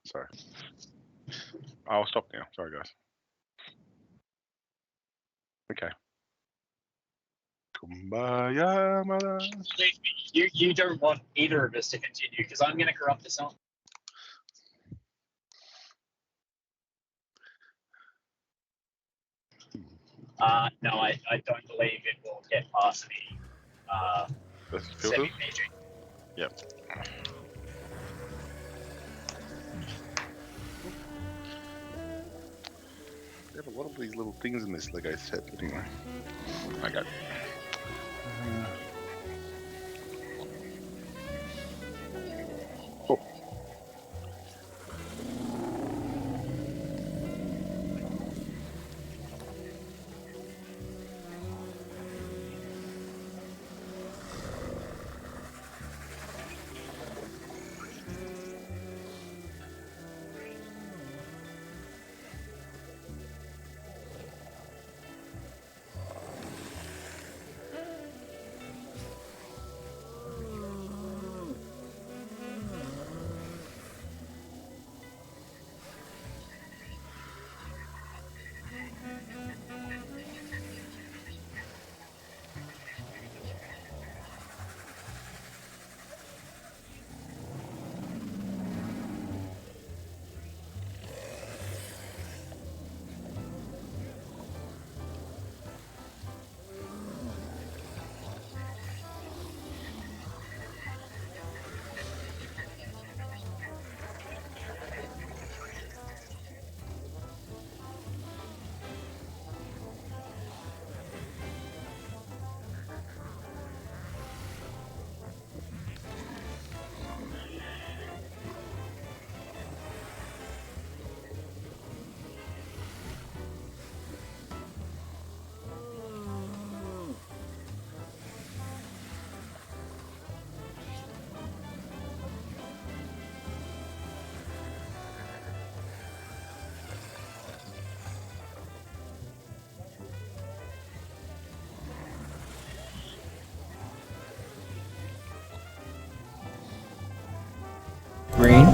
Sorry. I'll stop now. Sorry, guys. Okay. Kumbaya, mother. Believe me, you don't want either of us to continue because I'm going to corrupt the song. No, I don't believe it will get past the semi-PG. Yep. They have a lot of these little things in this Lego set, but anyway. Okay. Oh. Green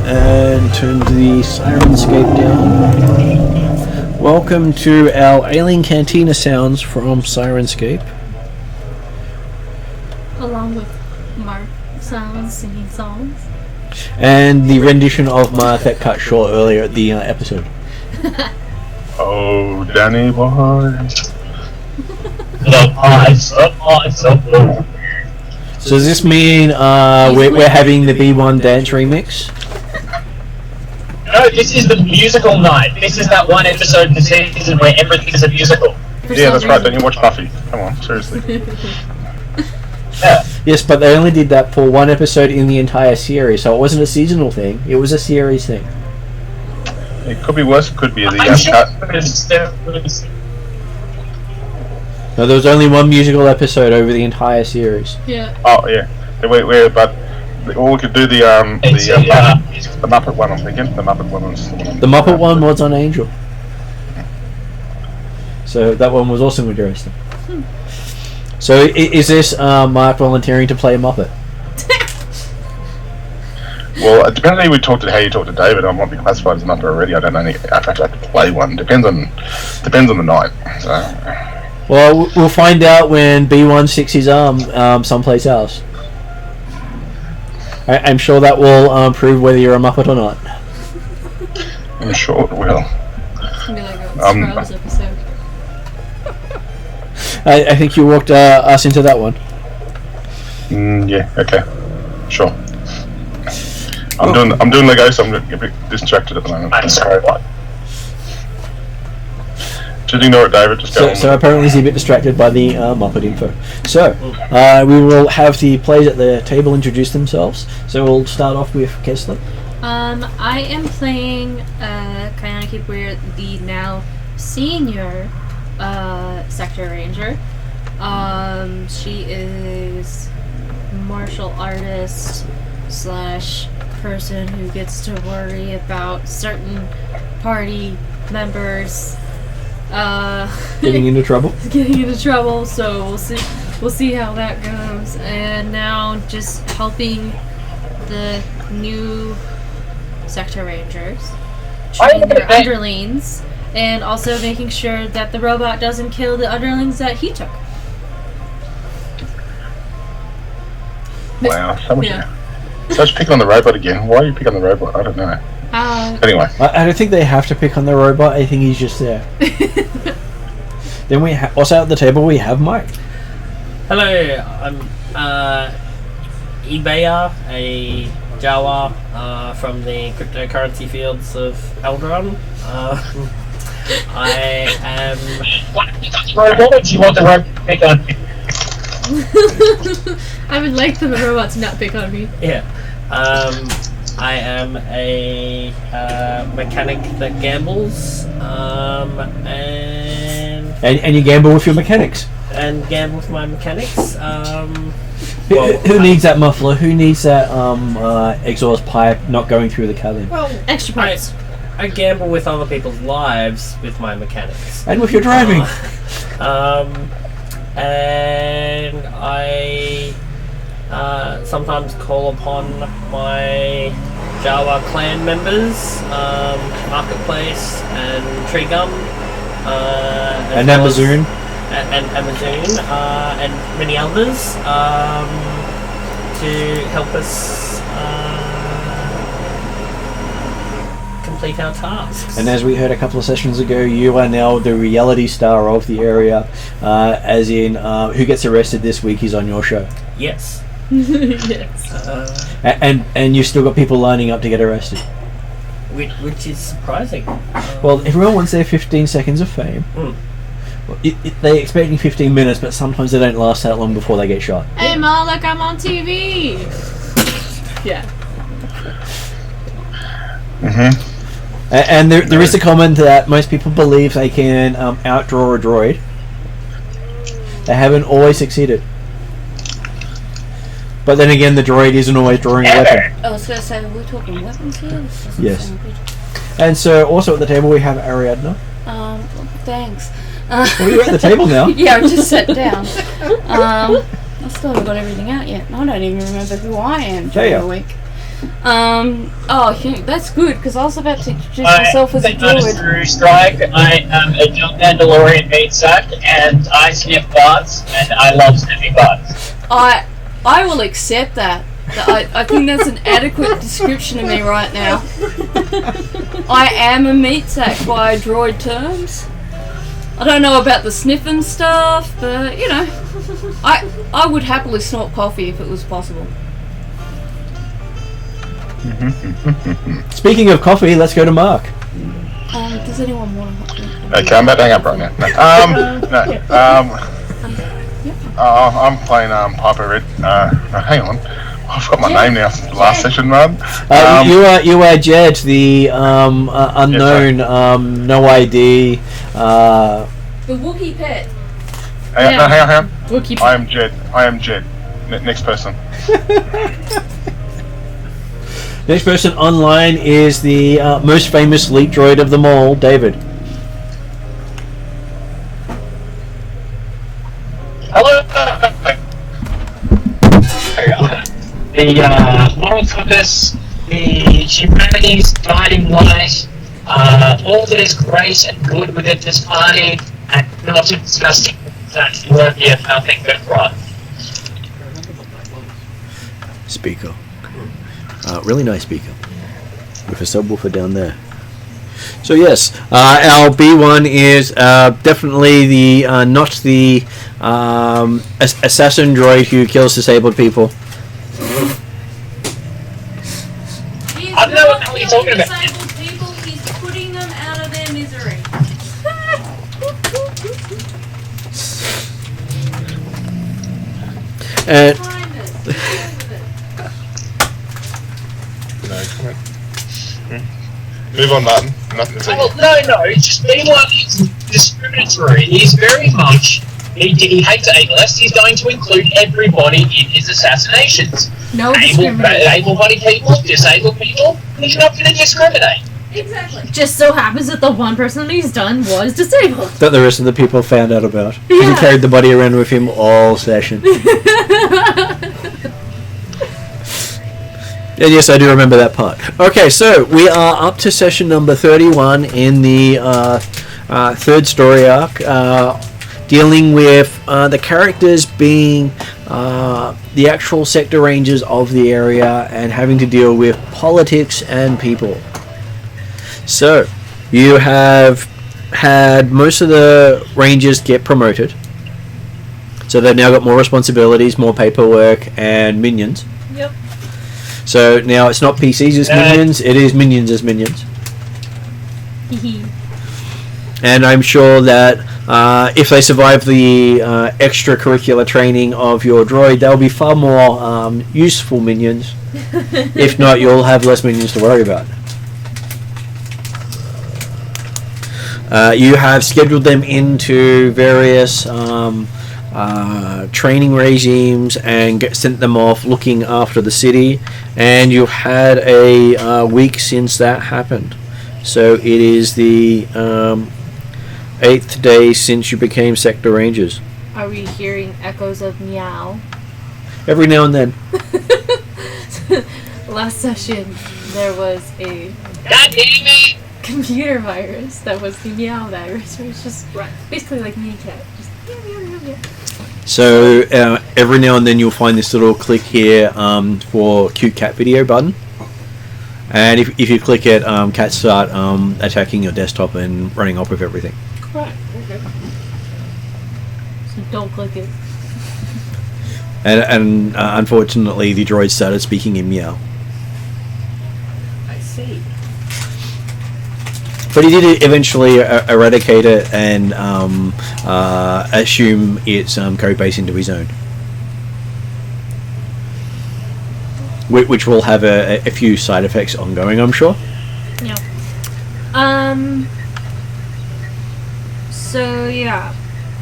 and turn the Sirenscape down. Welcome to our Alien Cantina sounds from Sirenscape. Along with Mark sounds singing songs. And the rendition of Mark that cut short earlier at the episode. Oh, Danny boy. The eyes of blue. So does this mean we're having the B1 dance remix? No, this is the musical night. This is that one episode in the season where everything is a musical. Yeah, that's right. Don't you watch Buffy? Come on, seriously. Yeah. Yes, but they only did that for one episode in the entire series, so it wasn't a seasonal thing. It was a series thing. It could be worse. It could be the I'm sure outcast. No, there was only one musical episode over the entire series. Yeah. Oh yeah. Wait, but or we could do the Muppet one. I'm thinking the Muppet one was The Muppet one was on Angel. So that one was also interesting. So is this Mark volunteering to play a Muppet? Well, it depends on how you talk to David. I might be classified as a Muppet already. I don't know. I've actually had to play one. Depends on the night. So. Well, we'll find out when B1 sticks his arm someplace else. I'm sure that will prove whether you're a Muppet or not. I'm sure it will. It's gonna be like a Scrubs episode. I think you walked us into that one. Yeah. Okay. Sure. I'm doing Lego, so I'm a bit distracted at the moment. I'm sorry, what? Just ignore it, David. Just go on. So apparently he's a bit distracted by the Muppet info. So, we will have the players at the table introduce themselves. So we'll start off with Kessler. I am playing Kayanaki Weir, the now senior sector ranger. She is martial artist / person who gets to worry about certain party members Getting into trouble. So we'll see how that goes. And now just helping the new sector rangers, I training their remember that. underlings, and also making sure that the robot doesn't kill the underlings that he took. Wow, so much. Yeah. So it's picking on the robot again. Why are you picking on the robot? I don't know. Anyway, I don't think they have to pick on the robot. I think he's just there. Then we also at the table we have Mike. Hello, I'm Ebaya, a Jawa from the cryptocurrency fields of Elron. I am. What do you want the robot to pick on? I would like the robot to not pick on me. Yeah. I am a mechanic that gambles, And you gamble with your mechanics. and gamble with my mechanics. Who needs that muffler? Who needs that exhaust pipe not going through the cabin? Well, Extra parts. I gamble with other people's lives with my mechanics. And with your driving. And I sometimes call upon my Jawa clan members, Marketplace and Tree Gum, And Amazon. and Amazon, and many others to help us complete our tasks. And as we heard a couple of sessions ago, you are now the reality star of the area, as in who gets arrested this week is on your show. Yes. Yes. And you've still got people lining up to get arrested. Which is surprising. Well, everyone wants their 15 seconds of fame. Mm. Well, they're expecting 15 minutes, but sometimes they don't last that long before they get shot. Hey, Ma, look, I'm on TV. Yeah. mm-hmm. And there is a comment that most people believe they can outdraw a droid. They haven't always succeeded. But then again, the droid isn't always drawing a weapon. I was going to say, we're talking weapons here? This doesn't Yes. sound good. And so, also at the table, we have Ariadna. Thanks. Well, you're at the table now. Yeah, I just sat down. I still haven't got everything out yet. I don't even remember who I am during Yeah. the week. That's good, because I was about to introduce myself as a droid. Strike. I am a young Mandalorian meat sack, and I sniff butts, and I love sniffing butts. I will accept that. I think that's an adequate description of me right now. I am a meat sack by droid terms. I don't know about the sniffing stuff, but you know, I would happily snort coffee if it was possible. Speaking of coffee, let's go to Mark. Does anyone want to? Okay, I'm about to hang up right now. I'm playing Piper Red. Hang on, I've got my name now from the last session, man. You are Jed, the unknown, no ID. The Wookiee pet. Hang on. Wookiee. I am Jed. Next person. Next person online is the most famous leak droid of them all, David. Hello. The moral compass, the humanity's guiding light, all that is great and good within this party, and not disgusting that worthy of nothing but rot. Speaker. Really nice speaker. With a subwoofer down there. So yes, our B1 is definitely the not the assassin droid who kills disabled people. I don't know what you're talking about. Disabled people, he's putting them out of their misery. And Move on, Martin. Nothing to say. Well, no, just B1 is discriminatory. He's very much, he hates ableists. He's going to include everybody in his assassinations. No discrimination. Able-bodied people, disabled people, he's not going to discriminate. Exactly. Just so happens that the one person he's done was disabled. that the rest of the people found out about. He Yeah. carried the body around with him all session. And yes, I do remember that part. Okay, so we are up to session number 31 in the third story arc, dealing with the characters being the actual sector rangers of the area and having to deal with politics and people. So, you have had most of the rangers get promoted. So they've now got more responsibilities, more paperwork, and minions. Yep. So now it's not PCs as minions, it is minions as minions. And I'm sure that if they survive the extracurricular training of your droid, they'll be far more useful minions. If not, you'll have less minions to worry about. You have scheduled them into various training regimes and sent them off looking after the city, and you've had a week since that happened. So it is the 8th day since you became sector rangers. Are we hearing echoes of meow? Every now and then. Last session, there was a God damn it! computer virus that was the meow virus, where it's just basically like me and cat. Just meow, meow, meow, meow. So every now and then you'll find this little click here for cute cat video button, and if you click it, cats start attacking your desktop and running off with everything. Right. Okay. So don't click it. And unfortunately, the droid started speaking in meow. I see. But he did eventually eradicate it and assume its code base into his own. Which will have a few side effects ongoing, I'm sure. Yeah. So yeah.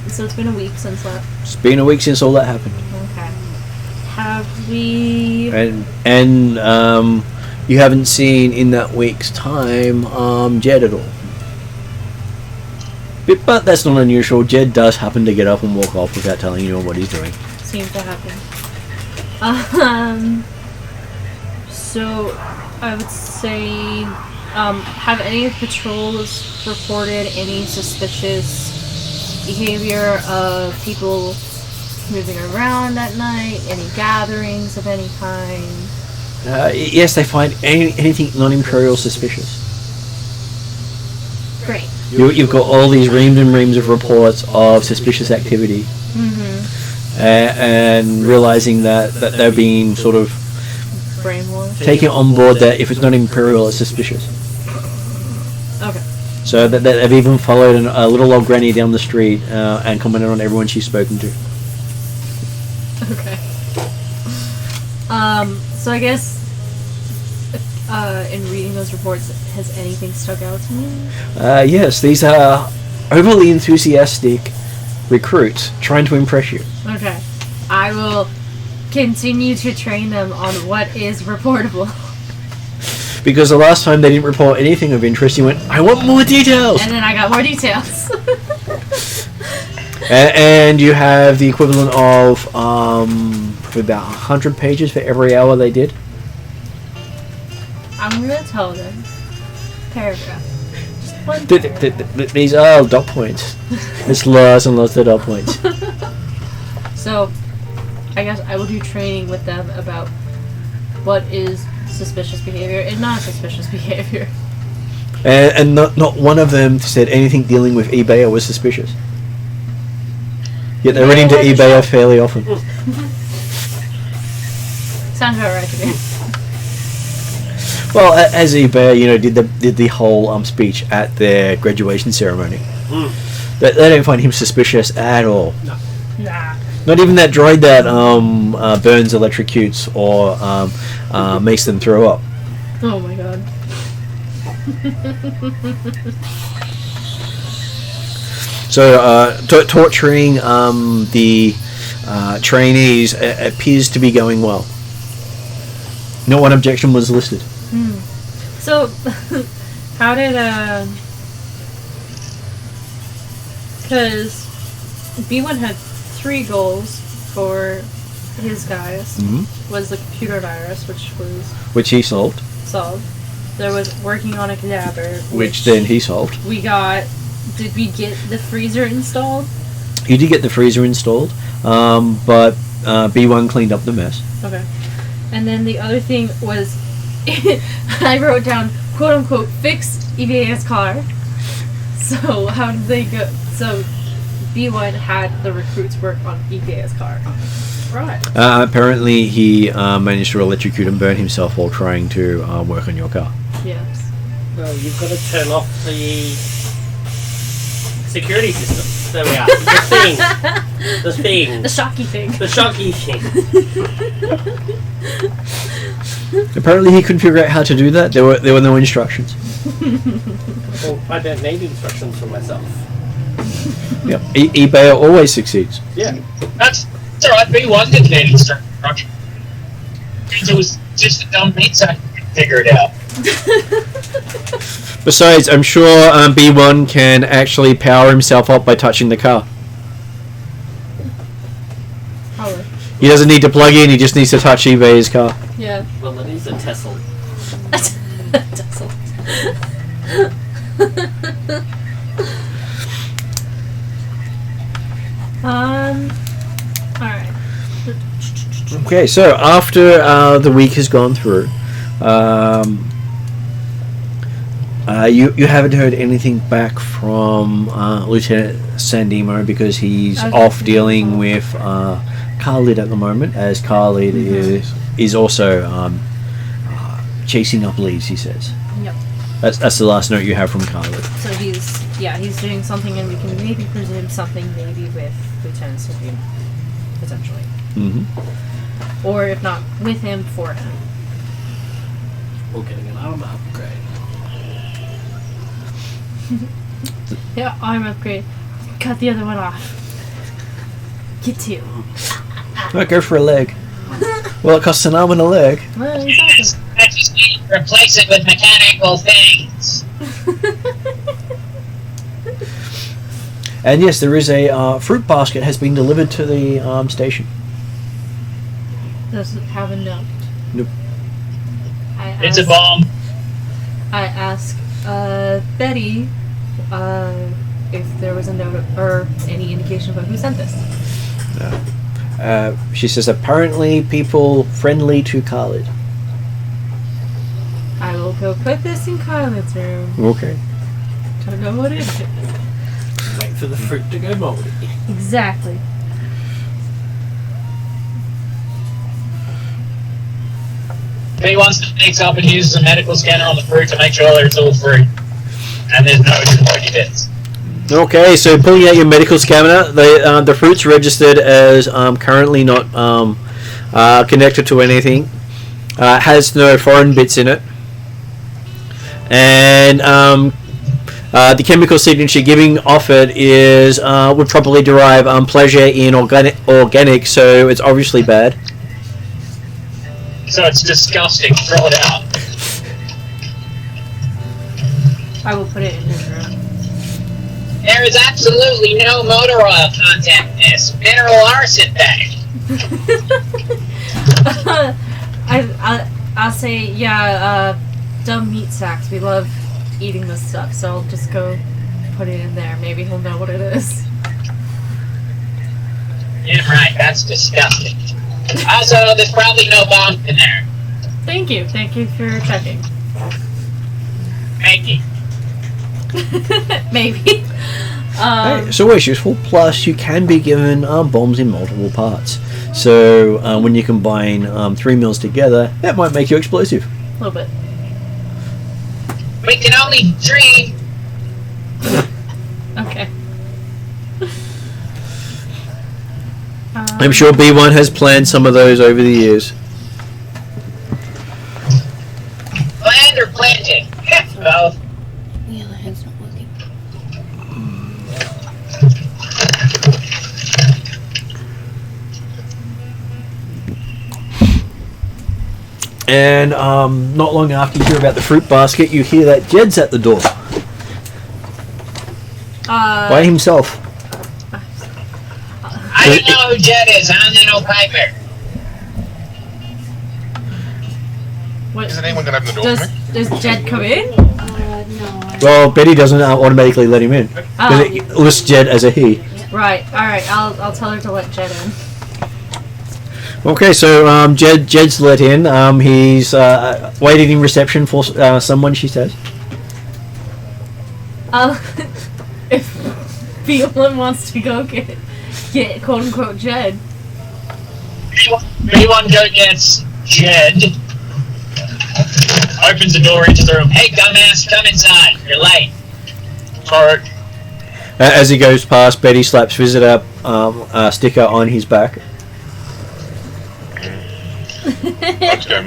So it's been a week since that. It's been a week since all that happened. Okay. Have we? And you haven't seen in that week's time Jed at all. But that's not unusual. Jed does happen to get up and walk off without telling you what he's doing. Seems to happen. So I would say, have any of the patrols reported any suspicious behavior of people moving around at night? Any gatherings of any kind? Yes, they find anything non-imperial suspicious. Great. You've got all these reams and reams of reports of suspicious activity, and realizing that they're being sort of Brainwashed. taken on board that if it's not imperial, it's suspicious. Okay. So that they've even followed a little old granny down the street and commented on everyone she's spoken to. Okay. So I guess in reading those reports, has anything stuck out to me? Yes, these are overly enthusiastic recruits trying to impress you. Okay. I will continue to train them on what is reportable. Because the last time they didn't report anything of interest, you went, I want more details! And then I got more details. And you have the equivalent of probably about 100 pages for every hour they did. I'm going to tell them. Paragraph. Just one These are dot points. It's lots and lots of dot points. So, I guess I will do training with them about what is suspicious behavior and not suspicious behavior. And not one of them said anything dealing with eBay was suspicious. Yet they run into eBay fairly often. Sounds about right to me. Well, as eBay, did the whole speech at their graduation ceremony. They don't find him suspicious at all. No. Nah. Not even that droid that burns, electrocutes, or makes them throw up. Oh my god. So, torturing the trainees appears to be going well. Not one objection was listed. So, how did, because B1 had 3 goals for his guys was the computer virus, which he solved. There was working on a cadaver, Which then he solved. We got. Did we get the freezer installed? You did get the freezer installed, but B1 cleaned up the mess. Okay. And then the other thing was, I wrote down, quote unquote, fix EVA's car. So how did they go? So B1 had the recruits work on EVA's car. Right. Apparently he managed to electrocute and burn himself while trying to work on your car. Yes. Well, you've got to turn off the security system. There we are. The thing. The shocky thing. The shocky thing. Apparently he couldn't figure out how to do that. There were no instructions. Well, I don't need instructions for myself. Yep. eBay always succeeds. Yeah. That's alright, B1 didn't need instruction. It was just a dumb pizza. I could figure it out. Besides, I'm sure B1 can actually power himself up by touching the car. Probably. He doesn't need to plug in, he just needs to touch eBay's car. Yeah. Well, it is a Tesla. Tesla. Alright. Okay, so after the week has gone through, you haven't heard anything back from Lieutenant Sandemo because he's off dealing with Khalid at the moment, as Khalid is also chasing up leads, he says. Yep. That's the last note you have from Khalid. So he's doing something, and we can maybe presume something maybe with Lieutenant Sandemo, potentially. Mm-hmm. Or if not with him, for him. Or getting an armor upgrade. Yeah, arm upgrade. Cut the other one off. Get two. Might go for a leg. Well, it costs an arm and a leg. Well, exactly. I just need to replace it with mechanical things. And yes, there is a fruit basket has been delivered to the station. Doesn't have a note. Nope. It's a bomb. I asked Betty if there was a note or any indication about who sent this. She says apparently people friendly to Khalid. I will go put this in Khalid's room. Okay. Don't know what it is. Wait for the fruit to go moldy. Exactly. B1 sneaks up and uses a medical scanner on the fruit to make sure that it's all fruit. And there's no exploding bits. Okay, so pulling out your medical scanner, the fruit's registered as currently not connected to anything. Has no foreign bits in it. And the chemical signature giving off it is would probably derive pleasure in organic, so it's obviously bad. So it's disgusting. Throw it out. I will put it in his room. There is absolutely no motor oil content in this. Mineral arson bag. I'll say, dumb meat sacks. We love eating this stuff, so I'll just go put it in there. Maybe he'll know what it is. Yeah, right. That's disgusting. Also, there's probably no bombs in there. Thank you for checking. Thank you. Maybe. Hey, it's always useful. Plus, you can be given bombs in multiple parts. So when you combine 3 meals together, that might make you explosive. A little bit. We can only dream. Okay. I'm sure B1 has planned some of those over the years. Planned or planted? Both. The other hand's not working. And not long after you hear about the fruit basket, you hear that Jed's at the door by himself. I don't know who Jed is. I'm the no Piper. What? Is anyone going to open the door for me? Does Jed come in? No. Well, Betty doesn't automatically let him in. Oh. It lists Jed as a he. Right. All right. I'll tell her to let Jed in. Okay, so Jed's let in. He's waiting in reception for someone, she says. If Phelan wants to go get quote unquote Jed. Anyone go gets Jed. Opens the door into the room. Hey, dumbass, come inside. You're late. Sorry. As he goes past, Betty slaps visitor sticker on his back. Let's go.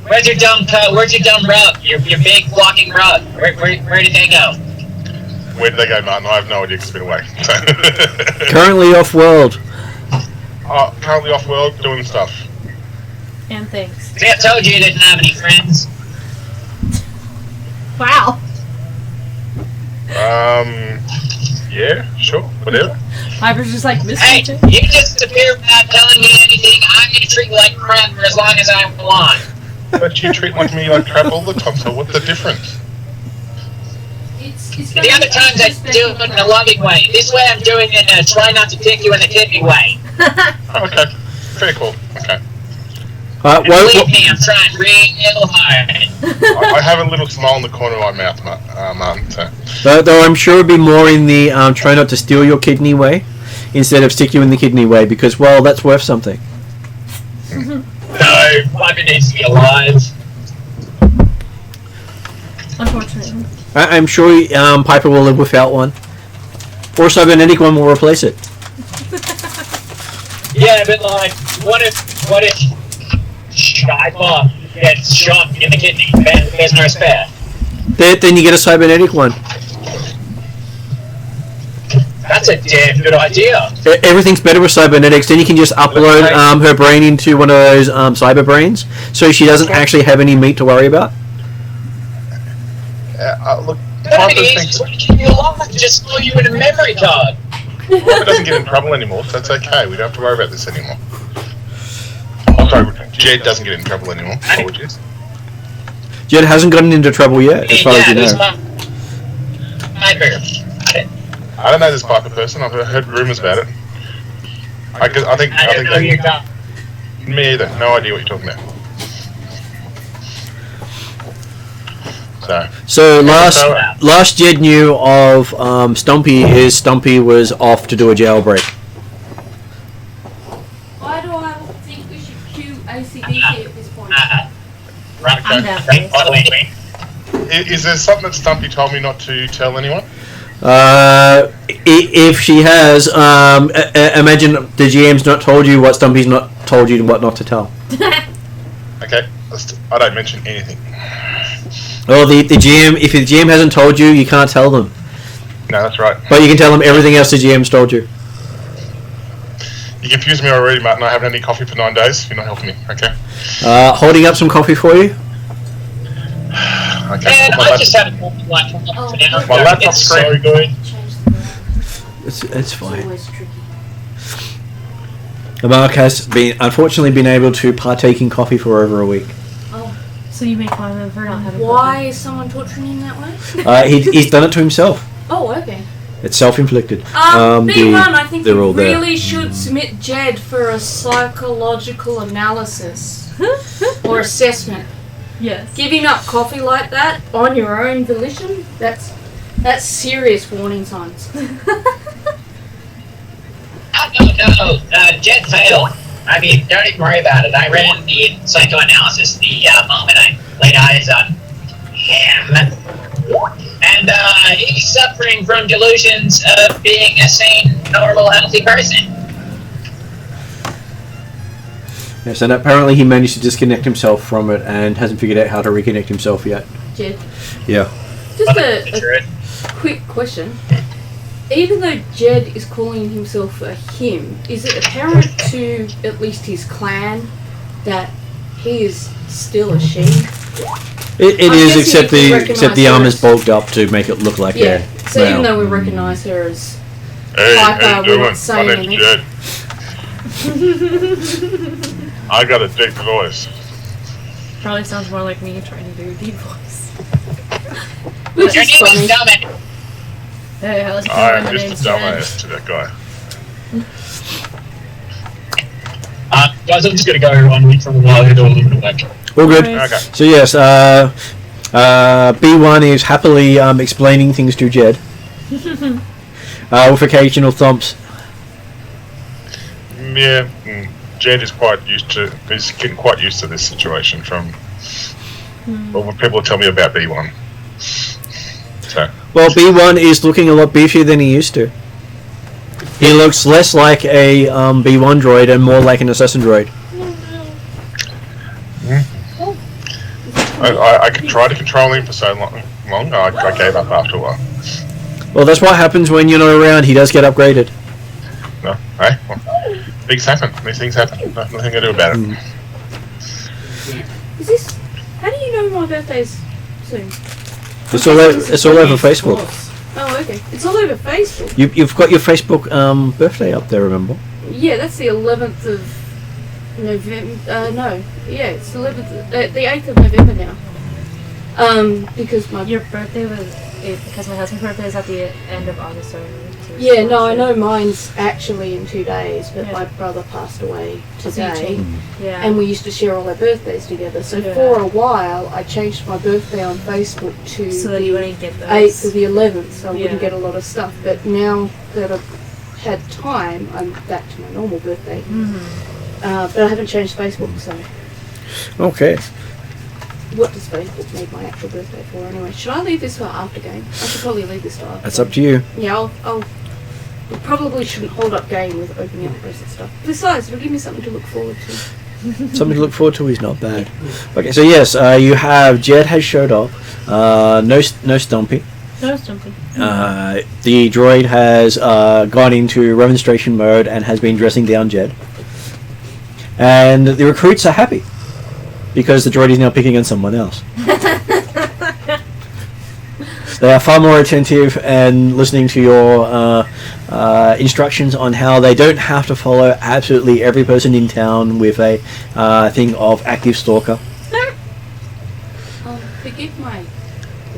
Where's your dumb rug? Your big walking rug. Where did they go? Where did they go, Martin? I have no idea because it's been away. Currently off-world. Currently off-world doing stuff. And things. See, I told you didn't have any friends. Wow. Yeah, sure, whatever. Piper's just like, Hey, Mr. you disappear without telling me anything. I'm gonna treat you like crap for as long as I want. But you treat me like crap all the time, so what's the difference? The other times I do it in a loving way. This way I'm doing it in a try not to kick you in the kidney way. Okay, very cool. Okay. Believe me, I'm trying real hard. I have a little smile in the corner of my mouth, Martin. So. Though I'm sure it'd be more in the try not to steal your kidney way instead of stick you in the kidney way because, well, that's worth something. No, Piper needs to be alive. Unfortunately. I'm sure Piper will live without one. Or cybernetic one will replace it. Yeah, but like, what if Piper gets shot in the kidney? Then there's no spare. Then you get a cybernetic one. That's a damn good idea. Everything's better with cybernetics. Then you can just upload her brain into one of those cyber brains, so she doesn't actually have any meat to worry about. Look, That'd be easy. Keep you alive. Just throw you in a memory card. Piper doesn't get in trouble anymore, so that's okay. We don't have to worry about this anymore. Oh, sorry, Jed doesn't get in trouble anymore. Apologies. Jed hasn't gotten into trouble yet, as far as you know. I don't know this Piper person. I've heard rumours about it. I think me either. No idea what you're talking about. So last Jed knew of Stumpy is Stumpy was off to do a jailbreak. Why do I think we should cue ACDC at this point? I'm down. Is there something that Stumpy told me not to tell anyone? If she has, imagine the GM's not told you what Stumpy's not told you what not to tell. Okay, I don't mention anything. Well, the GM, if the GM hasn't told you, you can't tell them. No, that's right. But you can tell them everything else the GM's told you. You confused me already, Martin. I haven't had any coffee for 9 days. You're not helping me, okay? Holding up some coffee for you? Okay. And I just haven't one for now. My laptop's so good. It's fine. Always tricky. Mark has unfortunately been able to partake in coffee for over a week. So you make fun of her not having Why is someone torturing him that way? He's done it to himself. Oh, okay. It's self-inflicted. B1, I think they're you all there. really should submit Jed for a psychological analysis or assessment. Yes. Giving up coffee like that on your own volition, that's serious warning signs. No, Jed failed. I mean, don't even worry about it. I ran the psychoanalysis the moment I laid eyes on him. And he's suffering from delusions of being a sane, normal, healthy person. Yes, and apparently he managed to disconnect himself from it and hasn't figured out how to reconnect himself yet. Jed, Yeah. just a quick question. Even though Jed is calling himself a him, is it apparent to at least his clan that he is still a she? It I'm is, guessing except you can the recognise arm her is as- bulked up to make it look like Yeah. So even male. though we recognise her as Hey, Piper, how you we're doing? not My saying name's anything. Jed. I got a deep voice. Probably sounds more like me trying to do a deep voice. Which Your is name funny. is dumbass. Hey, how's it going? I am My just name's a Jen. dumbass to that guy. Guys, I'm just gonna go on week from a while to do a little bit of work. All good. Alright. Okay. So yes, B1 is happily explaining things to Jed, with occasional thumps. Yeah, Jed is quite used to. He's getting quite used to this situation from. Well, when people tell me about B1. So. Well, B1 is looking a lot beefier than he used to. He looks less like a B1 droid and more like an assassin droid. I could try to control him for so long. I gave up after a while. Well, that's what happens when you're not around. He does get upgraded. No, hey, well, things happen. These things happen. Nothing to do about it. Is this? How do you know my birthday's soon? It's all over Facebook. Oh, okay. It's all over Facebook. You've got your Facebook birthday up there, remember? Yeah, that's the 11th of November. No, yeah, it's the 11th, the 8th of November now. Because my Your birthday was because my husband's birthday is at the end of August. So yeah, no, I know mine's actually in 2 days, but Yeah. my brother passed away So you today, changed- Yeah. and we used to share all our birthdays together. So Yeah. for a while, I changed my birthday on Facebook to so that you wouldn't get those. 8th to the 11th, so I Yeah. wouldn't get a lot of stuff. But now that I've had time, I'm back to my normal birthday. But I haven't changed Facebook, so Okay. what does Facebook need my actual birthday for anyway? Should I leave this for after game? I should probably leave this for after. That's up to you. Yeah, we probably shouldn't hold up game with opening up present stuff. Besides, it'll give me something to look forward to. Something to look forward to is not bad. Okay, so yes, you have Jed has showed up. No Stumpy. No jumping. The droid has gone into remonstration mode and has been dressing down Jed. And the recruits are happy because the droid is now picking on someone else. They are far more attentive and listening to your instructions on how they don't have to follow absolutely every person in town with a thing of active stalker. Forgive my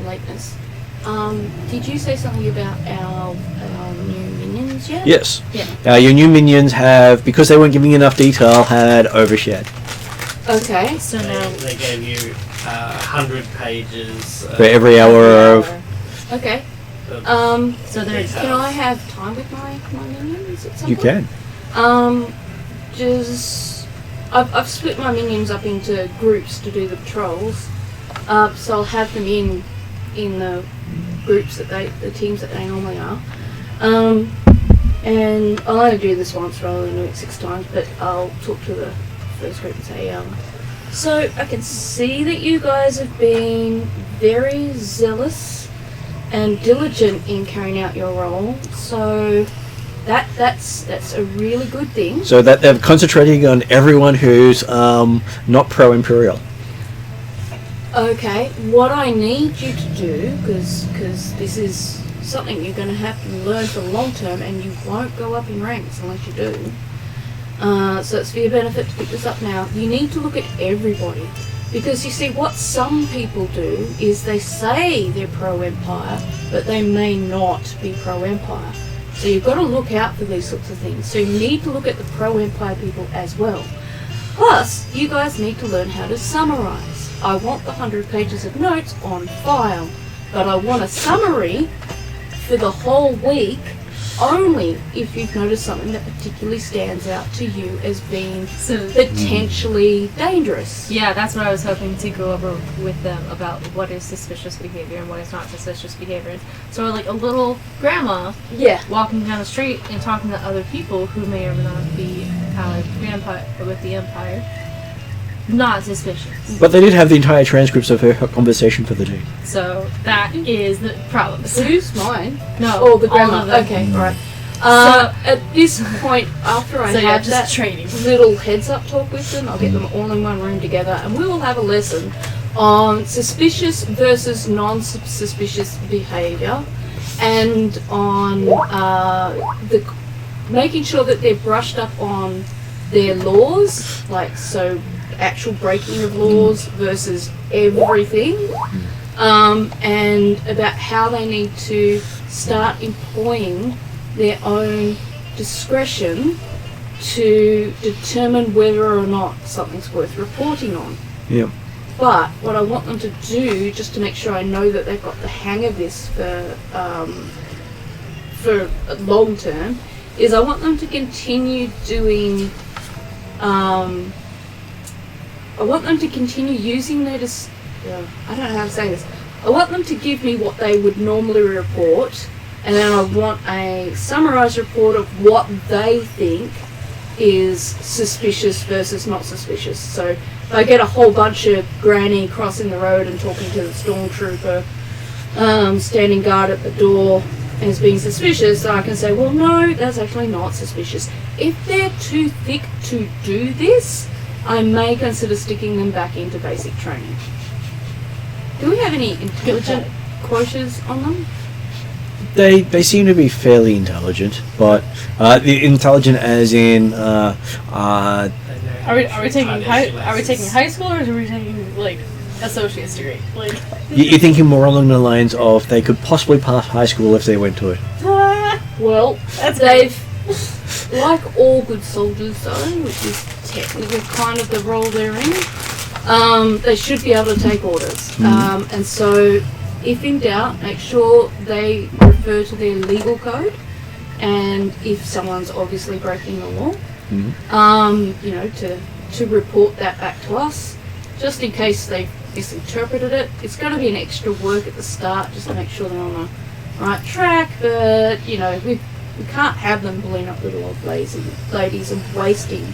lateness. Did you say something about our new minions yet? Yes. Yeah. Your new minions have, because they weren't giving enough detail, had overshared. Okay. So now They gave you 100 pages For every hour of... Okay. so there's Can I have time with my minions at some You point? can. Just I've split my minions up into groups to do the patrols. So I'll have them in the groups that the teams that they normally are. And I'll only do this once rather than do it 6 times, but I'll talk to the first group and say, so I can see that you guys have been very zealous and diligent in carrying out your role. So that's a really good thing. So that they're concentrating on everyone who's not pro-imperial. Okay, what I need you to do, because this is something you're going to have to learn for the long term, and you won't go up in ranks unless you do. So it's for your benefit to pick this up now. You need to look at everybody, because you see what some people do is they say they're pro-empire, but they may not be pro-empire. So you've got to look out for these sorts of things. So you need to look at the pro-empire people as well. Plus, you guys need to learn how to summarize. I want the 100 pages of notes on file, but I want a summary for the whole week only if you've noticed something that particularly stands out to you as being potentially dangerous. yeah, that's what I was hoping to go over with them about what is suspicious behavior and what is not suspicious behavior. So like a little grandma Yeah. walking down the street and talking to other people who may or may not be with the Empire. Not suspicious. But they did have the entire transcripts of her conversation for the day. So that is the problem. Who's mine? No, Oh, the all grandma. of them. Okay, right. At this point, after I So yeah, have just that training. little heads-up talk with them, I'll get them all in one room together, and we will have a lesson on suspicious versus non-suspicious behaviour, and on making sure that they're brushed up on their laws, like so actual breaking of laws versus everything, and about how they need to start employing their own discretion to determine whether or not something's worth reporting on. Yep. But what I want them to do, just to make sure I know that they've got the hang of this for long term, is I want them to continue doing. I want them to continue using their. I don't know how to say this. I want them to give me what they would normally report, and then I want a summarised report of what they think is suspicious versus not suspicious. So if I get a whole bunch of granny crossing the road and talking to the stormtrooper standing guard at the door as being suspicious, I can say, well, no, that's actually not suspicious. If they're too thick to do this, I may consider sticking them back into basic training. Do we have any intelligent quotas on them? They seem to be fairly intelligent, but the intelligent as in Are we taking high school, or are we taking like associate's degree? Like you're thinking more along the lines of they could possibly pass high school if they went to it. Well, they've, like all good soldiers though, which is technically kind of the role they're in, they should be able to take orders. And so, if in doubt, make sure they refer to their legal code, and if someone's obviously breaking the law, to report that back to us, just in case they've misinterpreted it. It's going to be an extra work at the start just to make sure they're on the right track, but we can't have them bullying up little old ladies and wasting.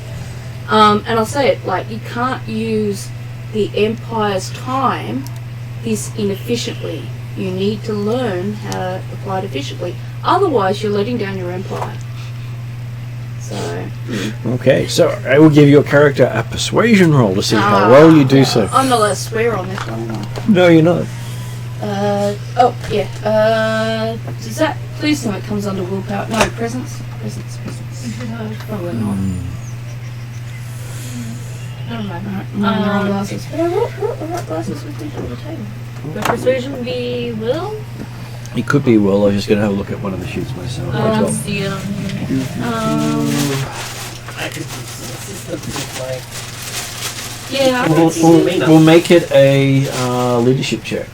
And I'll say it, like, you can't use the Empire's time this inefficiently. You need to learn how to apply it efficiently. Otherwise, you're letting down your Empire. So. Okay, so I will give your character a persuasion roll to see how well you do so. I'm not allowed to swear on this one, am I? No, you're not. Does that, please tell me it comes under willpower. No, presence. Probably not. never mind. No, the wrong glasses. But I brought the right glasses with me to the table. The persuasion be will? It could be Will. I was just going to have a look at one of the sheets myself. Let's see it on here. I could like. Yeah, I We'll make it a leadership check.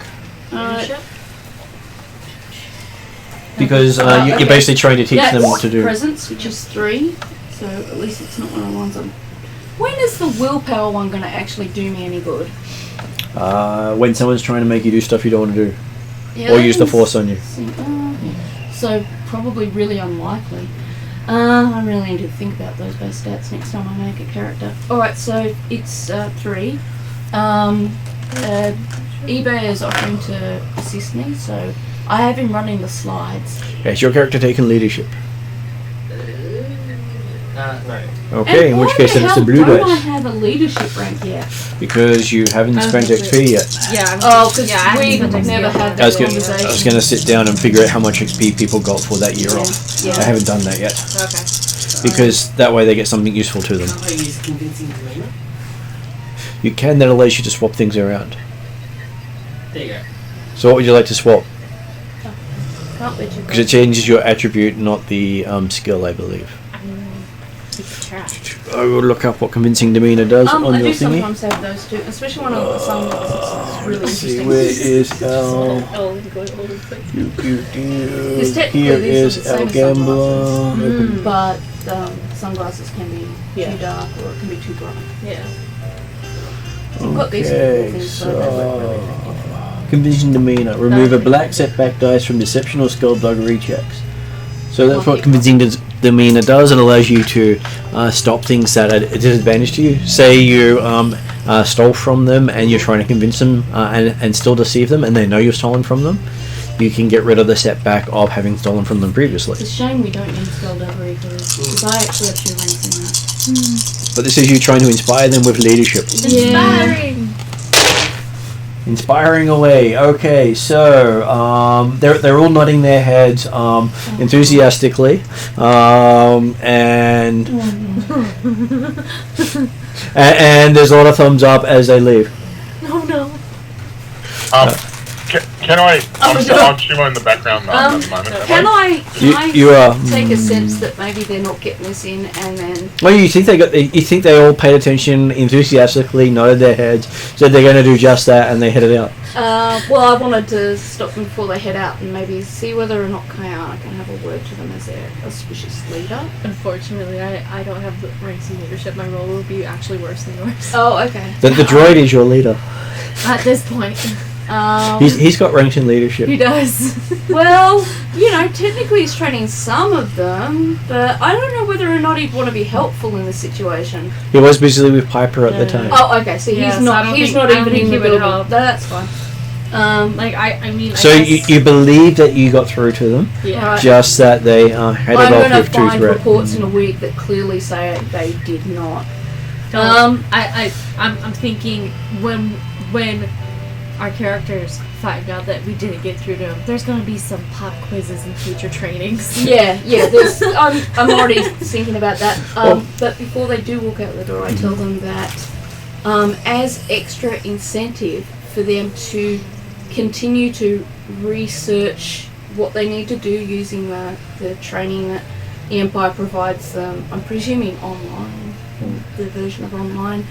Because you're basically trying to teach them what to do. Presence, which is 3, so at least it's not one of the ones I'm... When is the willpower one going to actually do me any good? When someone's trying to make you do stuff you don't want to do. Yeah, Or use the force on you. So probably really unlikely. I really need to think about those base stats next time I make a character. Alright, so it's 3. eBay is offering to assist me, so I have him running the slides. Is your character taking leadership? No. Okay, in which case then it's the blue don't I dice. have a leadership rank yet? Because you haven't spent XP yet. Yeah. Because we've never had I was that conversation. going to sit down and figure out how much XP people got for that year off. Yeah. I haven't done that yet. Okay. Because that way they get something useful to them. Can't I use convincing demeanor? You can, that allows you to swap things around. There you go. So what would you like to swap? Can't let you Because it changes your attribute, not the skill, I believe. I will look up what convincing demeanor does on I your do thingy. sometimes have those too, especially when I've got sunglasses. It's really Let's see, interesting. where is L? Here is L Gambler. But sunglasses can be too dark or it can be too bright. Yeah. I've got these Okay, things, so they work really effectively. convincing demeanor. Remove a black setback dice from deception or skullduggery checks. So that's what convincing demeanor does. It allows you to stop things that are a disadvantage to you. Say you stole from them and you're trying to convince them and still deceive them, and they know you've stolen from them. You can get rid of the setback of having stolen from them previously. It's a shame we don't need skullduggery for this, because I actually have 2 ranks in that. But this is you trying to inspire them with leadership. Inspiring. Inspiring away. Okay, so they're all nodding their heads enthusiastically, and and there's a lot of thumbs up as they leave. Oh no. Can I? I'm Shimo in the background at the moment. Can I You are. take a sense that maybe they're not getting this in, and then Well, you think you think they all paid attention, enthusiastically nodded their heads, said they're going to do just that, and they headed out. well, I wanted to stop them before they head out and maybe see whether or not I can have a word to them as their auspicious leader. Unfortunately, I don't have the ranks in leadership. My role will be actually worse than yours. Oh, okay. The droid is your leader. At this point. He's got ranks in leadership. He does. Well, technically he's training some of them, but I don't know whether or not he'd want to be helpful in this situation. He was busy with Piper at the time. Oh, okay. So Yeah, he's so I not. don't He's think- not I don't even think in he the would building. help. That's fine. I mean. So I guess, you believe that you got through to them, Yeah. Right. just that they headed I'm off going to with two find threat. reports in a week that clearly say they did not. I'm thinking when our characters find out that we didn't get through to them, there's going to be some pop quizzes and future trainings. Yeah. I'm already thinking about that. But before they do walk out the door, I tell them that as extra incentive for them to continue to research what they need to do using the training that the Empire provides them, I'm presuming online, or the version of online,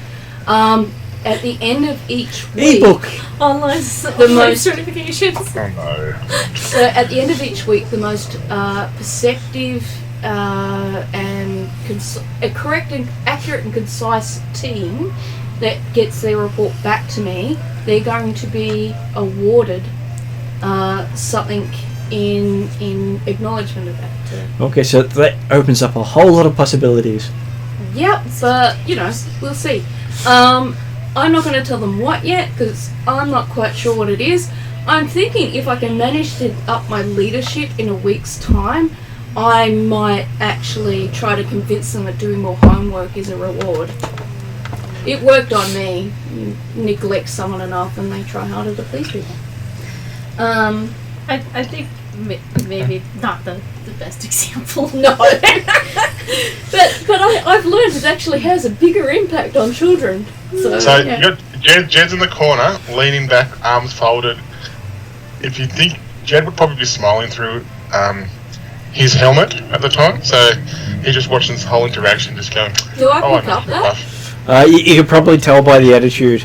at the end of each week, Ebook. Online most- certifications. Oh no. so at the end of each week, the most perceptive and correct and accurate and concise team that gets their report back to me, they're going to be awarded something in acknowledgement of that. Okay, so that opens up a whole lot of possibilities. Yep, but we'll see. I'm not going to tell them what yet because I'm not quite sure what it is. I'm thinking if I can manage to up my leadership in a week's time, I might actually try to convince them that doing more homework is a reward. It worked on me. You neglect someone enough and they try harder to please people. I think maybe not the best example. No. but I've learned it actually has a bigger impact on children. So You got Jed's in the corner, leaning back, arms folded. If you think Jed would probably be smiling through his helmet at the time, so he's just watching this whole interaction, just going, do I "Oh, pick up that? You can probably tell by the attitude.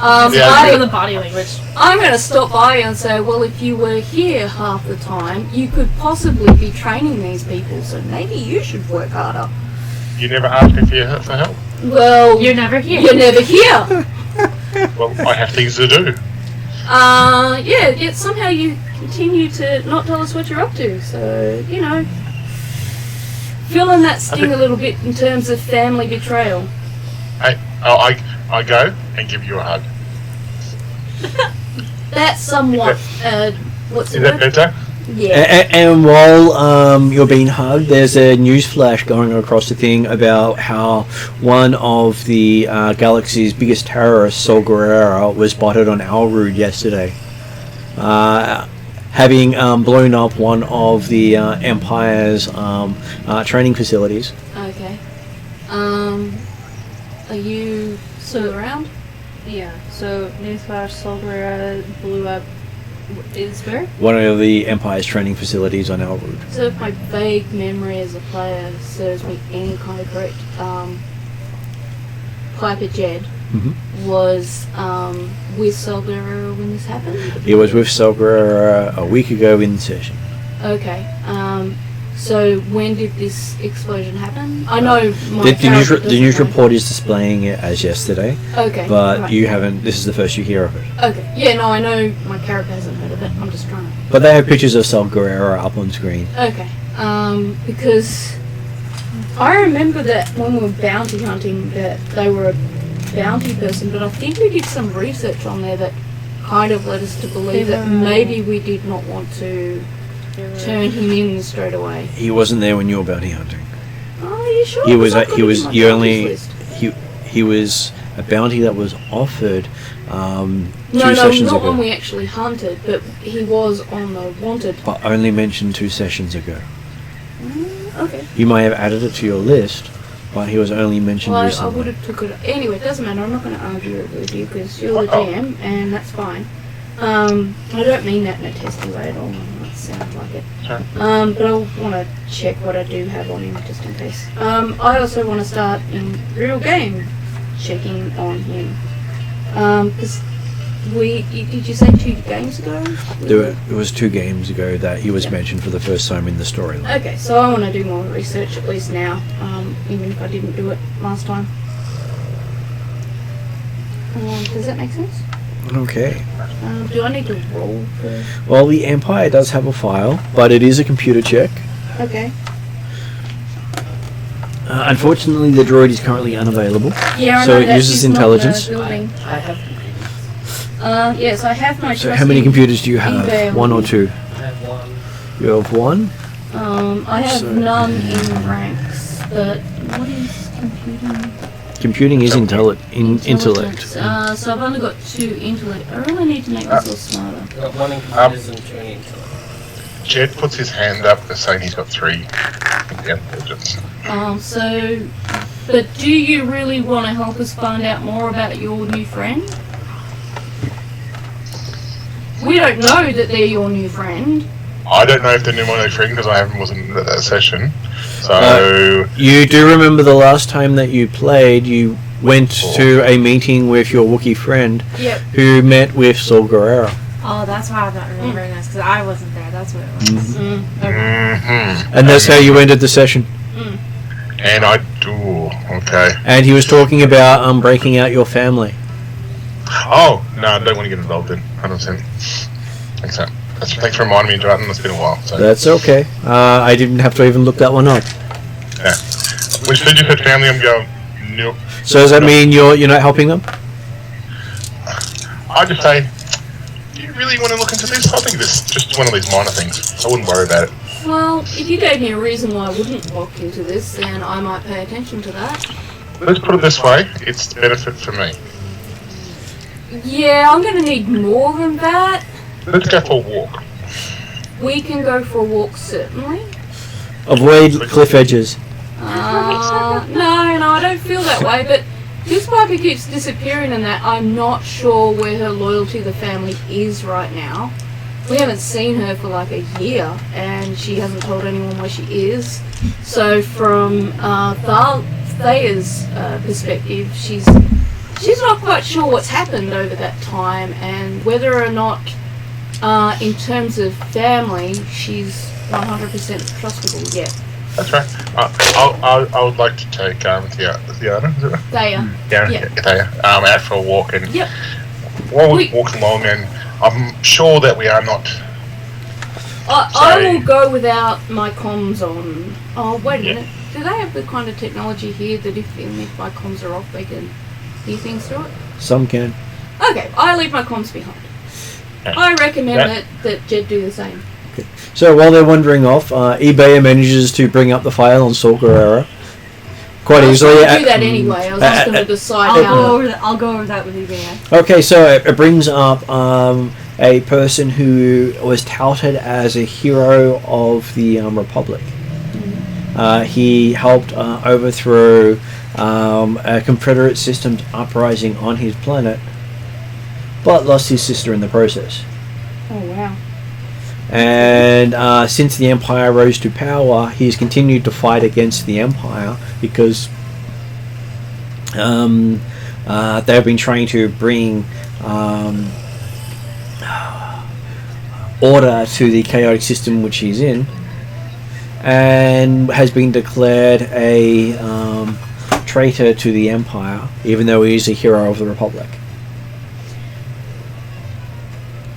Yeah, For the body language. I'm going to stop by and say, well, if you were here half the time, you could possibly be training these people, so maybe you should work harder. You never asked me for help. Well, You're never here. You're never here. Well, I have things to do. Yet somehow you continue to not tell us what you're up to, so, feeling that sting a little bit in terms of family betrayal. I go and give you a hug. That's somewhat, what's the Is that word? better? Yeah. And while you're being hugged, there's a news flash going across the thing about how one of the galaxy's biggest terrorists, Sol Guerrera, was spotted on Elrood yesterday, having blown up one of the Empire's training facilities. Okay. Are you still around? Yeah, so newsflash, Sol Guerrera blew up. Is where? One of the Empire's training facilities on Elrood. So if my vague memory as a player serves me any kind of correct, Piper Jed was with Sol Guerrera when this happened? He was with Sol Guerrera a week ago in the session. Okay. So when did this explosion happen? I know my The character news doesn't know. report is displaying it as yesterday, Okay. but right. you haven't. This is the first you hear of it. Okay. Yeah, no, I know my character hasn't heard of it. I'm just trying to... But they have pictures of Sol Guerrera up on screen. Okay. Because I remember that when we were bounty hunting that they were a bounty person, but I think we did some research on there that kind of led us to believe that maybe we did not want to turn him in straight away. He wasn't there when you were bounty hunting. Oh, are you sure? He was. I've got He him was. on my You bounties only. list. He was a bounty that was offered No, two sessions not ago. one we actually hunted, but he was on the wanted. But only mentioned 2 sessions ago. Okay. You may have added it to your list, but he was only mentioned Well, I recently. would have took it. Anyway, it doesn't matter. I'm not going to argue it with you because you're the GM, and that's fine. I don't mean that in a testy way at all. It sounds like it. Sure. But I want to check what I do have on him just in case. I also want to start in real game checking on him. Because did you say 2 games ago? It was 2 games ago that he was mentioned for the first time in the storyline. Okay, so I want to do more research at least now, even if I didn't do it last time. Does that make sense? Okay. Do I need to roll for... Well, the Empire does have a file, but it is a computer check. Okay. Unfortunately, the droid is currently unavailable. Yeah, I So know it that uses she's intelligence. Not in the building. I have Yes, I have my So how many trusty computers do you have? eBay 1 or 2? I have 1. You have 1? I have So- none in ranks, but what is computing? Computing is intellect. Intelligence. So I've only got 2 intellect. I really need to make myself smarter. I've got 1 in computers and 2 in intellect. Jed puts his hand up saying he's got 3 intelligence. But do you really want to help us find out more about your new friend? We don't know that they're your new friend. I don't know if they're my friend because I wasn't at that session. So You do remember the last time that you played, you went to a meeting with your Wookiee friend Yep. who met with Saul Guerrero. Oh, that's why I'm not remembering this, because I wasn't there. That's what it was. And that's how you ended the session. And I do. Okay. And he was talking about breaking out your family. Oh, no, I don't want to get involved in 100%. Thanks for reminding me, Jordan. It's been a while. So. That's okay. I didn't have to even look that one up. Yeah. When you said you said family, I'm going, nope. So does that mean you're not helping them? I just say, do you really want to look into this? I think this is just one of these minor things. I wouldn't worry about it. Well, if you gave me a reason why I wouldn't walk into this, then I might pay attention to that. Let's put it this way, it's the benefit for me. Yeah, I'm gonna need more than that. Let's go for a walk. We can go for a walk, certainly. Avoid cliff edges. No, I don't feel that way, but this Piper keeps disappearing and that I'm not sure where her loyalty to the family is right now. We haven't seen her for like a year, and she hasn't told anyone where she is. So from Thea's perspective, she's not quite sure what's happened over that time, and whether or not, in terms of family, she's 100% trustable yet. That's right. I would like to take Theana, is it right? Thea. Thea, out for a walk, and Yep. while we walk along, and I'm sure that we are not. I will go without my comms on. Oh, wait a minute. Do they have the kind of technology here that if my comms are off, they can hear things through it? Some can. Okay, I leave my comms behind. I recommend that Jed do the same. So while they're wandering off, eBay manages to bring up the file on Saul Guerrero quite easily. I'll do that anyway. I was just going to decide I'll go over that with you, man. Okay, so it brings up a person who was touted as a hero of the Republic. He helped overthrow a Confederate systems uprising on his planet, but lost his sister in the process. Oh, wow. And since the Empire rose to power, he's continued to fight against the Empire because they've been trying to bring order to the chaotic system which he's in, and has been declared a traitor to the Empire, even though he is a hero of the Republic.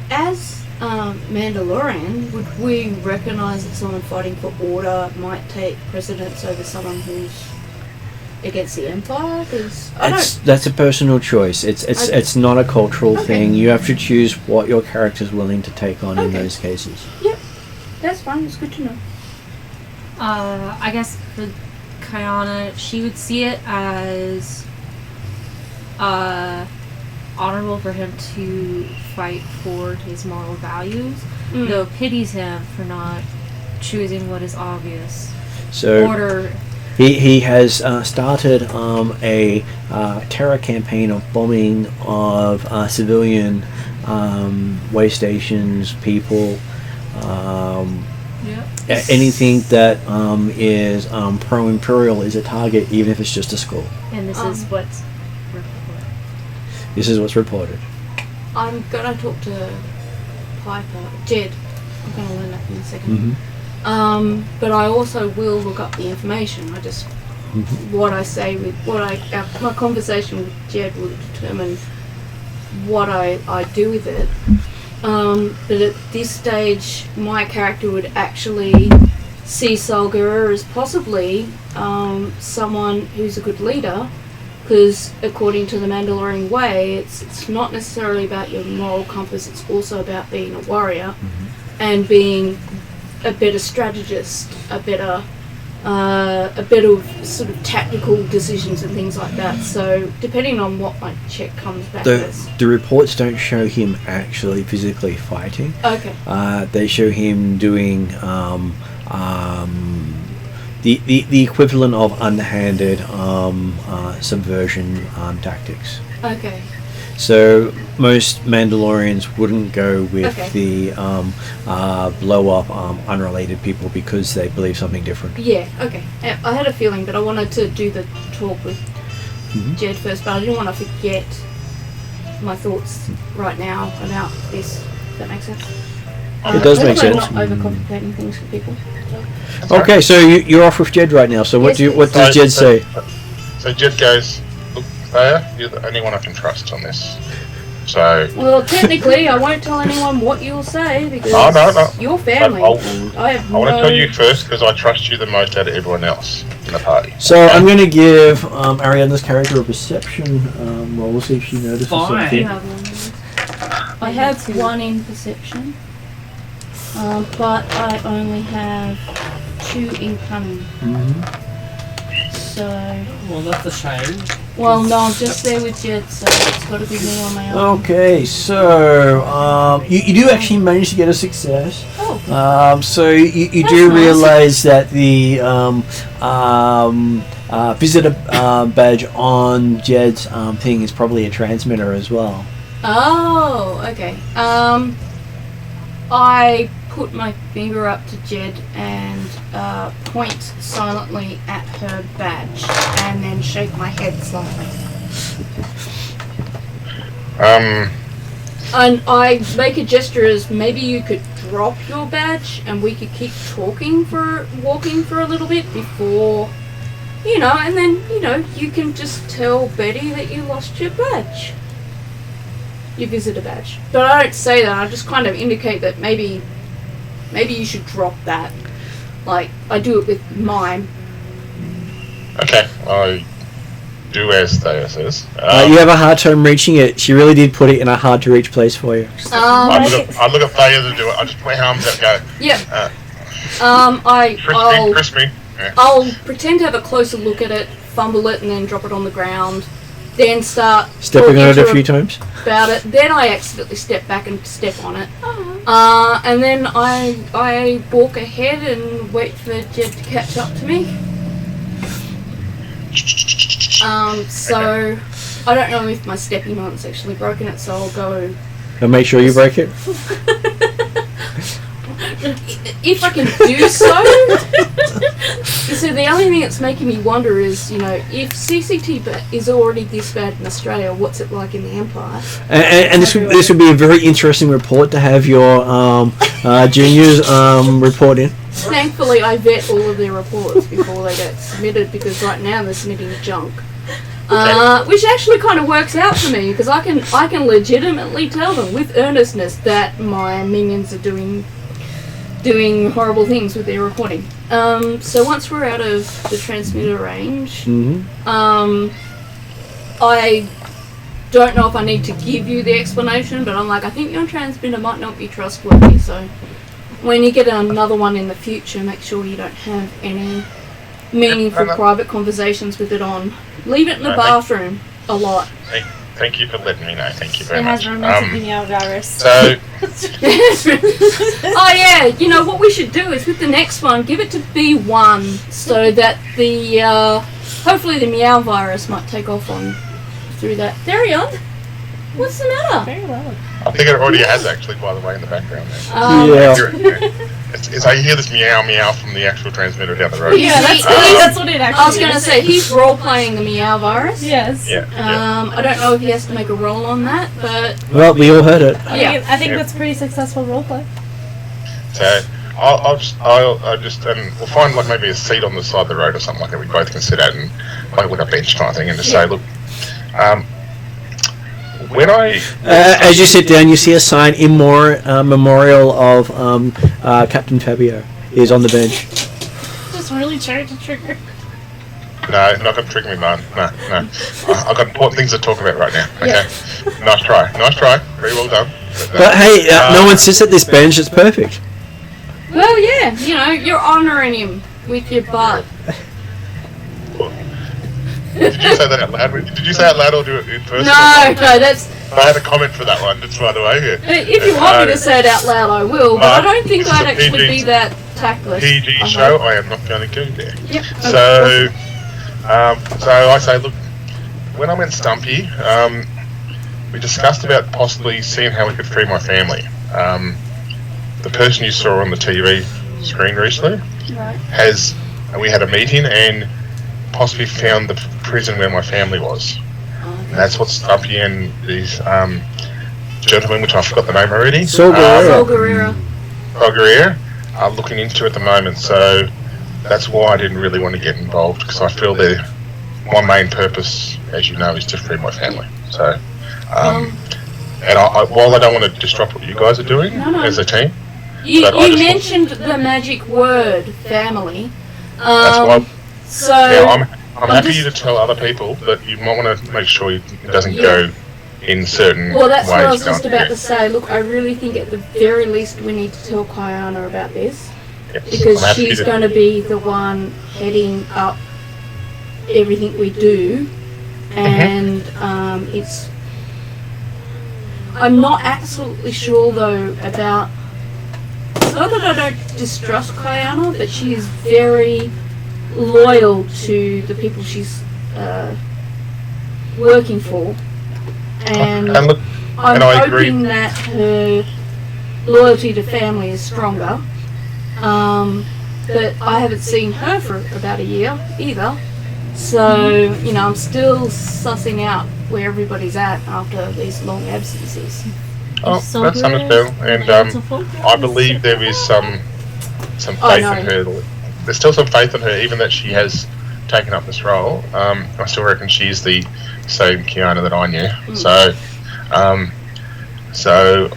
As Mandalorian, would we recognise that someone fighting for order might take precedence over someone who's against the Empire? Because That's a personal choice. It's not a cultural thing. You have to choose what your character's willing to take on in those cases. Yep, that's fine. It's good to know. I guess for Kayana, she would see it as honorable for him to fight for his moral values, though pities him for not choosing what is obvious. So Order. he has started a terror campaign of bombing of civilian way stations, people, anything that is pro-imperial is a target, even if it's just a school. And this is what's reported. This is what's reported. I'm gonna talk to Jed. I'm gonna learn that in a second. But I also will look up the information. I just what I say with my conversation with Jed will determine what I do with it. But at this stage, my character would actually see Salguera as possibly someone who's a good leader, because according to the Mandalorian way, it's not necessarily about your moral compass. It's also about being a warrior and being a better strategist, a better sort of tactical decisions and things like that. So depending on what my check comes back as. The reports don't show him actually physically fighting. Okay. They show him doing the equivalent of underhanded subversion tactics. Okay. So most Mandalorians wouldn't go with the blow up unrelated people because they believe something different. Yeah, okay. I had a feeling, but I wanted to do the talk with Jed first, but I didn't want to forget my thoughts right now about this. Does that make sense? It does make sense. Not overcomplicating things for people. Okay, so you're off with Jed right now. So what does Jed say? So Jed goes, "Look, Thea, you're the only one I can trust on this. So." Well, technically, I won't tell anyone what you'll say because No. you're family. And I want to tell you first because I trust you the most out of everyone else in the party. So I'm going to give Ariana's character a perception roll to see if she notices something. I have one in perception, but I only have 2 in cunning. So. Well, that's a shame. Well, no, I'm just there with Jed, so it's got to be me on my own. Okay, so you do actually manage to get a success. Oh. So you do nice. realize that the visitor badge on Jed's thing is probably a transmitter as well. Oh, okay. I put my finger up to Jed and point silently at her badge and then shake my head slightly. And I make a gesture as maybe you could drop your badge and we could keep walking for a little bit before, and then, you can just tell Betty that you lost your badge. Your visitor badge. But I don't say that, I just kind of indicate that maybe you should drop that. Like, I do it with mine. Okay, I do as Thea says. You have a hard time reaching it. She really did put it in a hard to reach place for you. I look at Thea to do it. I just put my arms out and go. Yeah. Trust me. Yeah. I'll pretend to have a closer look at it, fumble it, and then drop it on the ground. Then start stepping on it a few times. About it. Then I accidentally step back and step on it. And then I walk ahead and wait for Jed to catch up to me. So I don't know if my stepping mont's actually broken it, so I'll go. And make sure you break it. If I can do so. You see, the only thing that's making me wonder is, if CCTV is already this bad in Australia, what's it like in the Empire? And this would be a very interesting report to have your juniors report in. Thankfully, I vet all of their reports before they get submitted, because right now they're submitting junk. Which actually kind of works out for me, because I can legitimately tell them with earnestness that my minions are doing horrible things with their recording. So once we're out of the transmitter range, I don't know if I need to give you the explanation, but I'm like, I think your transmitter might not be trustworthy, so when you get another one in the future, make sure you don't have any meaningful private conversations with it on. Leave it in the bathroom. a lot. Thank you for letting me know. Thank you very It much. has romantic meow virus. So, Oh yeah, you know what we should do is with the next one, give it to B1 so that the hopefully the meow virus might take off on through that. Terrinoth, what's the matter? Very well. I think it already has actually, by the way, in the background there. Yeah. It's I hear this meow meow from the actual transmitter down the road. Yeah, that's what it actually I was going to say he's role playing the meow virus. Yes. Yeah. I don't know if he has to make a roll on that, but Well, we all heard it. I think Yeah. that's pretty successful roleplay. So I'll just and we'll find like maybe a seat on the side of the road or something like that we both can sit at and like with a bench kind of thing and just say, look, when I As you sit down, you see a sign in memorial of Captain Fabio. Is on the bench. Just really trying to trigger. no, not gonna trick me, man. No. I've got important things to talk about right now. Okay, Yeah. nice try, very well done. But hey, no one sits at this bench. It's perfect. well, yeah, you know, you're honouring him with your butt. Did you say that out loud? Did you say it out loud or do it in person? No, that's. I had a comment for that one. Just by the way. Yeah. If you want me to say it out loud, I will. But I don't think This is I'd a actually PG be that tactless. PG I show. hope. I am not going to go there. Yep. So I say, look, when I went Stumpy, we discussed about possibly seeing how we could free my family. The person you saw on the TV screen recently Right. we had a meeting and possibly found the prison where my family was. And that's what Stumpy and these gentlemen, which I forgot the name already, Saul Guerrero. Saul Guerrero. Guerrero, are looking into at the moment. So that's why I didn't really want to get involved, because I feel that my main purpose, as you know, is to free my family. So, and while I don't want to disrupt what you guys are doing No. as a team, You But I just mentioned the magic word, family. that's why. So. Yeah, I'm happy just- to tell other people, but you might want to make sure it doesn't go in certain Well, that's ways. what I was you just don't about do. to say. Look, I really think at the very least we need to tell Kayana about this. Yes, Because I'm happy she's to- going to be the one heading up everything we do. And it's... I'm not absolutely sure, though, about... It's not that I don't distrust Kayana, but she is very loyal to the people she's working for. And And look, I'm and I agree. hoping that her loyalty to family is stronger. But I haven't seen her for about a year either. So, you know, I'm still sussing out where everybody's at after these long absences. Oh, So that's good. understandable. And Beautiful. I believe there is some faith Oh, in no. her. There's still some faith in her, even that she has taken up this role. I still reckon she's the same Kiana that I knew. So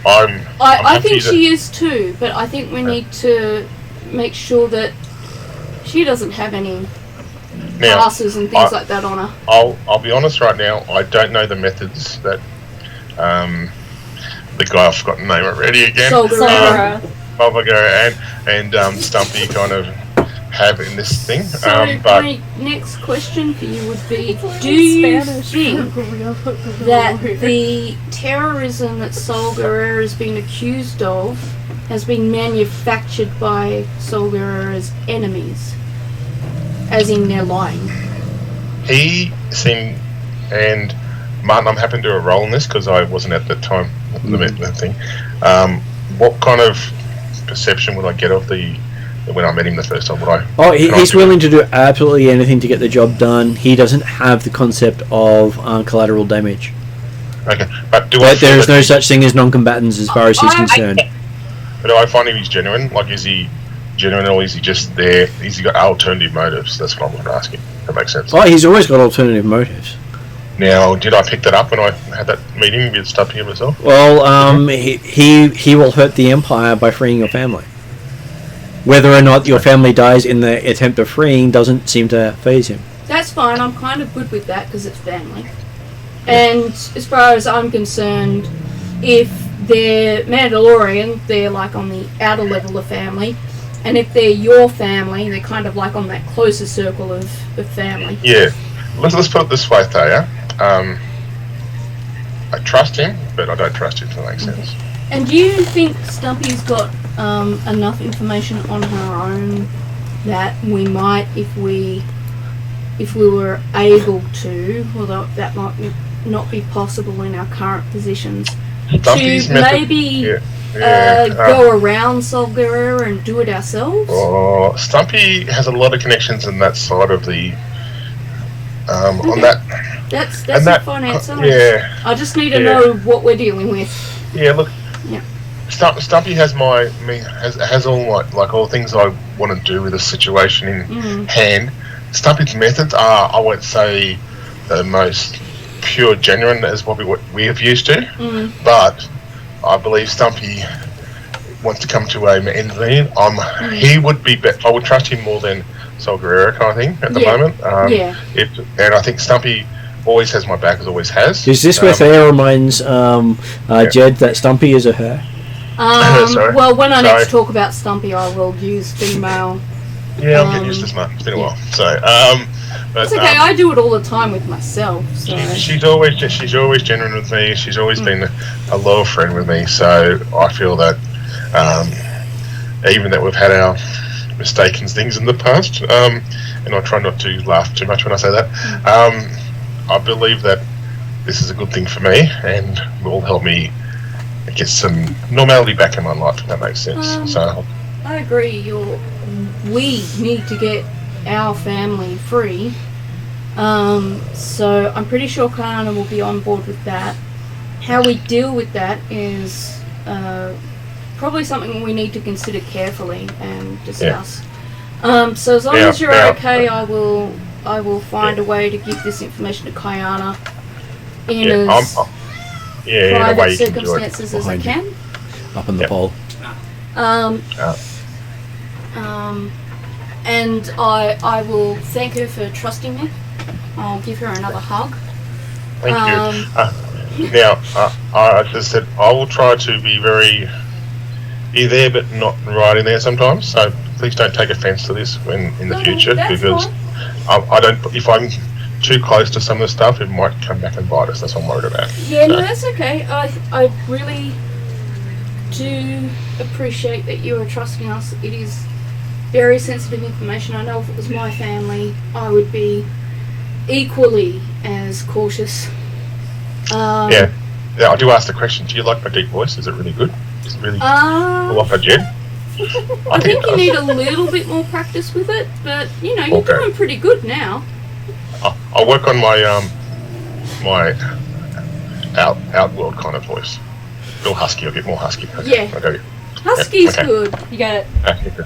I'm I happy think that- she is too, but I think we need to make sure that she doesn't have any now. classes and things I- like that on her. I'll be honest right now. I don't know the methods that the guy, I've forgotten the name already again. Saul Sarah. And Stumpy kind of have in this thing. So But my next question for you would be, do you think that the terrorism that Saul Guerrero has been accused of has been manufactured by Saul Guerrero's enemies? As in they're lying? he seemed, and Martin, I'm happy to do a role in this because I wasn't at the time the thing. What kind of perception would I get of when I met him the first time? Oh, can I he's do- willing to do absolutely anything to get the job done. He doesn't have the concept of collateral damage. Okay, but do I But feel there is that no such thing as non-combatants as far as he's concerned. But do I find him he's genuine? Like, is he genuine or is he just there? Has he got alternative motives? That's what I'm going to ask him. That makes sense. Oh, he's always got alternative motives. Now, did I pick that up when I had that meeting with Stumpy and myself? Well, he will hurt the Empire by freeing your family. Whether or not your family dies in the attempt of freeing doesn't seem to faze him. That's fine, I'm kind of good with that because it's family. And as far as I'm concerned, if they're Mandalorian, they're like on the outer level of family. And if they're your family, they're kind of like on that closer circle of family. Yeah. Let's put it this way, though, yeah? I trust him, but I don't trust him. If that makes sense. And do you think Stumpy's got enough information on her own that we might, if we were able to, although that might not be possible in our current positions, Stumpy's to method- maybe Yeah. go around Sol Guerrero and do it ourselves? Stumpy has a lot of connections in that side of the. On that. That's and a that- fine answer. Yeah. I just need to Yeah. know what we're dealing with. Yeah. Look. Yeah. Stumpy has has all like all things I want to do with the situation in hand. Stumpy's methods are, I won't say, the most pure, genuine as what we have used to, but I believe Stumpy wants to come to a ending. He would be. I would trust him more than Sol Guerrero kind of thing at the moment. And I think Stumpy always has my back, as always has. Is this where Thea reminds Jed that Stumpy is a her? Sorry. Well, when I Sorry. next talk about Stumpy, I will use female. Yeah, I'm getting used to this, man. It's been a while. So, but It's okay. I do it all the time with myself. So. she's always genuine with me. She's always been a loyal friend with me. So I feel that even that we've had our mistaken things in the past, and I try not to laugh too much when I say that. I believe that this is a good thing for me, and will help me get some normality back in my life. If that makes sense. So I agree. We need to get our family free. So I'm pretty sure Kana will be on board with that. How we deal with that is probably something we need to consider carefully and discuss. So as long as you're okay, I will find a way to give this information to Kayana in as private circumstances as I can. Up in the bowl. And I will thank her for trusting me. I'll give her another hug. Thank you. Now, I just said I will try to be be there, but not right in there sometimes. So please don't take offence to this in the future, because I don't. If I'm too close to some of the stuff, it might come back and bite us. That's what I'm worried about. Yeah, no, that's okay. I really do appreciate that you are trusting us. It is very sensitive information. I know if it was my family, I would be equally as cautious. Yeah, I do ask the question. Do you like my deep voice? Is it really good? Is it really pull off a Jed? I think you need a little bit more practice with it, but you're doing pretty good now. I'll work on my outworld kind of voice. A little husky. I'll get more husky. Okay. Yeah. Okay. Husky's good. You got it.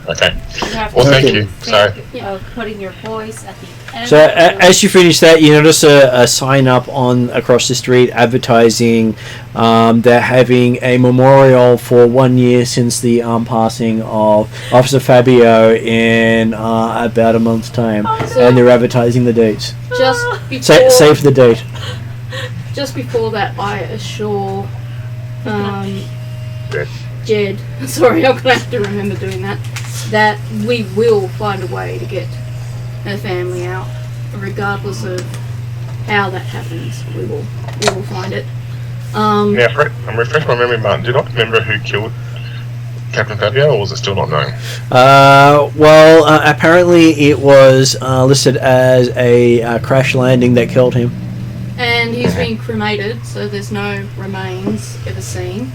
Okay. You have Well, to thank you. So, think of putting your voice at the end. So as you finish that, you notice a sign up across the street advertising they're having a memorial for 1 year since the passing of Officer Fabio in about a month's time, and they're advertising the dates. Just before, Save the date. Just before that, I assure Jed, sorry, I'm gonna have to remember doing that we will find a way to get her family out, regardless of how that happens. We will find it. now, I'm refreshing my memory, Martin. Do you not remember who killed Captain Fabio, or was it still not known? Apparently it was listed as a crash landing that killed him. And he's been cremated, so there's no remains ever seen.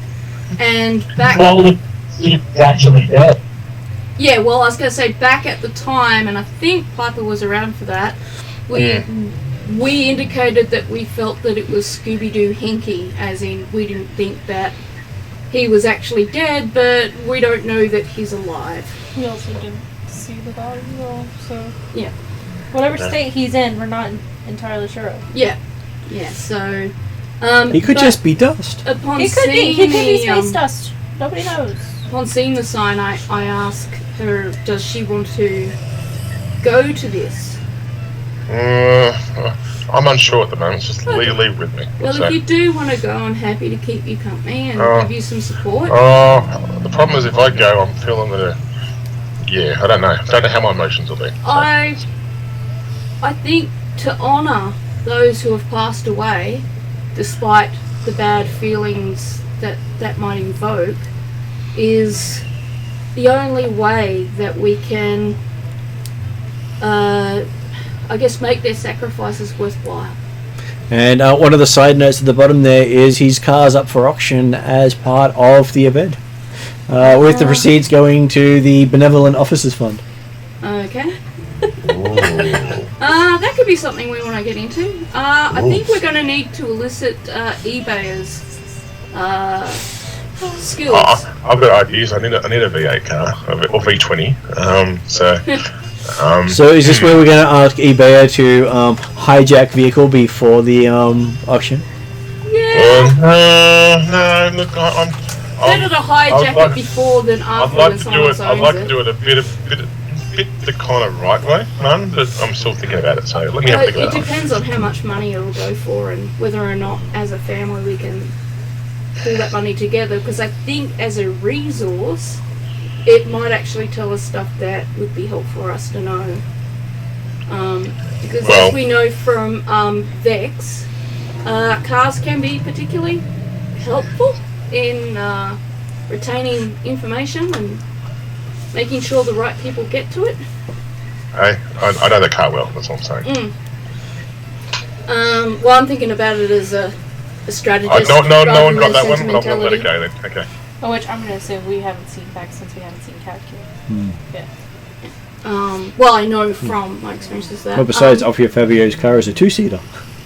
And back... Well, he's actually dead. Yeah, well, I was going to say, back at the time, and I think Piper was around for that, we indicated that we felt that it was Scooby-Doo Hinky, as in we didn't think that he was actually dead, but we don't know that he's alive. We also didn't see the body though, so Yeah. whatever state he's in, we're not entirely sure of. Yeah, so... He could just be dust. Upon He could be space dust. Nobody knows. Upon seeing the sign, I ask her, does she want to go to this? I'm unsure at the moment. Just leave with me. Well, if you do want to go, I'm happy to keep you company and give you some support. The problem is if I go, I'm feeling that. Yeah, I don't know. I don't know how my emotions will be. I think to honour those who have passed away, despite the bad feelings that might invoke, is the only way that we can, I guess, make their sacrifices worthwhile. And one of the side notes at the bottom there is his car's up for auction as part of the event, with the proceeds going to the Benevolent Officers Fund. Okay. That could be something we want to get into. I think we're going to need to elicit eBayers skills. I've got ideas. I need a V8 car or V20. So is this where we're going to ask eBay to hijack vehicle before the auction? Yeah. No. Look, Better to hijack it before than after when someone owns it. I'd like to do it a bit the kind of right way, man. But I'm still thinking about it. So let me have a think about it. It depends on how much money it'll go for and whether or not, as a family, we can pull that money together. Because I think, as a resource, it might actually tell us stuff that would be helpful for us to know. Because as we know from Vex, cars can be particularly helpful in retaining information and making sure the right people get to it. I know the car well, that's what I'm saying. Well, I'm thinking about it as a strategist. No one got that one, but I'm going to let it go then. Okay. Which I'm going to assume we haven't seen back since we haven't seen Calculus. Yeah. Well, I know from my experiences that. Well, besides, Alfia Fabio's car is a two-seater.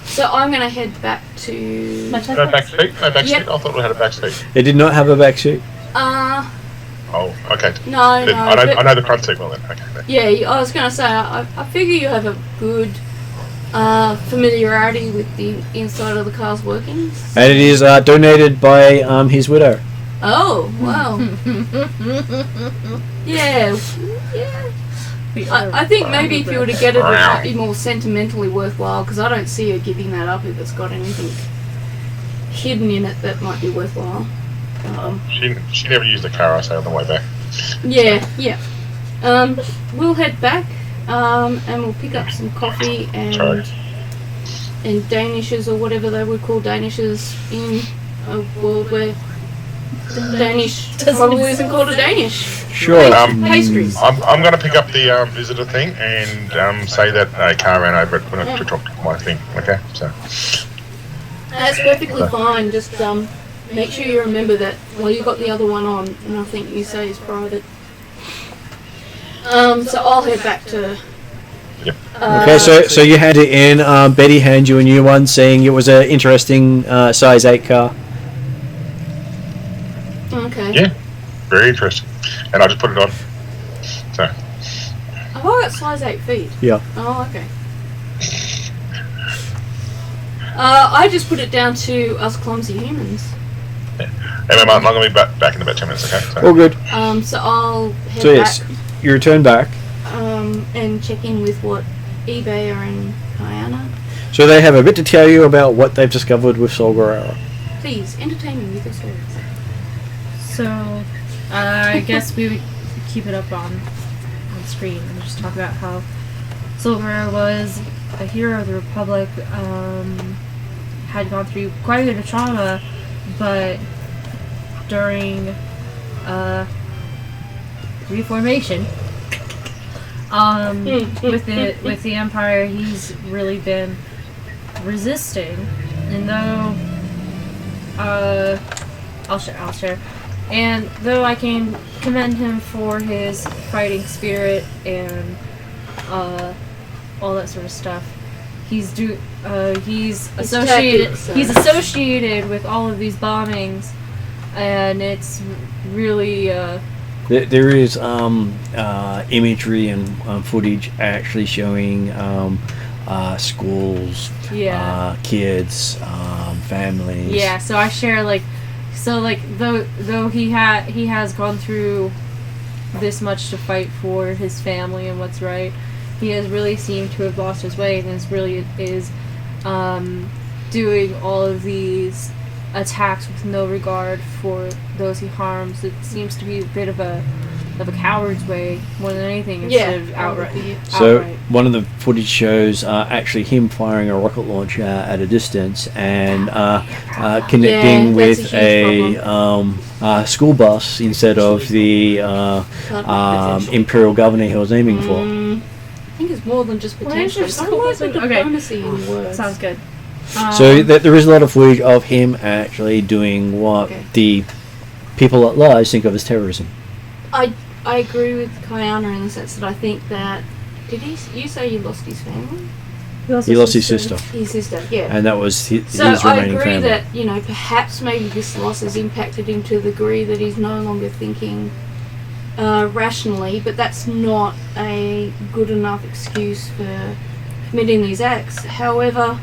So I'm going to head back to... No back seat? No back seat? I thought we had a back seat. It did not have a back seat. Oh, okay. No. I know the front seat well then. Okay. Yeah, I was going to say, I figure you have a good familiarity with the inside of the car's workings. And it is donated by his widow. Oh, wow. Yeah. I think maybe if you were to get it, it might be more sentimentally worthwhile, because I don't see her giving that up if it's got anything hidden in it that might be worthwhile. She never used the car, I say, on the way back. Yeah. We'll head back, and we'll pick up some coffee and danishes, or whatever they would call danishes in a world where Danish probably isn't called a Danish. Sure. Pastries. I'm going to pick up the visitor thing and say that a car ran over it when I took my thing. Okay, so that's perfectly fine. Just make sure you remember that while you got the other one on, nothing you say is private. So I'll head back to. Yep. Okay, so you had it in. Betty handed you a new one, saying it was an interesting size 8 car. Okay. Yeah, very interesting. And I just put it on. So. Oh, I got size 8 feet. Yeah. Oh, okay. I just put it down to us clumsy humans. Yeah. Anyway, I'm going to be back in about 10 minutes, okay? So. All good. So I'll head So yes, back. you return back. And check in with what eBay are in Guyana. So they have a bit to tell you about what they've discovered with Sol Guerrero. Please, entertain me with your stories. So, I guess we would keep it up on screen and just talk about how Silver was a hero of the Republic, had gone through quite a bit of trauma, but during reformation, with the Empire, he's really been resisting, and though I'll share. And though I can commend him for his fighting spirit and all that sort of stuff, he's associated with all of these bombings, and it's really There is imagery and footage actually showing schools, kids, families. Yeah, so I share though he has gone through this much to fight for his family and what's right, he has really seemed to have lost his way and is doing all of these attacks with no regard for those he harms. It seems to be a bit of a coward's way more than anything, instead of outright. So one of the footage shows actually him firing a rocket launcher at a distance and connecting with a school bus instead of the Imperial governor he was aiming for. I think it's more than just potential. I like the diplomacy in words. Sounds good. So there is a lot of footage of him actually doing what the people at large think of as terrorism. I agree with Kayana in the sense that I think that you say he lost his family? He lost his sister. His sister, yeah. And that was his remaining family. So I agree that, perhaps maybe this loss has impacted him to the degree that he's no longer thinking rationally, but that's not a good enough excuse for committing these acts. However,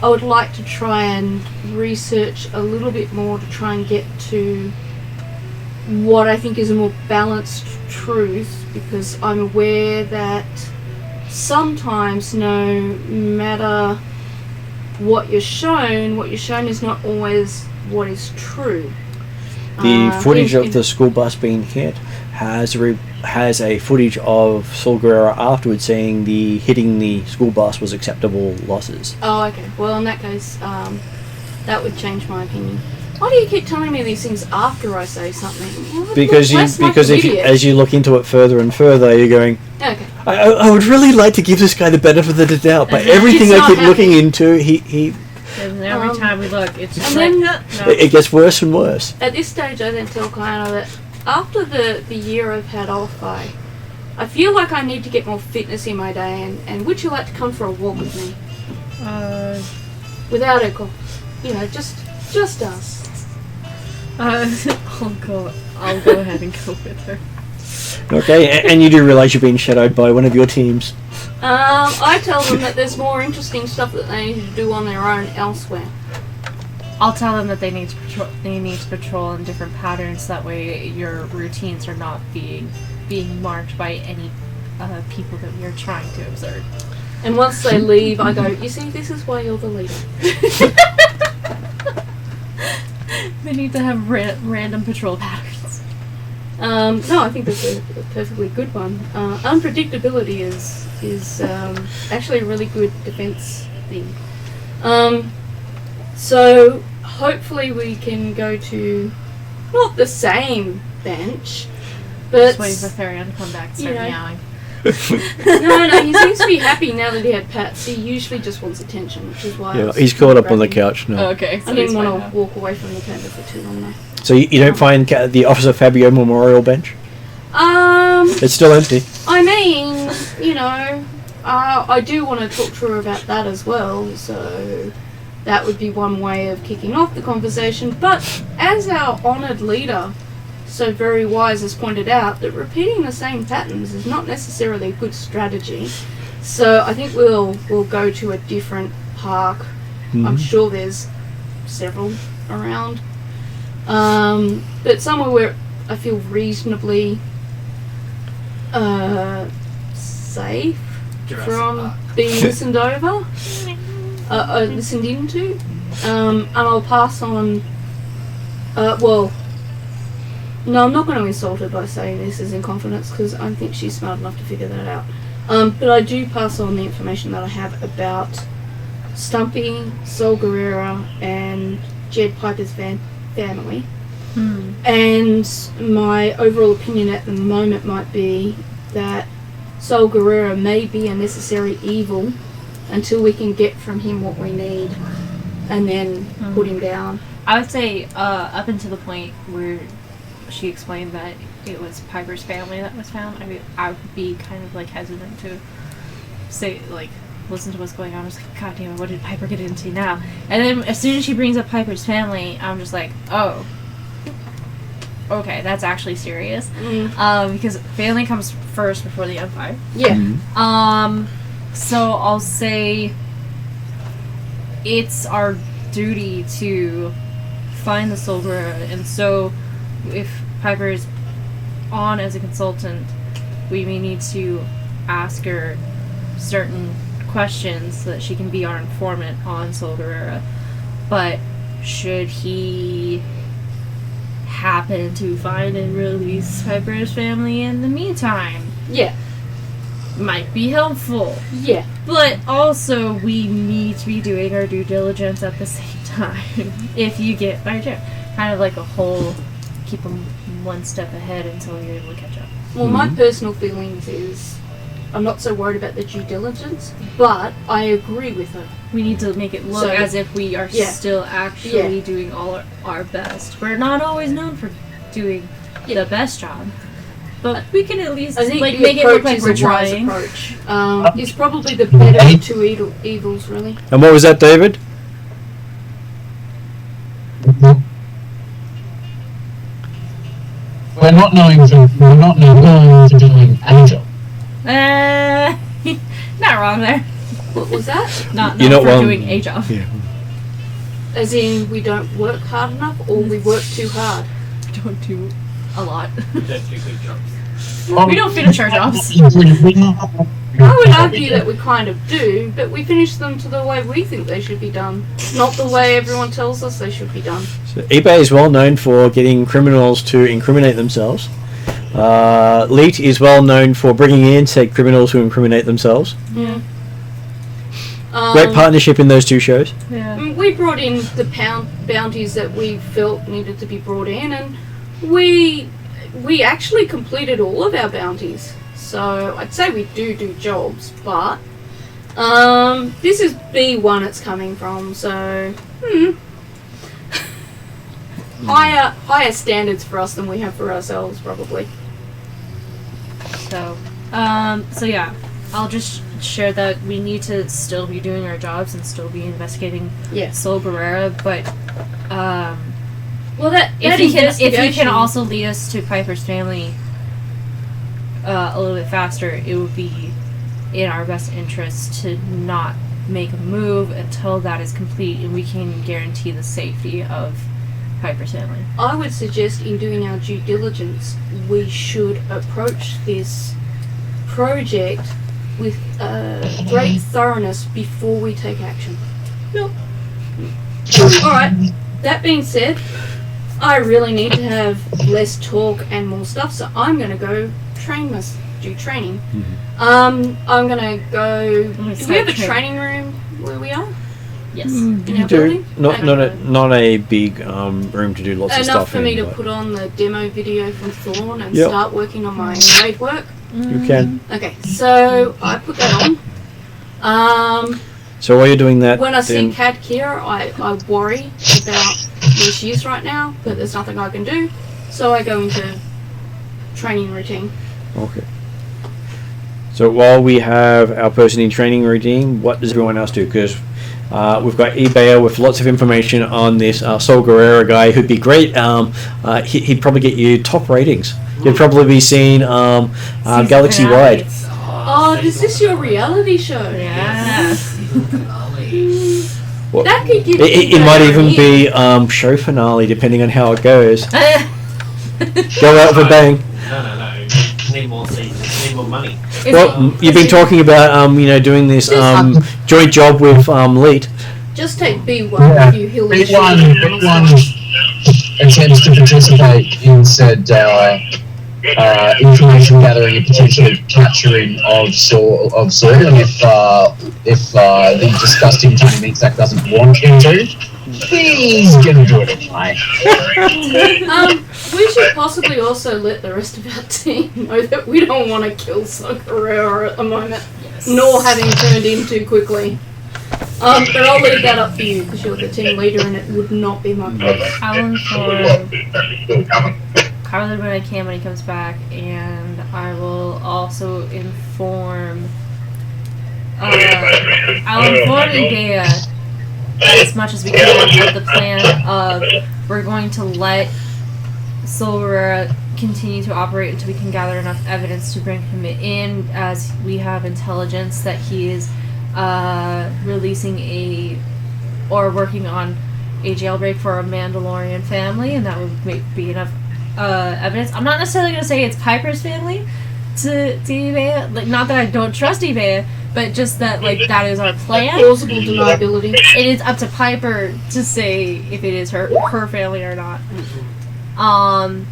I would like to try and research a little bit more to try and get to what I think is a more balanced truth, because I'm aware that sometimes no matter what you're shown is not always what is true. The footage of the school bus being hit has a footage of Saul Guerrero afterwards saying the hitting the school bus was acceptable losses. Oh, okay. Well, in that case, that would change my opinion. Why do you keep telling me these things after I say something? Well, because as you look into it further and further, you're going, okay. I would really like to give this guy the benefit of the doubt, but everything I keep looking into, he and every time we look, it's just it gets worse and worse. At this stage, I then tell Kayana that after the year I've had off, I feel like I need to get more fitness in my day, and would you like to come for a walk with me? Without Echo. Just us. I'll go ahead and go with her. Okay, and you do realise you're being shadowed by one of your teams. I tell them that there's more interesting stuff that they need to do on their own elsewhere. I'll tell them that they need to patrol in different patterns. That way, your routines are not being marked by any people that we are trying to observe. And once they leave, I go, you see, this is why you're the leader. They need to have random patrol patterns. No, I think that's a perfectly good one. Unpredictability is actually a really good defense thing. So hopefully we can go to not the same bench, but just waiting for Therion to come back and start meowing. No, he seems to be happy now that he had pets. He usually just wants attention, which is why. Yeah, he's caught up on the couch now. Oh, okay, so I didn't want to walk away from the table for too long, though. So you don't find the Officer Fabio Memorial bench? It's still empty. I mean, I do want to talk to her about that as well. So that would be one way of kicking off the conversation. But as our honoured leader so very wise has pointed out, that repeating the same patterns is not necessarily a good strategy. So I think we'll go to a different park. Mm-hmm. I'm sure there's several around. But somewhere where I feel reasonably safe from being listened over, listened into. And I'll pass on, no, I'm not going to insult her by saying this is in confidence, because I think she's smart enough to figure that out. But I do pass on the information that I have about Stumpy, Saul Guerrero, and Jed Piper's family. And my overall opinion at the moment might be that Saul Guerrero may be a necessary evil until we can get from him what we need, and then put him down. I would say up until the point where she explained that it was Piper's family that was found, I would be kind of hesitant to say, listen to what's going on. I was like, God damn it, what did Piper get into now? And then as soon as she brings up Piper's family, I'm just like, oh, okay, that's actually serious. Because family comes first before the Empire. Yeah. So I'll say it's our duty to find the Saul Guerrero, and so if Piper is on as a consultant, we may need to ask her certain questions so that she can be our informant on Saul Guerrero. But should he happen to find and release Piper's family in the meantime. Yeah. Might be helpful. Yeah. But also, we need to be doing our due diligence at the same time. If you get my drift. Kind of like a whole, keep them one step ahead until you're able to catch up. Well, my personal feelings is I'm not so worried about the due diligence, but I agree with her. We need to make it look as if we are still actually doing all our best. We're not always known for doing the best job, but we can at least make it look like we're trying. Approach. It's probably the better of two evils, really. And what was that, David? We're not known for doing a job. Not wrong there. What was that? Not for doing a job. Yeah. As in, we don't work hard enough, or we work too hard. We don't do a lot. We don't do good jobs. We don't finish our jobs. I would argue that we kind of do, but we finish them to the way we think they should be done, not the way everyone tells us they should be done. So eBay is well known for getting criminals to incriminate themselves. Leet is well known for bringing in said criminals who incriminate themselves. Yeah. Great partnership in those two shows. Yeah. We brought in the bounties that we felt needed to be brought in, and we actually completed all of our bounties. So I'd say we do jobs, but this is B1 it's coming from, so higher standards for us than we have for ourselves, probably. So yeah, I'll just share that we need to still be doing our jobs and still be investigating Sol Guerrera, but well, if you can also lead us to Piper's family a little bit faster, it would be in our best interest to not make a move until that is complete and we can guarantee the safety of Piper's family. I would suggest in doing our due diligence, we should approach this project with great thoroughness before we take action. Yep. Alright, that being said, I really need to have less talk and more stuff, so I'm going to go do training. I'm going to go... Do we have a training room where we are? Yes. In our building? Not a big room to do lots of stuff. Enough for me to put on the demo video from Thorn and start working on my raid work? You can. Okay, so I put that on. So while you're doing that, when I see Kat Kira, I worry about where she is right now, but there's nothing I can do, so I go into training routine. Okay. So while we have our person in training routine, what does everyone else do? Because we've got eBay with lots of information on this Sol Guerrera guy who'd be great. He'd probably get you top ratings. You'd probably be seen galaxy-wide. Oh, is this your reality show? Yeah. Well, that could give it might even be show finale, depending on how it goes. Go out with a bang. No. Need more seasons. Need more money. Well, you've been talking about doing this joint job with Leet. Just take B1 if you heal the B1 intends to participate in said information gathering and potentially capturing of Saul, and if the disgusting Tiny Meat Sack doesn't want him to, he's gonna do it anyway. We should possibly also let the rest of our team know that we don't want to kill Sol Guerrera at the moment, nor having turned in too quickly. But I'll leave that up to you because you're the team leader and it would not be my place. I'll inform Carla when I can when he comes back, and I will also inform Idea as much as we can with the plan of we're going to let Sol Guerrera continue to operate until we can gather enough evidence to bring him in, as we have intelligence that he is releasing working on a jailbreak for a Mandalorian family, and that would be enough evidence. I'm not necessarily going to say it's Piper's family to eBay, like, not that I don't trust eBay, but just that that is our plan. Plausible deniability. It is up to Piper to say if it is her family or not.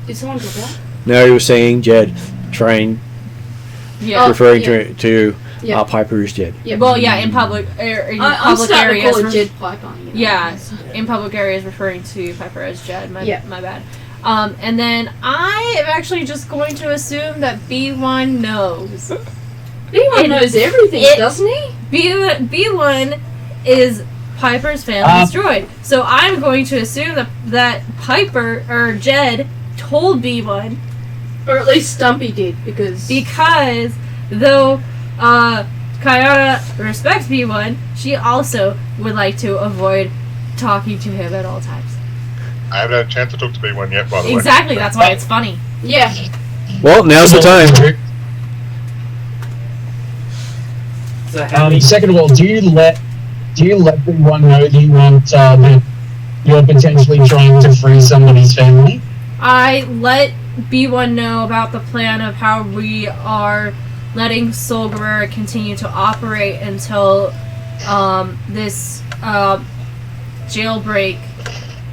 Did someone drop out? No, you were saying Jed. Train Yeah. referring yeah. to Yeah. Piper is Jed. Yeah. Well, yeah, in public I'm public starting to areas. call it Jed Piper. Yeah, in public areas referring to Piper as Jed. My bad. And then I am actually just going to assume that B1 knows. B1 knows everything, doesn't he? B1 is Piper's family's droid. So I'm going to assume that Piper or Jed told B1, Or at least Stumpy did, because though Kayana respects B1, she also would like to avoid talking to him at all times. I haven't had a chance to talk to B1 yet, by the way. Exactly, that's why it's funny. yeah. Well, now's the time. So how Second of all, do you let B1 know that you want that you're potentially trying to free somebody's family? I let B1 know about the plan of how we are letting Solgarer continue to operate until this jailbreak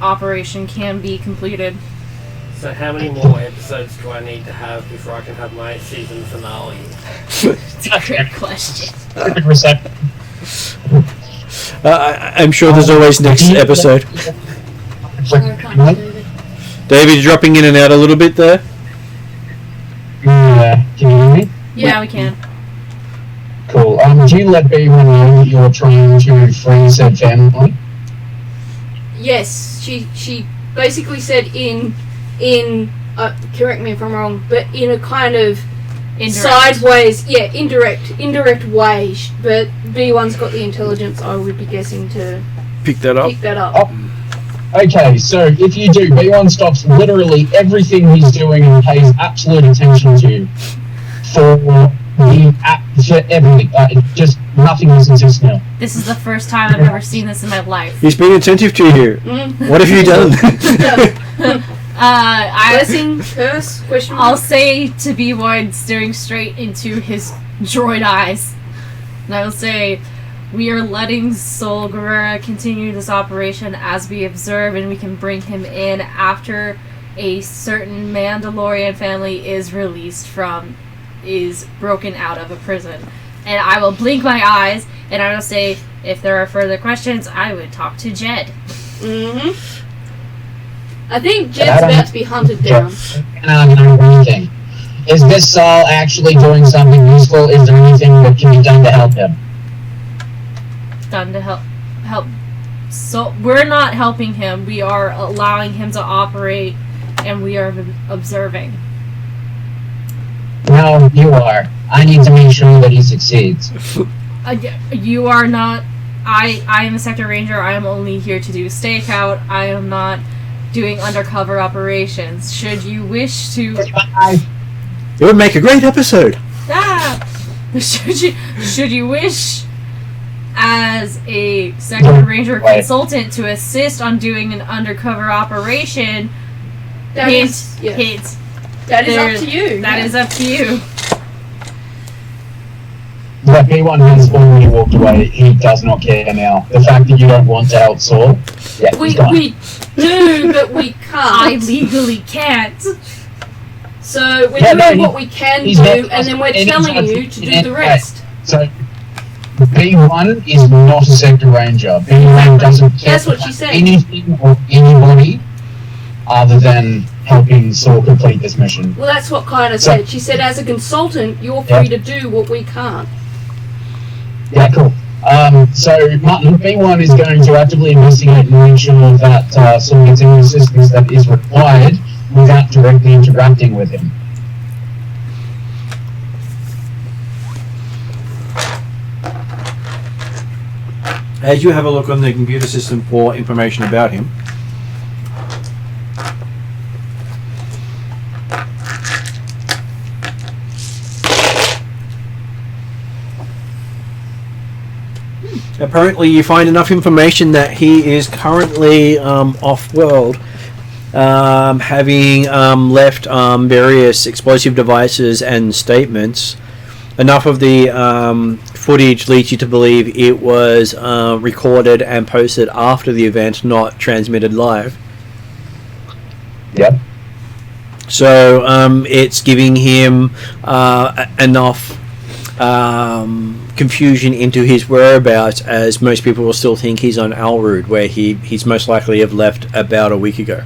operation can be completed. So how many more episodes do I need to have before I can have my season finale? It's a great question. Perfect reception. I'm sure there's always next episode. David, dropping in and out a little bit there. Yeah, can you hear me? Yeah, we can. Cool. Do you let B1 know that you're trying to free said family? Yes, she basically said in correct me if I'm wrong, but in a kind of sideways, indirect way. But B1's got the intelligence, I would be guessing, to Pick that up. Oh. Okay, so if you do, B1 stops literally everything he's doing and pays absolute attention to you for everything. Just nothing listens now. This is the first time I've ever seen this in my life. He's been attentive to you. What have you done? Blessing, curse, question mark? I'll say to B1, staring straight into his droid eyes, and I will say, we are letting Sol Guerrera continue this operation as we observe, and we can bring him in after a certain Mandalorian family is broken out of a prison. And I will blink my eyes, and I will say, if there are further questions, I would talk to Jed. Mm-hmm. I think Jed's about to be hunted down. I don't know anything. Is this Saul actually doing something useful? Is there anything that can be done to help him? Done to help. So we're not helping him. We are allowing him to operate, and we are observing. No, you are. I need to make sure that he succeeds. You are not. I am a sector ranger. I am only here to do stakeout. I am not doing undercover operations. Should you wish to, It would make a great episode. should you wish, as a sector ranger consultant, to assist on doing an undercover operation, That hint, is- yeah. hint. That is up to you. That is up to you. But B1 has already walked away. He does not care now. The fact that you don't want to help Saul, yeah, We he's gone. do, but we I can't. legally can't. So we're Yeah, doing no, what we can he's do, not and then we're any telling type you of to do the rest. So, B1 is not a sector ranger. B1 doesn't care That's what she about said. anything or anybody other than helping Saul complete this mission. Well, that's what Kaina So- said. She said, as a consultant, you're free to do what we can't. Yeah, cool. So, Martin, B1 is going to actively investigate and make sure that Saul gets any assistance that is required without directly interacting with him. As you have a look on the computer system for information about him, apparently you find enough information that he is currently off-world, having left various explosive devices and statements enough of the footage leads you to believe it was recorded and posted after the event, not transmitted live. Yep. So it's giving him enough confusion into his whereabouts, as most people will still think he's on Elrood, where he's most likely have left about a week ago.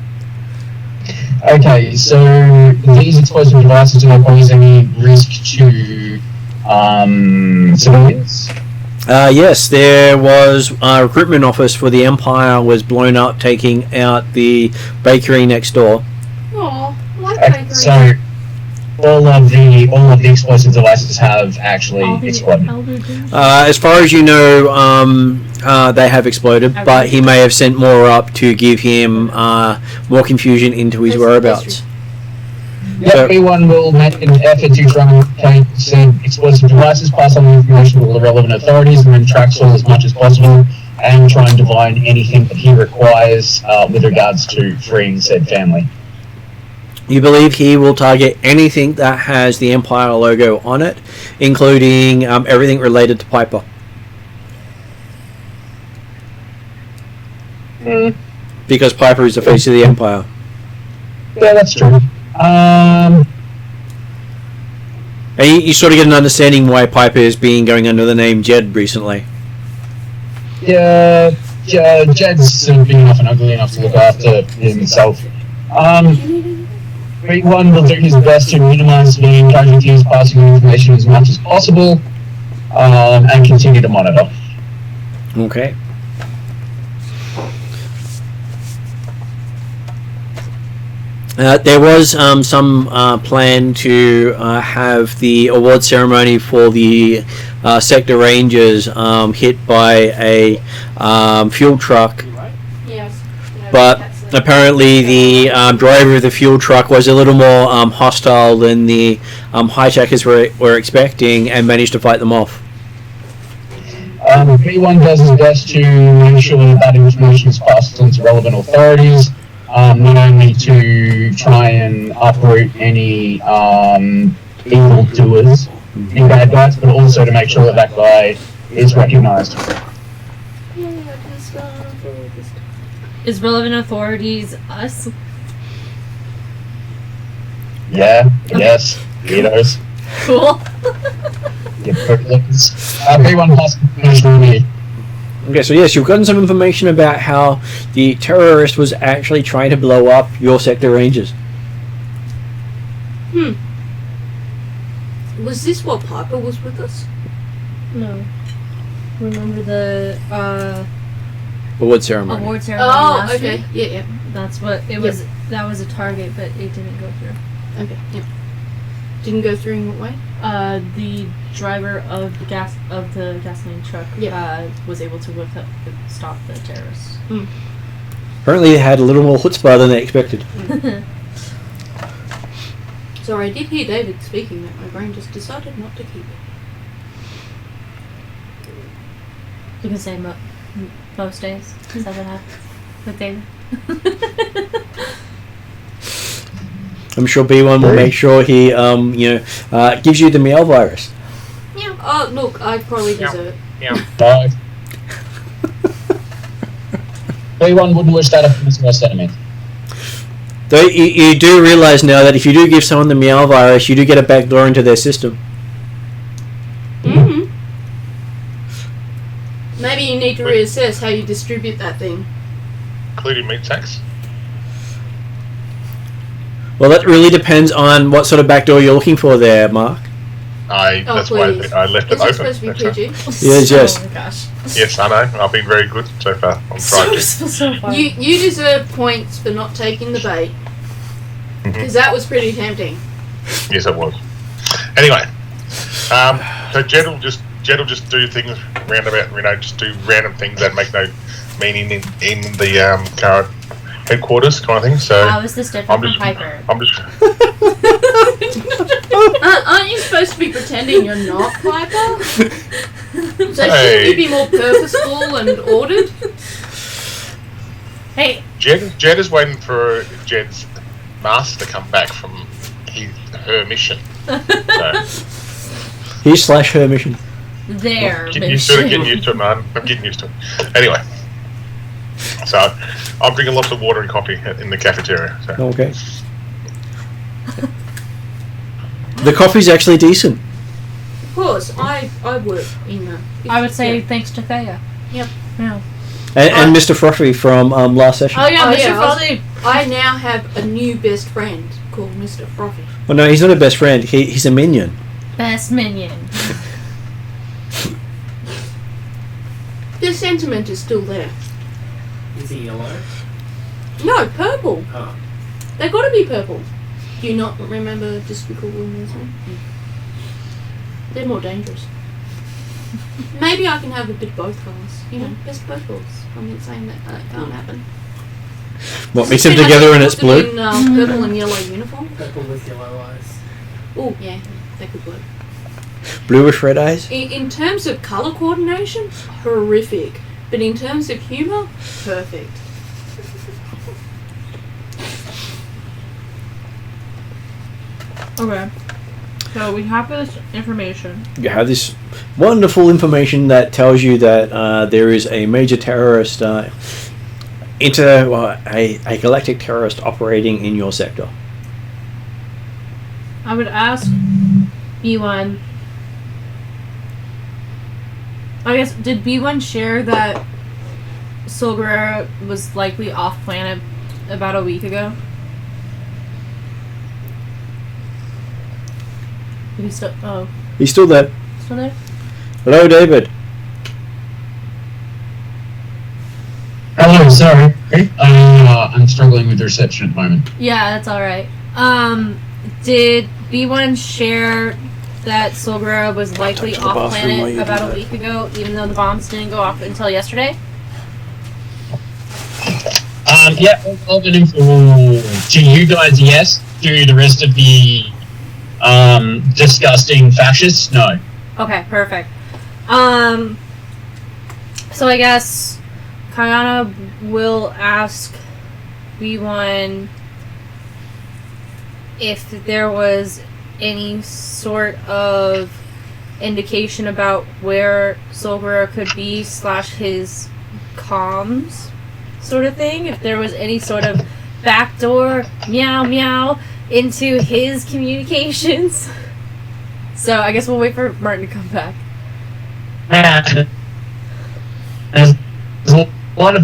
Okay, so these explosive devices do not pose any risk to civilians? Yes, there was a recruitment office for the Empire was blown up, taking out the bakery next door. Aw, like Okay, bakery. so all of the explosive devices have actually exploded. As far as you know, they have exploded, but he may have sent more up to give him more confusion into his whereabouts. Yep, everyone will make an effort to try and obtain said explosive devices, pass on the information to all the relevant authorities, and then track Saul as much as possible, and try and divine anything that he requires with regards to freeing said family. You believe he will target anything that has the Empire logo on it, including everything related to Piper. Because Piper is the face of the Empire. Yeah, that's true. And you sort of get an understanding why Piper is going under the name Jed recently. Yeah, Jed's big enough and ugly enough to look after himself. Everyone will do his best to minimize civilian casualties, passing on information as much as possible, and continue to monitor. Okay. There was some plan to have the award ceremony for the Sector Rangers hit by a fuel truck, Yes. but apparently the driver of the fuel truck was a little more hostile than the hijackers were expecting, and managed to fight them off. Everyone does his best to make sure that information is passed on to relevant authorities. Not only to try and uproot any evil doers in bad guys, but also to make sure that that guy is recognised. Is relevant authorities us? Yeah, yes, weirdos. Cool. Yeah, lookers. Everyone has information on me. Okay, so yes, you've gotten some information about how the terrorist was actually trying to blow up your Sector Rangers. Was this what Piper was with us? No. Remember the Award ceremony. award ceremony Oh, last okay. week? Yeah, yeah. That's what it was. That was a target, but it didn't go through. Okay, yeah. Didn't go through in what way? The driver of the gasoline truck was able to stop the terrorists. Apparently they had a little more chutzpah than they expected. Sorry, I did hear David speaking that. My brain just decided not to keep it. You can say most days. Is that what happened with David? I'm sure B1 will make sure he, gives you the meow virus. Yeah. Oh, look, I probably deserve it. Bye. Everyone wouldn't wish that upon his worst enemy. Though you do realise now that if you do give someone the meow virus, you do get a backdoor into their system. Mm-hmm. Maybe you need to reassess how you distribute that thing. Including meat sacks. Well, that really depends on what sort of backdoor you're looking for there, Mark. That's please. why I left it Is it open. supposed to be actually. PG? Yes. Oh my gosh. Yes, I know. I've been very good so far. I'm trying to. So far. You deserve points for not taking the bait. Because that was pretty tempting. Yes, it was. Anyway, so Jed will just do things roundabout, just do random things that make no meaning in the current headquarters kind of thing. So How is this different from Piper? I'm just. Aren't you supposed to be pretending you're not Piper? So Hey. shouldn't you be more purposeful and ordered? Hey, Jed is waiting for Jed's master to come back from her mission. So, His/her mission. Their Getting used to it, mission. getting used to it, man. I'm getting used to it. Anyway. So, I'm drinking lots of water and coffee in the cafeteria. So. Okay. The coffee's actually decent. Of course, I work in the. I would say yeah. thanks to Thea. Yep. Yeah. And Mr. Frothy from last session. Oh yeah, Oh, Mr. yeah, Frothy. I now have a new best friend called Mr. Frothy. Well, no, he's not a best friend. He's a minion. Best minion. The sentiment is still there. Is he yellow? No, purple. Oh. They got to be purple. Do you not remember Despicable Me? They're more dangerous. Maybe I can have a bit of both colours. You know, best both colours. I'm not saying that can't happen. What, mix them together and it's blue? In, purple and yellow uniform. Purple with yellow eyes. Oh, yeah, that could work. Blue with red eyes? In terms of colour coordination, horrific. But in terms of humour, perfect. Okay. So we have this information. You have this wonderful information that tells you that there is a major terrorist, a galactic terrorist operating in your sector. I would ask B1. I guess, did B1 share that Solgara was likely off planet about a week ago? He's still, He's still there. still there? Hello, David. Hello, sorry. I'm struggling with the reception at the moment. Yeah, that's alright. Did B1 share that Solgara was likely touch the off bathroom while planet you about do a that. week ago, even though the bombs didn't go off until yesterday? Yeah, I'll get info to you guys, yes. To the rest of the disgusting fascists, no. Okay, perfect. So I guess Kayana will ask B1 if there was any sort of indication about where Solgara could be / his comms sort of thing. If there was any sort of backdoor meow meow into his communications. So I guess we'll wait for Martin to come back. There's a lot of...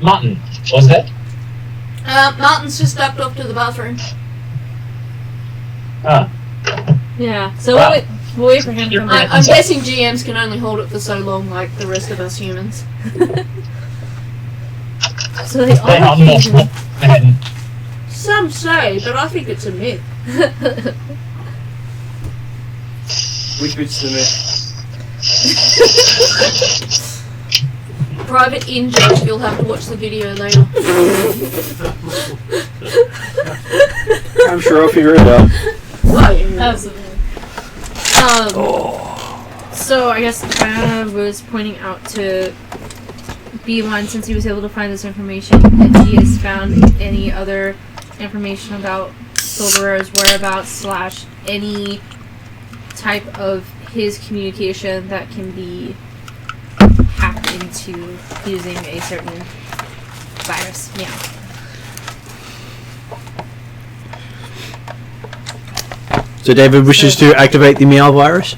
Martin, what's that? Martin's just ducked off to the bathroom. Yeah, so Wow. we'll wait for him to come back. I'm guessing GMs can only hold it for so long, like the rest of us humans. So they all I'm not Manhattan. Some say, but I think it's a myth. Which bit's the myth? Private in-joke, you'll have to watch the video later. I'm sure I'll figure it out. Absolutely. So I guess Kayana was pointing out to B1, since he was able to find this information, if he has found any other information about Solgara's whereabouts / any type of his communication that can be hacked into using a certain virus. Yeah. So David wishes to activate the meow virus?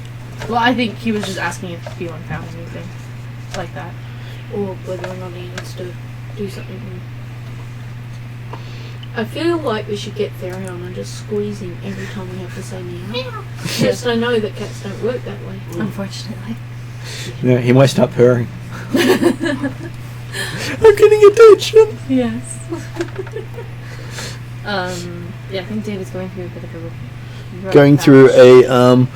Well, I think he was just asking if B1 found anything like that. Or whether or not he needs to do something. I feel like we should get Therion and just squeeze him every time we have to say meow. Just I know that cats don't work that way. Unfortunately. Yeah, he might stop purring. I'm getting attention! Yes. Yeah, I think David's going through a bit of a rough Going patch. through a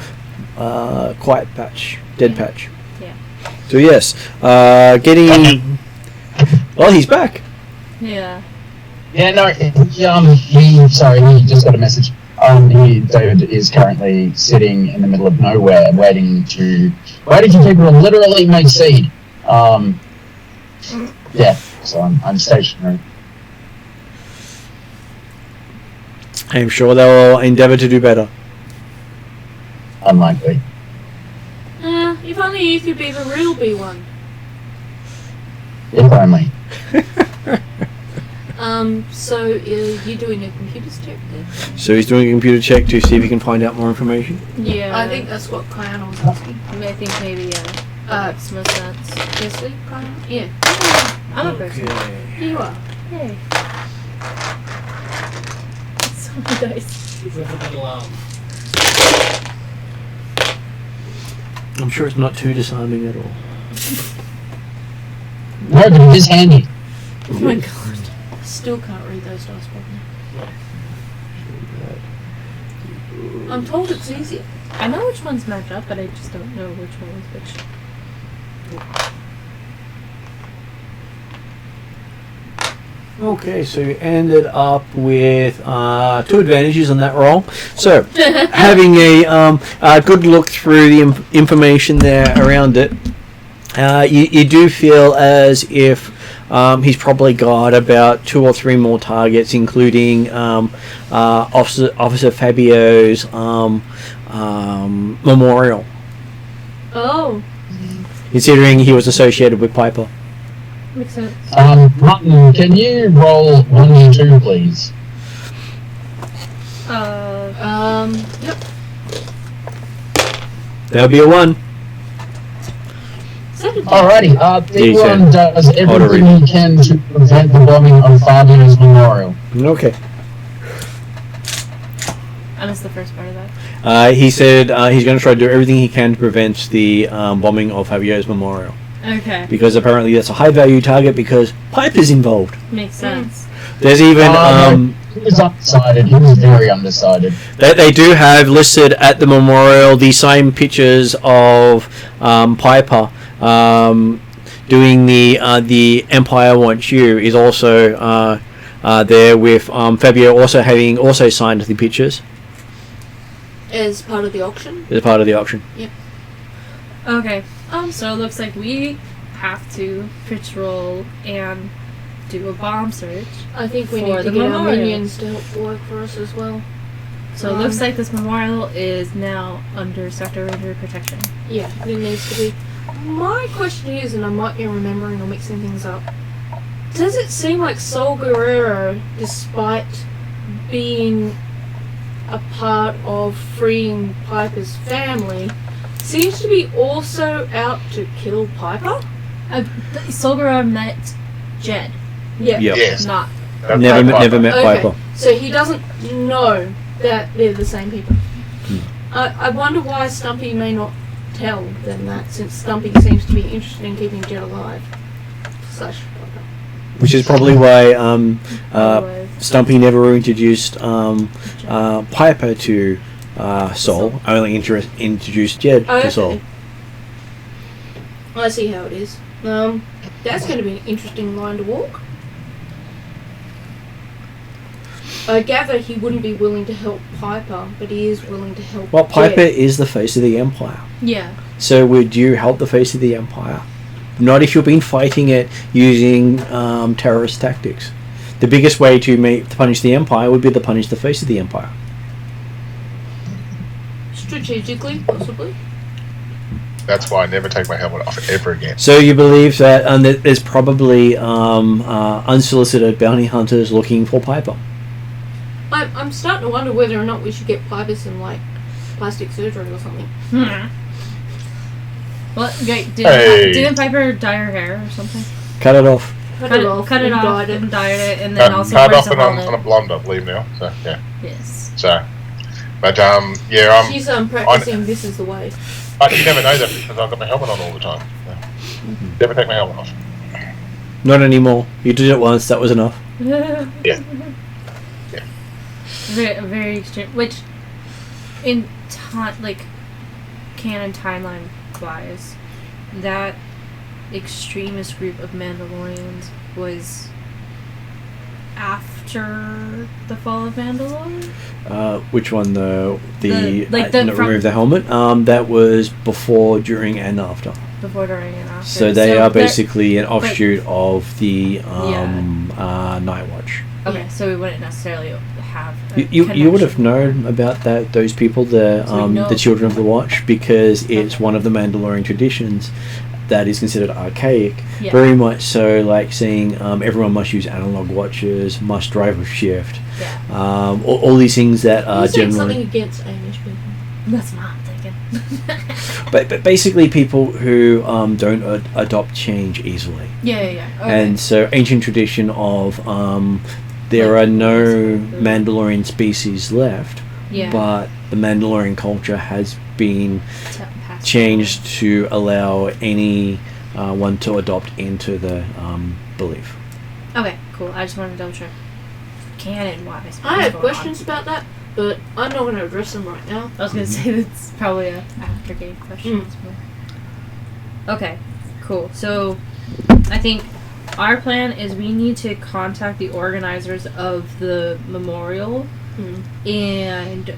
quiet patch, dead patch. Yeah. So yes, getting... Well, he's back. Yeah. Yeah, no, he just got a message. David is currently sitting in the middle of nowhere, waiting for people to literally make seed. Yeah, so I'm stationary. I'm sure they'll endeavour to do better. Unlikely. If only you could be the real B1. If only. So you doing a computer's check then? So he's doing a computer check to see if he can find out more information. Yeah. I think that's what Clan was asking. I think maybe, makes most sense. Seriously, Clan? Yeah. I'm a person. You are. Yay. So many dice. With a little I'm sure it's not too disarming at all. No, but it is handy. Oh my god. Still can't read those dice properly. I'm told it's easier. I know which ones match up, but I just don't know which one is which. Okay, so you ended up with 2 advantages on that roll. So, having a good look through the information there around it, you do feel as if he's probably got about 2 or 3 more targets, including Officer Fabio's memorial, Oh. considering he was associated with Piper. Makes sense. Martin, can you roll 1d2, please? Yep. There'll be a 1. Alrighty, B1 does everything he can to prevent the bombing of Fabio's memorial. Okay. I missed the first part of that. He said he's going to try to do everything he can to prevent the bombing of Fabio's memorial. Okay. Because apparently that's a high value target because Piper's involved. Makes sense. There's even he was undecided. He was very undecided. they do have listed at the memorial the same pictures of Piper doing the Empire Wants You is also there with Fabio also having signed the pictures As part of the auction? as part of the auction. Yep. Okay. So it looks like we have to patrol and do a bomb search. I think we For need to the get our memorial. minions to help work for us as well. So it looks like this memorial is now under Sector Ranger protection. Yeah, it needs to be. My question is, and I might be remembering or mixing things up, does it seem like Sol Guerrero, despite being a part of freeing Piper's family, seems to be also out to kill Piper? Solgara met Jed, Yeah. Yep. Yes. not. Never met Okay, Piper. so he doesn't know that they're the same people. I wonder why Stumpy may not tell them that, since Stumpy seems to be interested in keeping Jed alive. Which is probably why Otherwise- Stumpy never introduced Piper to Sol, only introduced Jed to Sol. I see how it is. That's going to be an interesting line to walk. I gather he wouldn't be willing to help Piper, but he is willing to help Well, Piper Jed. is the face of the Empire. Yeah. So would you help the face of the Empire? Not if you've been fighting it using terrorist tactics. The biggest way to punish the Empire would be to punish the face of the Empire. Strategically, possibly. That's why I never take my helmet off ever again. So you believe that there's probably unsolicited bounty hunters looking for Piper? I'm starting to wonder whether or not we should get Piper some, like, plastic surgery or something. Well, wait, Hey. didn't Piper dye her hair or something? Cut it off. Cut it off and dyed it. and dyed it, and then also Cut wears off a and on a helmet. blonde, I believe now. So yeah. Yes. So, but yeah, She's practicing This Is the Way. But you never know that because I've got my helmet on all the time. So. Never take my helmet off. Not anymore. You did it once. That was enough. Yeah. Very, very extreme. Which, in like canon timeline wise, that extremist group of Mandalorians was after the fall of Mandalore. Which one? The from- remove the helmet. That was before, during, and after. Before, during, and after. So they are they're- basically an offshoot of the Night Watch. Okay, so we wouldn't necessarily have. You would have known about those people, the Children of the Watch, because it's one of the Mandalorian traditions that is considered archaic. Yeah. Very much so, like saying everyone must use analog watches, must drive with shift. Yeah. All these things that are saying generally. something against Amish people. That's not thinking. But basically, people who don't adopt change easily. Yeah. Okay. And so, ancient tradition of there are no Mandalorian species left, Yeah. but the Mandalorian culture has been Passed changed to allow any one to adopt into the belief. Okay, cool. I just wanted to double check. Canon wise. I have questions about that, but I'm not going to address them right now. I was gonna say that's probably a after game question. Okay, cool. So I think our plan is we need to contact the organizers of the memorial and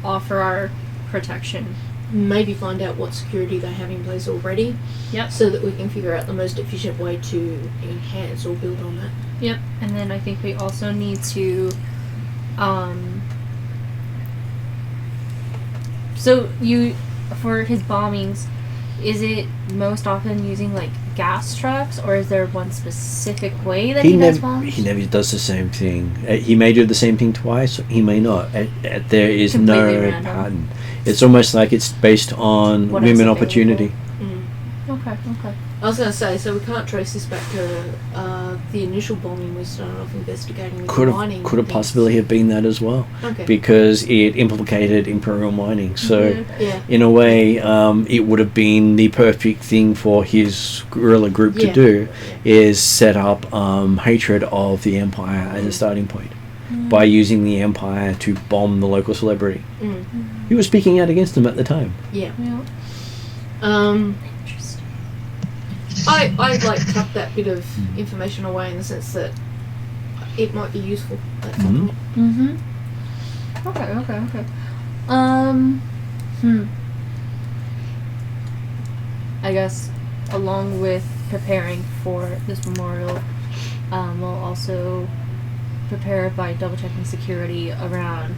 offer our protection. Maybe find out what security they have in place already. Yep. So that we can figure out the most efficient way to enhance or build on that. Yep. And then I think we also need to so you for his bombings, is it most often using like gas trucks, or is there one specific way that he does bombs? He never does the same thing. He may do the same thing twice. He may not. There is Completely no random. pattern. It's almost like it's based on What is women available. opportunity. Okay. I was going to say, so we can't trace this back to the initial bombing we started off investigating with mining. Could have things. possibly have been that as well, Okay. because it implicated Imperial mining. So, Yeah. in a way, it would have been the perfect thing for his guerrilla group to Yeah. do, is set up hatred of the Empire as a starting point by using the Empire to bomb the local celebrity. He was speaking out against them at the time. Yeah. Yeah. Interesting. I'd like tuck that bit of information away in the sense that it might be useful at some point. Okay. I guess along with preparing for this memorial, we'll also prepare by double checking security around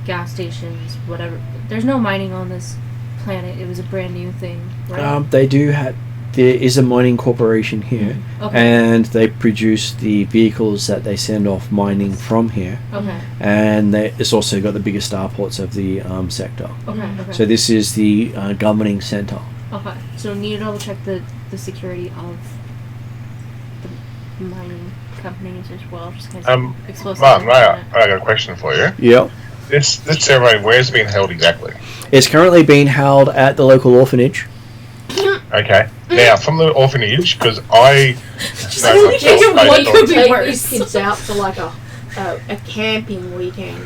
gas stations, whatever. There's no mining on this planet. It was a brand new thing, right? They do have. There is a mining corporation here, Okay. and they produce the vehicles that they send off mining from here. Okay. And it's also got the biggest starports of the sector. Okay. So this is the governing center. Okay. So need to double check the security of the mining companies as well, just because explosive. Martin, I got a question for you. Yep. This ceremony, where's it being held exactly? It's currently being held at the local orphanage. Okay. Now, from the orphanage, because I know What myself, could based take on- these kids out for like a camping weekend?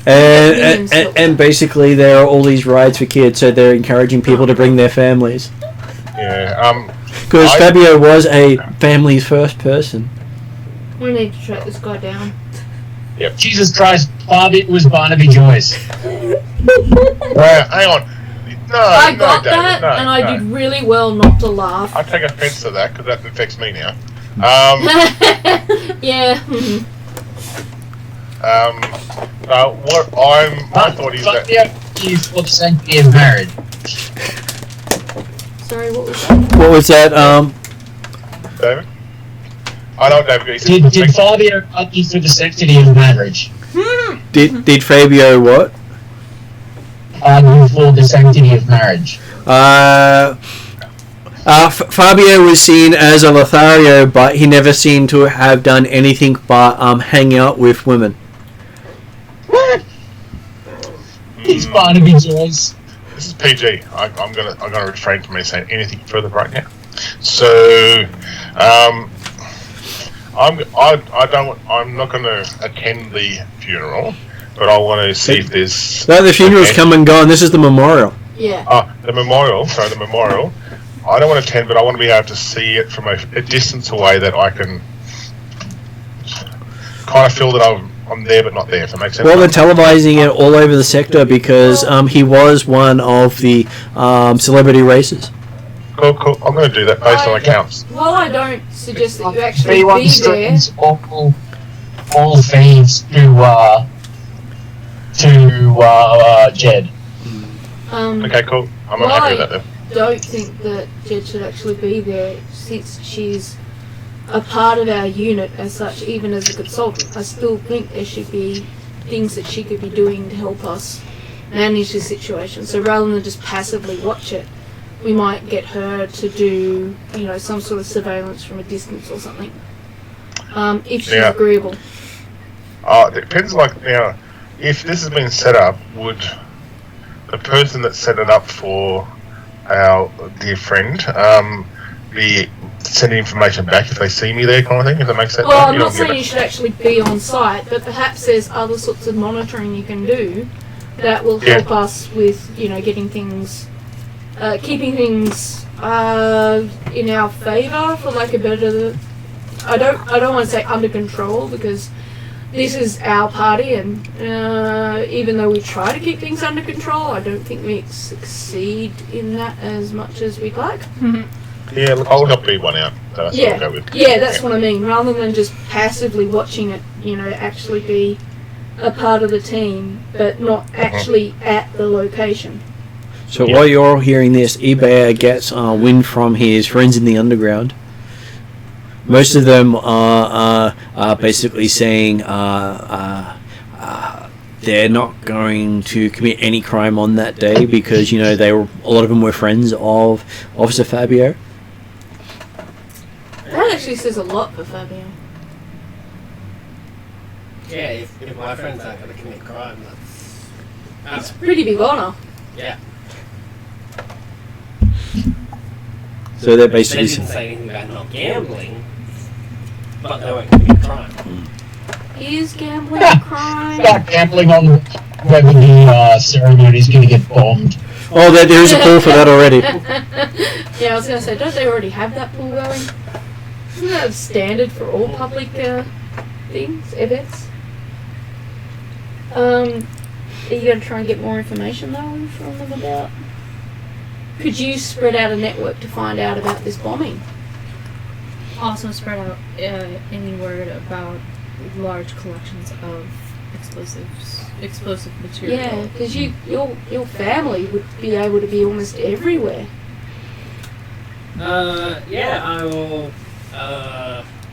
And basically there are all these rides for kids, so they're encouraging people to bring their families. Yeah. Because I- Fabio was a family's first person. We need to track this guy down. Jesus Christ, Fabio was Barnaby Joyce. Well, hang on. No, I no, got David, that, no, and I no. did really well not to laugh. I take offence to that because that affects me now. Yeah. What my thought is that Fabio is for the sanctity of marriage. Sorry, what was that? What was that? David. I know David. He said, Did Fabio argue for the sanctity of marriage? Did Fabio what? Argue for the sanctity of marriage. Fabio was seen as a Lothario, but he never seemed to have done anything but hang out with women. It's Barnaby Joyce. This is PG. I'm gonna refrain from me saying anything further right now. So, I'm not going to attend the funeral, but I want to see if there's. No, the funeral's come and gone. This is the memorial. Yeah. The memorial. Sorry, the memorial. I don't want to attend, but I want to be able to see it from a distance away that I can kind of feel that I'm there but not there. If that makes sense. Well, they're televising it all over the sector because he was one of the celebrity races. Cool. I'm going to do that based on accounts. While I don't suggest that you actually B1 be there, streams all feeds to Jed. Okay, cool. I'm Why? happy with that then. Don't think that Jed should actually be there since she's a part of our unit as such, even as a consultant. I still think there should be things that she could be doing to help us manage the situation. So rather than just passively watch it, we might get her to do, some sort of surveillance from a distance or something. If she's agreeable. It depends, if this has been set up, would the person that set it up for our dear friend be sending information back if they see me there, kind of thing, if that makes sense? Well, I'm not saying you should actually be on site, but perhaps there's other sorts of monitoring you can do that will help us with, getting things, keeping things in our favour, for lack of better. I don't want to say under control, because this is our party, and even though we try to keep things under control, I don't think we succeed in that as much as we'd like. Yeah, look, I'll help B1 out. That's what I'll go with. Yeah, that's what I mean. Rather than just passively watching it, actually be a part of the team, but not actually at the location. So while you're all hearing this, eBay gets wind from his friends in the underground. Most of them are basically saying they're not going to commit any crime on that day because a lot of them were friends of Officer Fabio. That actually says a lot for Fabio. Yeah, if my friends aren't going to commit crime, that's It's a pretty big honour. Yeah. So they're basically. They didn't say anything about not gambling, but they won't commit crime. Is gambling a crime? Start gambling on whether the ceremony is going to get bombed. Oh, there is a pool for that already. Yeah, I was going to say, don't they already have that pool going? Isn't that standard for all public things, events? Are you going to try and get more information though from them about? Could you spread out a network to find out about this bombing? Also spread out any word about large collections of explosive material. Yeah, because your family would be able to be almost everywhere. Yeah, I will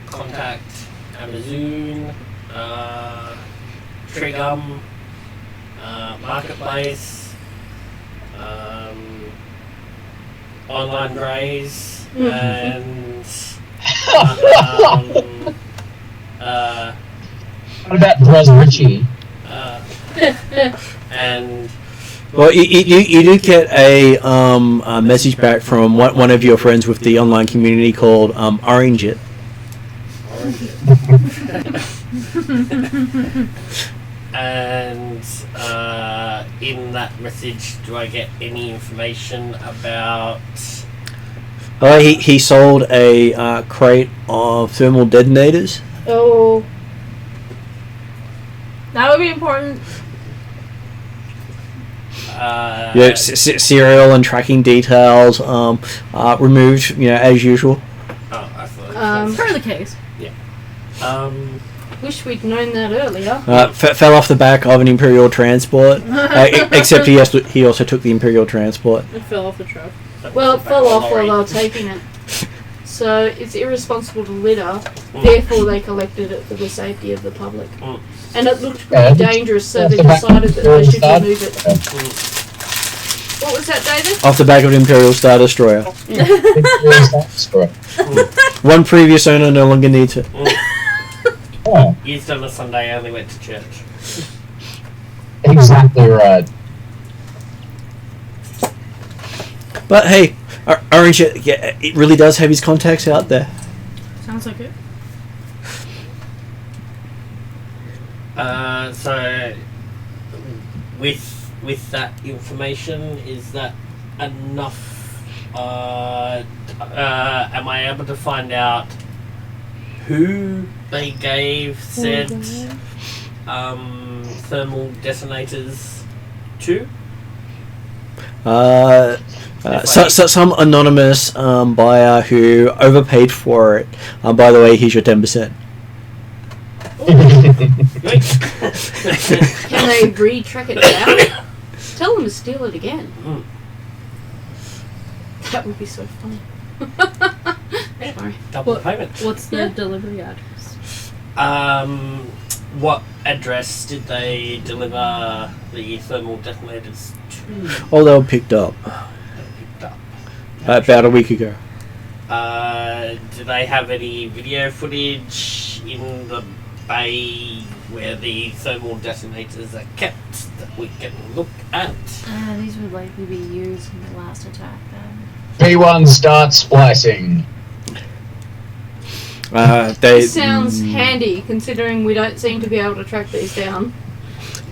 contact Amazon, Trigum, Marketplace, Online Graze, and what about Bros Richie? and Well, you do get a message back from one of your friends with the online community called Orange It. And in that message, do I get any information about? He sold a crate of thermal detonators. Oh, That would be important. Serial and tracking details removed, as usual. Oh, I thought. For the case. Wish we'd known that earlier. Fell off the back of an Imperial transport, except he also took the Imperial transport. It fell off the truck. Well, it fell off while they were taking it. So it's irresponsible to litter, therefore they collected it for the safety of the public. And it looked pretty dangerous, so they decided that they should remove it. What was that, David? Off the back of an Imperial Star Destroyer. One previous owner no longer needs it. Oh, Used on a Sunday, I only went to church. exactly right. But hey, Orange, it really does have his contacts out there. Sounds like it. So, with that information, is that enough? Am I able to find out who they gave said thermal detonators to? Some anonymous buyer who overpaid for it. By the way, here's your 10%. Can they re-track it down? Tell them to steal it again. That would be so funny. Sorry. Double payment. What's the delivery address? What address did they deliver the thermal detonators to? Oh, they were picked up Picked up. about a week ago. Do they have any video footage in the bay where the thermal detonators are kept that we can look at? These would likely be used in the last attack then. P1 starts splicing. This sounds handy, considering we don't seem to be able to track these down.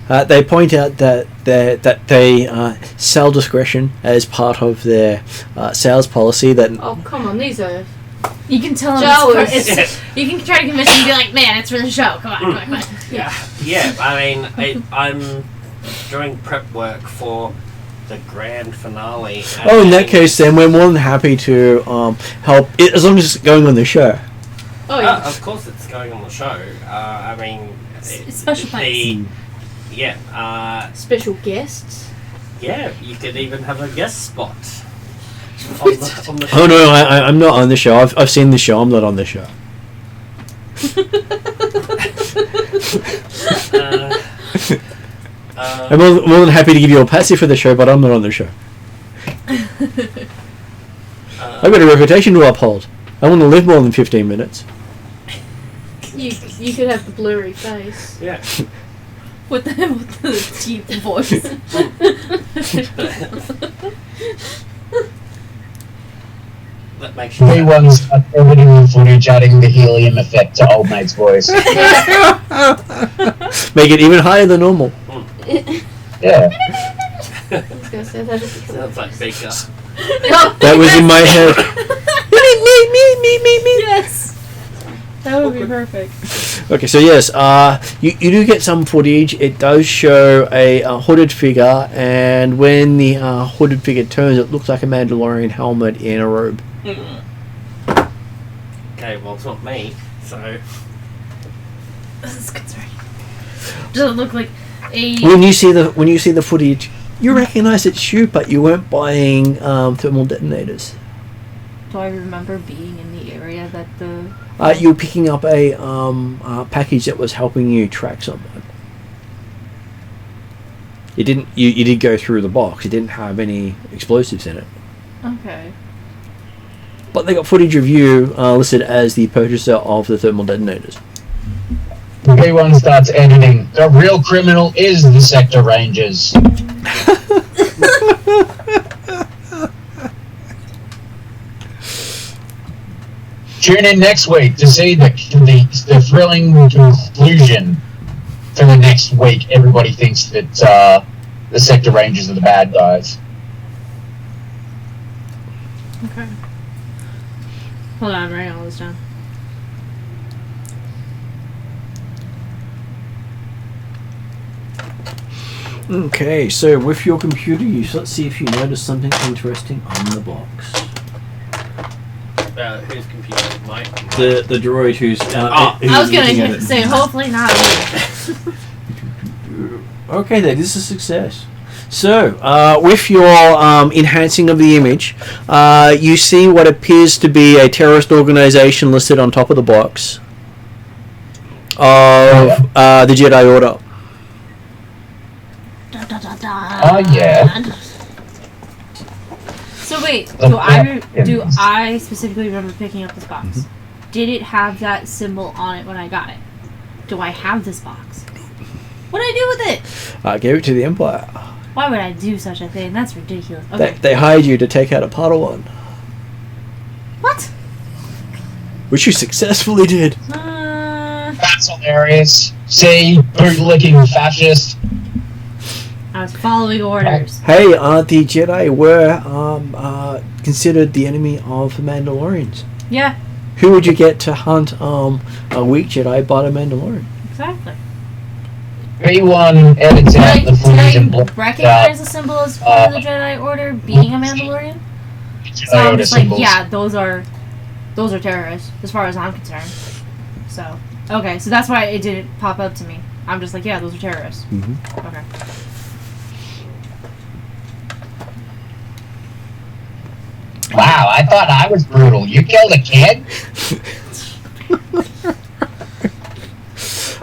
They point out that they sell discretion as part of their sales policy. That Oh, come on, these are... You can tell them Jawas. you can try to convince them and be like, man, it's for the show. Come on. Yeah. I mean, I'm doing prep work for the grand finale. oh, in that case, then we're more than happy to help as long as it's going on the show. Oh, yeah. Of course, it's going on the show. I mean, It's special thanks. Special guests. Yeah, you could even have a guest spot on the show. Oh no, I'm not on the show. I've seen the show. I'm not on the show. I'm more than happy to give you a patsy for the show, but I'm not on the show. I've got a reputation to uphold. I want to live more than 15 minutes. You could have the blurry face. Yeah. With the deep voice. That makes you P1 starts editing the footage, adding the helium effect to old mate's voice. Make it even higher than normal. Yeah. I was gonna say that is sounds like Baker. That was in my head. Yes. That would be perfect. Okay, so yes, you do get some footage. It does show a hooded figure, and when the hooded figure turns, it looks like a Mandalorian helmet in a robe. Okay, well, it's not me, so... This is concerning. Does it look like a... When you see the footage, you recognise it's you, but you weren't buying thermal detonators. Do I remember being in the area that the... You were picking up a package that was helping you track someone. You didn't. You did go through the box. It didn't have any explosives in it. Okay. But they got footage of you listed as the purchaser of the thermal detonators. P1 starts editing. The real criminal is the Sector Rangers. Tune in next week to see the thrilling conclusion to the next week. Everybody thinks that the Sector Rangers are the bad guys. Okay. Hold on, I'm writing all this down. Okay, so with your computer, let's see if you notice something interesting on the box. Whose computer? Mine? The droid who's. who's I was looking at gonna it. say, hopefully not. Okay, that is a success. So, with your enhancing of the image, you see what appears to be a terrorist organization listed on top of the box of the Jedi Order. Oh, yeah. So wait, The do Falcons. I specifically remember picking up this box? Did it have that symbol on it when I got it? Do I have this box? What did I do with it? I gave it to the Empire. Why would I do such a thing? That's ridiculous. Okay. They hired you to take out a Padawan, What? which you successfully did. That's hilarious. See, bootlicking fascist. I was following orders. Hey, the Jedi were considered the enemy of the Mandalorians. Yeah, Who would you get to hunt a weak Jedi but a Mandalorian? exactly. B1 edits out the footage and Did I blocks recognize the symbol as part of the Jedi Order being a Mandalorian? So I'm just like, yeah, those are terrorists, as far as I'm concerned. So, okay, so that's why it didn't pop up to me. I'm just like, yeah, those are terrorists. Mm-hmm. Okay. Wow, I thought I was brutal. You killed a kid?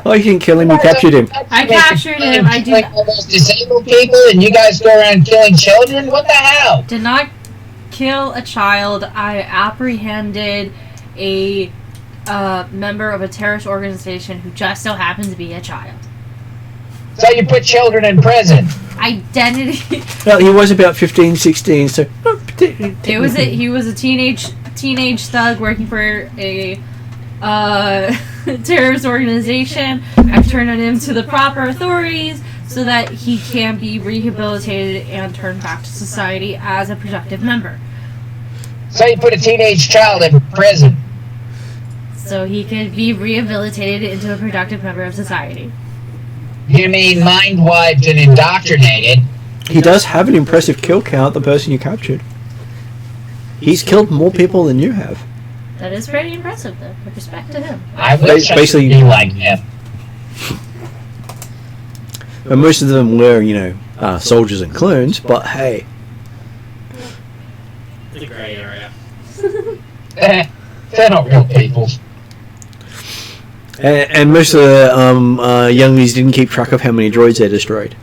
Oh, you didn't kill him, you captured him. I captured him. I did all those disabled people, and you guys go around killing children? What the hell? did not kill a child. I apprehended a member of a terrorist organization who just so happens to be a child. So you put children in prison? Identity. Well, he was about 15, 16, so... He was a teenage thug working for a terrorist organization. I've turned him to the proper authorities so that he can be rehabilitated and turned back to society as a productive member. So you put a teenage child in prison? So he could be rehabilitated into a productive member of society. You mean mind-wiped and indoctrinated? He does have an impressive kill count, the person you captured. He's killed more people than you have. That is pretty impressive, though, with respect to him. I wish Basically- I could be like him. And most of them were, soldiers and clones, but hey. The grey area. They're not real people. And most of the younglies didn't keep track of how many droids they destroyed.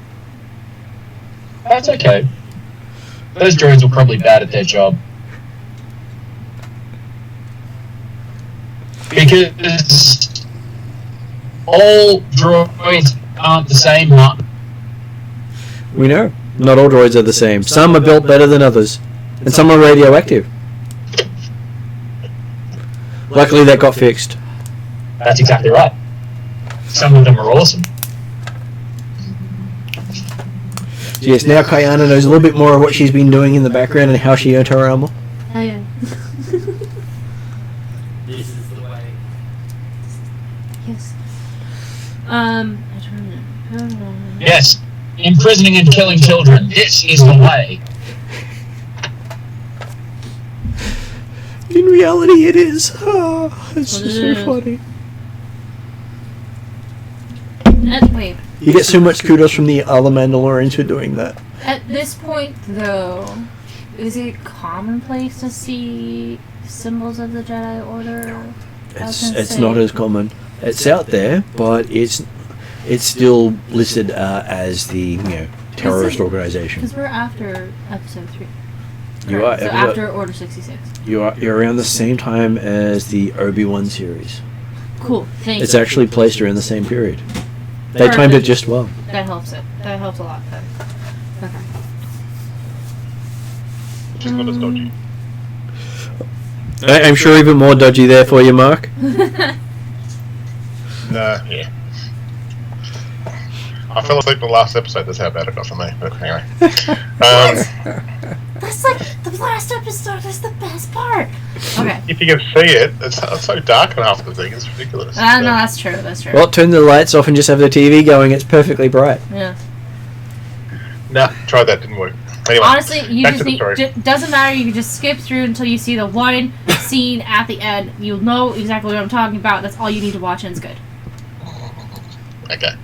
That's okay. Those droids were probably bad at their job. Because all droids aren't the same, Martin. We know. Not all droids are the same. Some are built better than others. And some are radioactive. Luckily that got fixed. That's exactly right. Some of them are awesome. So yes, now Kayana knows a little bit more of what she's been doing in the background and how she earned her armor. Oh, yeah. This is the way. Yes. Yes, imprisoning and killing children. This is the way. In reality it is. Oh, it's just so funny. Wait. You get so much kudos from the other Mandalorians for doing that. At this point, though, is it commonplace to see symbols of the Jedi Order? It's not as common. It's out there, but it's still listed as the terrorist organization. Because we're after Episode 3. You are So after Order 66. You're around the same time as the Obi-Wan series. Cool. Thank It's you. actually placed around the same period. They timed it just well. That helps it. That helps a lot. Then. Okay. Which is not as dodgy. I'm sure even more dodgy there for you, Mark. Yeah. I fell asleep in the last episode, that's how bad it got for me. But anyway. That's like the last episode. That's the best part. Okay. If you can see it, it's so dark in half of the thing, it's ridiculous. No, that's true. That's true. Well, turn the lights off and just have the TV going. It's perfectly bright. Yeah. Nah, tried that, didn't work. Anyway, Honestly, you back just to the need. story. Doesn't matter. You can just skip through until you see the one scene at the end. You'll know exactly what I'm talking about. That's all you need to watch, and it's good. Okay.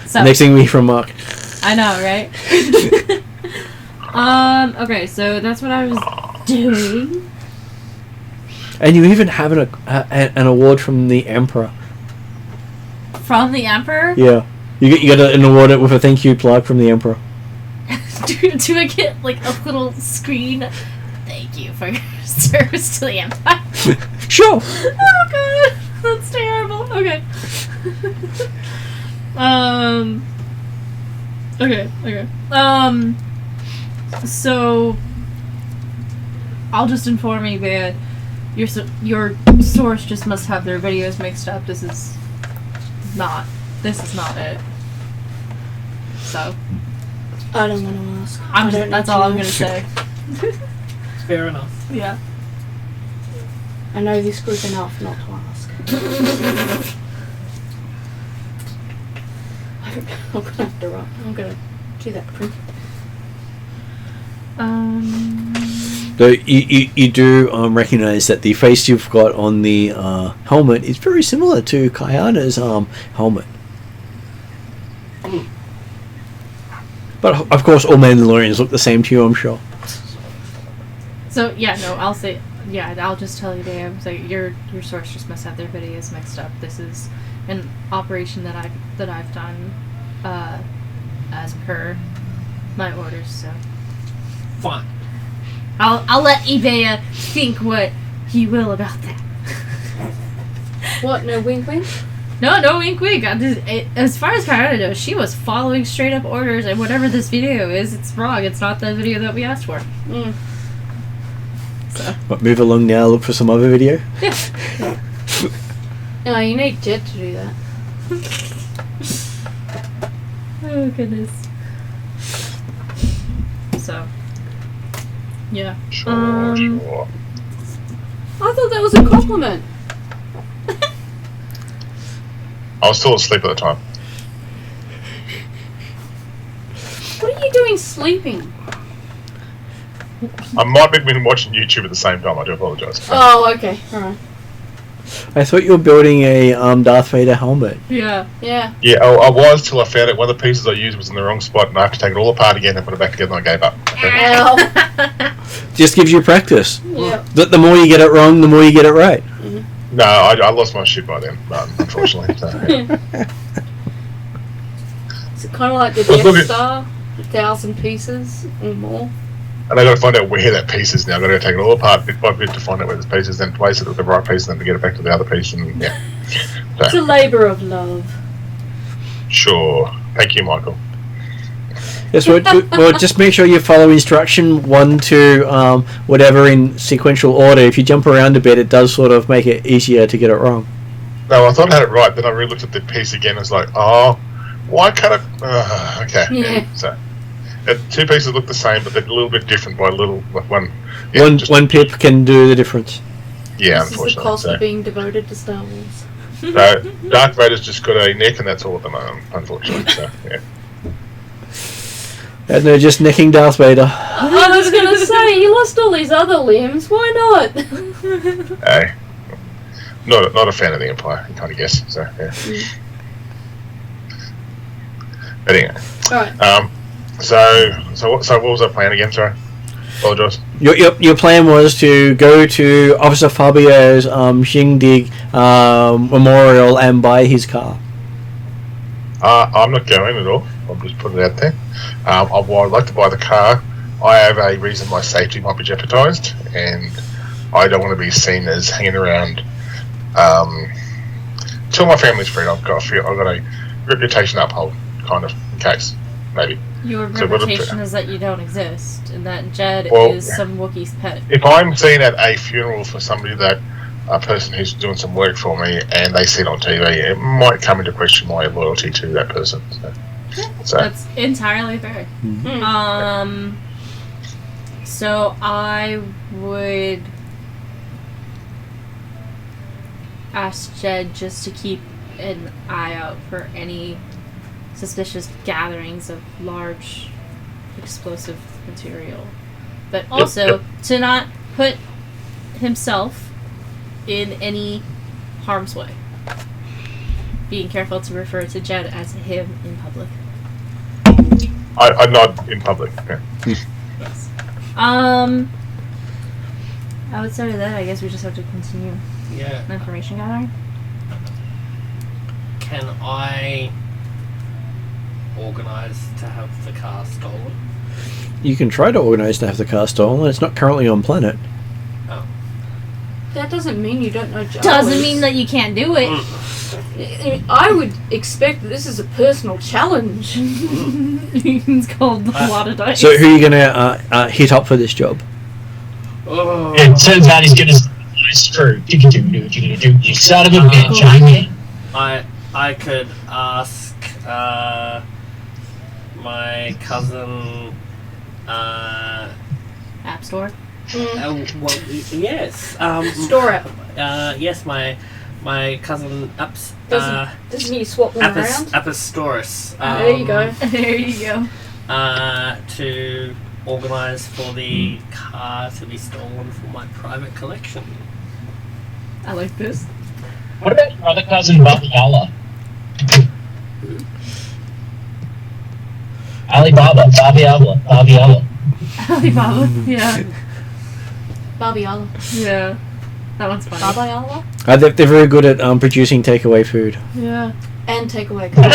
So Next thing we hear from Mark. I know, right? Okay, so that's what I was doing. And you even have an award from the Emperor. From the Emperor? Yeah. You got an award with a thank you plaque from the Emperor. Do I get like a little screen? Thank you for your service to the Empire. Sure. Oh god, that's terrible. Okay. Okay. So I'll just inform you that your source just must have their videos mixed up. This is not it. So I don't want to ask. that's all I'm gonna say. Fair enough. Yeah. I know this group enough not to ask. I'm gonna have to write. I'm gonna do that print. So you do recognize that the face you've got on the helmet is very similar to Kayana's helmet. But of course, all Mandalorians look the same to you, I'm sure. So yeah, no, I'll say yeah. I'll just tell you, Dave. So your source just must have their videos mixed up. This is an operation that I've done as per my orders. So Fine. I'll let eBay think what he will about that. What? No wink wink? No wink wink. As far as Kayana knows, she was following straight up orders, and whatever this video is, it's wrong. It's not the video that we asked for. Mm. So. But move along now, look for some other video. Yeah. No, you need Jed to do that. Oh goodness. So. Yeah. Sure. I thought that was a compliment. I was still asleep at the time. What are you doing sleeping? I might have been watching YouTube at the same time. I do apologise. Oh, okay. Alright. I thought you were building a Darth Vader helmet. Yeah. Yeah. Yeah, I was till I found out one of the pieces I used was in the wrong spot, and I have to take it all apart again and put it back together, and I gave up. Okay? Ow. Just gives you practice. Yeah. The more you get it wrong, the more you get it right. No, I lost my shit by then, unfortunately. So, yeah. Is it kind of like the Well, look Death at- Star? 1,000 pieces or more? And I got to find out where that piece is now. I've got to take it all apart bit by bit to find out where this piece is, then place it with the right piece, and then to get it back to the other piece, and yeah. It's a labour of love. Sure. Thank you, Michael. Yes, well, just make sure you follow instruction 1 to whatever in sequential order. If you jump around a bit, it does sort of make it easier to get it wrong. No, I thought I had it right, then I re-looked at the piece again, and it's like, oh, why cut it? Okay. Yeah. So, two pieces look the same, but they're a little bit different by a little, like one. Yeah, One pip can do the difference. Yeah, This is the unfortunately. cost So, of being devoted to Star Wars. Darth Vader's just got a neck, and that's all at the moment, unfortunately. So, yeah. And they're just necking Darth Vader. I was going to say, you lost all these other limbs. Why not? Hey, not a fan of the Empire. You kind of guess. So, yeah. But anyway, Alright. so what was our plan again? Sorry, apologise. Your plan was to go to Officer Fabio's Shindig memorial and buy his car. I'm not going at all. I'm just putting it out there. I'd like to buy the car. I have a reason my safety might be jeopardised, and I don't want to be seen as hanging around till my family's freed. I've got a reputation to uphold, kind of, in case, maybe. Your So what if- reputation is that you don't exist, and that Jed Well- is some Wookiee's pet. If I'm seen at a funeral for somebody a person who's doing some work for me, and they see it on TV, it might come into question my loyalty to that person. So That's entirely fair. So I would ask Jed just to keep an eye out for any suspicious gatherings of large explosive material, but also to not put himself in any harm's way. Being careful to refer to Jed as him in public. I nod in public. Yeah. Yes. Outside of that, I guess we just have to continue Yeah. information gathering. Can I organise to have the car stolen? You can try to organise to have the car stolen. It's not currently on planet. That doesn't mean you don't know Jarvis. Doesn't mean that you can't do it. I would expect that this is a personal challenge. It's called a lot of dice. So who are you going to hit up for this job? Oh. It turns out he's gonna nice crew. You son of a bitch, I mean. I could ask my cousin. App Store. Well, yes. Store app. Yes, my my cousin Doesn't he swap them around? Apostoris. There you go. There you go. To organise for the car to be stolen for my private collection. I like this. What about your other cousin, Babiala? Alibaba, Babiala. Alibaba. Yeah. Babiala. Yeah. That one's funny. Babiala? They're very good at producing takeaway food. Yeah. And takeaway cars.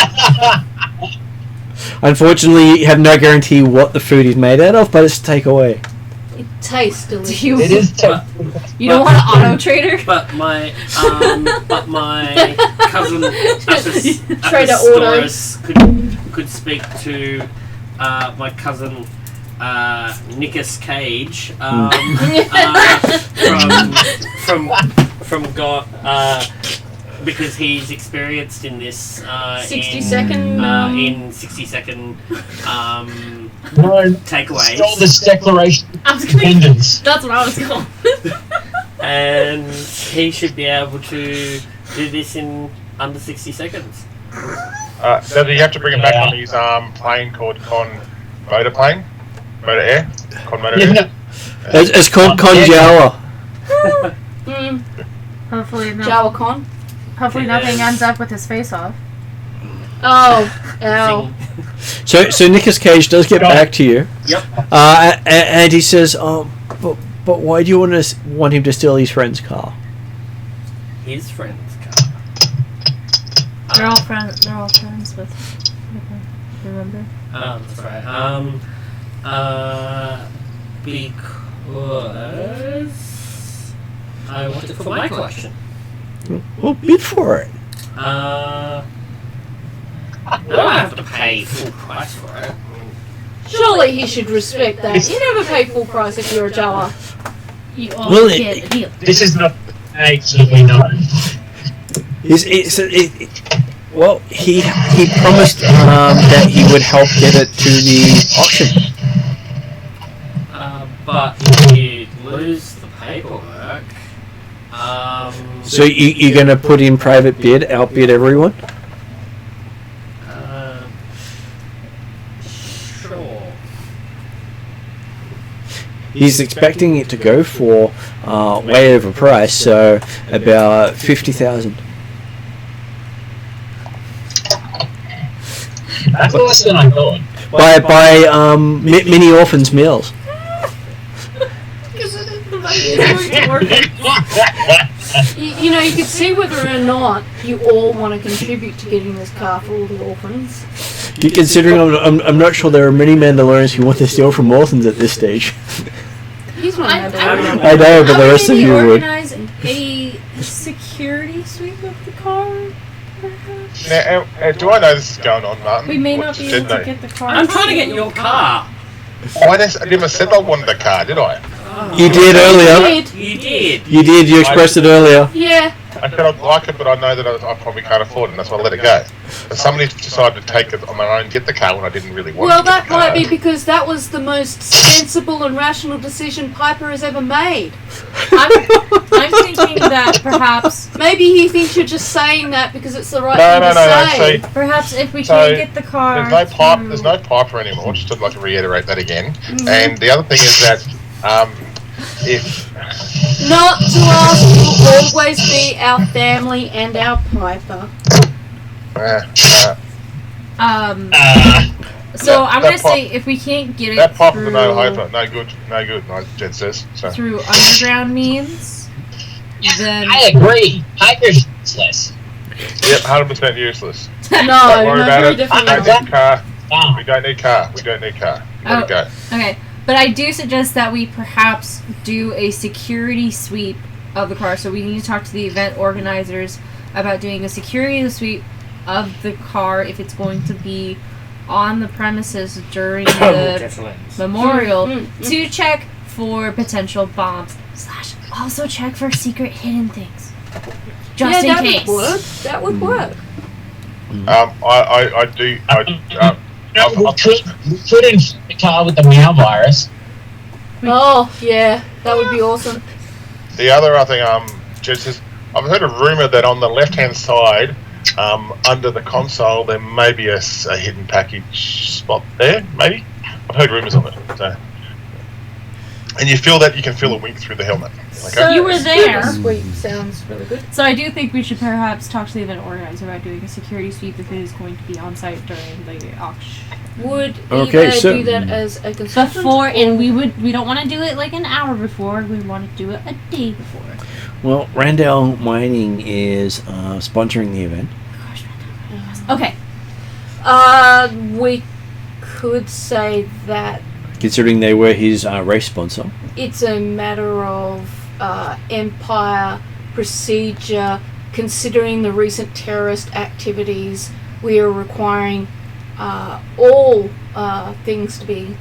Unfortunately, you have no guarantee what the food is made out of, but it's takeaway. It tastes delicious. It is You don't want an auto trader? But my cousin Trader Apostoris could speak to my cousin Nicholas Cage from God because he's experienced in this 60 second in 60-second no, takeaways. stole this declaration I was of gonna- independence. That's what I was going. And he should be able to do this in under 60 seconds. So you have to bring him back on his plane called Motor Plane? Motor Air? Motor Air? It's called Conjawa. Hopefully, Jawa Con. hopefully nothing ends up with his face off. Oh, ow. So Nicolas Cage does get back to you. Yep. And he says, but why do you want him to steal his friend's car? His friend's car. They're all friends. They're all friends with. Remember? That's right. Because I want it for my collection. Well, bid for it. I don't have to pay full price for it. Surely he should respect that. You never pay full price if you're a Jawa. You Well, always get a deal. This is not absolutely no. Well, he promised that he would help get it to the auction. But you lose the paperwork. So you're going to put in private bid, outbid everyone? Sure. He's expecting it to go for way over price, so about 50,000. That's less than I thought. By mini orphans meals. You know, you could see whether or not you all want to contribute to getting this car for all the orphans. Considering I'm not sure there are many Mandalorians who want to steal from orphans at this stage. He's not I know, but the rest of you would. organize a security sweep of the car. Perhaps? Now, do I know this is going on, Martin? We may Or not be did able to they? get the car. I'm trying to get your car. I never said I wanted the car, did I? You did earlier. You did. You did. You expressed it earlier. Yeah. I said I'd like it, but I know that I probably can't afford it, and that's why I let it go. But somebody decided to take it on their own and get the car when I didn't really want Well, to get that the car. might be because that was the most sensible and rational decision Piper has ever made. I'm thinking that perhaps Maybe he thinks you're just saying that because it's the right No, thing to say. see, perhaps if we So, can't get the car, there's no Piper anymore, just to like to reiterate that again. And the other thing is that, if... Not to us will always be our family and our Piper. So I'm that gonna say if we can't get it that Piper's through, no hyper, no good, Jed says. So. through underground means, then I agree. Piper's useless. Yep, 100% useless. No, Don't worry no, about very it. definitely. We don't need car. We don't need car. Let it go. okay. But I do suggest that we perhaps do a security sweep of the car. So we need to talk to the event organizers about doing a security sweep of the car if it's going to be on the premises during the memorial to check for potential bombs / also check for secret hidden things just in case. That would work. I do. We could infect the car with the Meow virus. Oh, yeah. That would be awesome. The other thing, Jed says, I've heard a rumor that on the left-hand side, under the console, there may be a hidden package spot there. Maybe I've heard rumors of it. So. And you can feel a wink through the helmet. Okay? So you were there. Sweep sounds really good. So I do think we should perhaps talk to the event organizer about doing a security sweep if it is going to be on site during the auction. Would Okay, either so- do that as a consultant? Before, and we don't want to do it like an hour before. We want to do it a day before. Well, Randall Mining is sponsoring the event. Okay. We could say that Considering they were his race sponsor. it's a matter of empire procedure. Considering the recent terrorist activities, we are requiring all things to be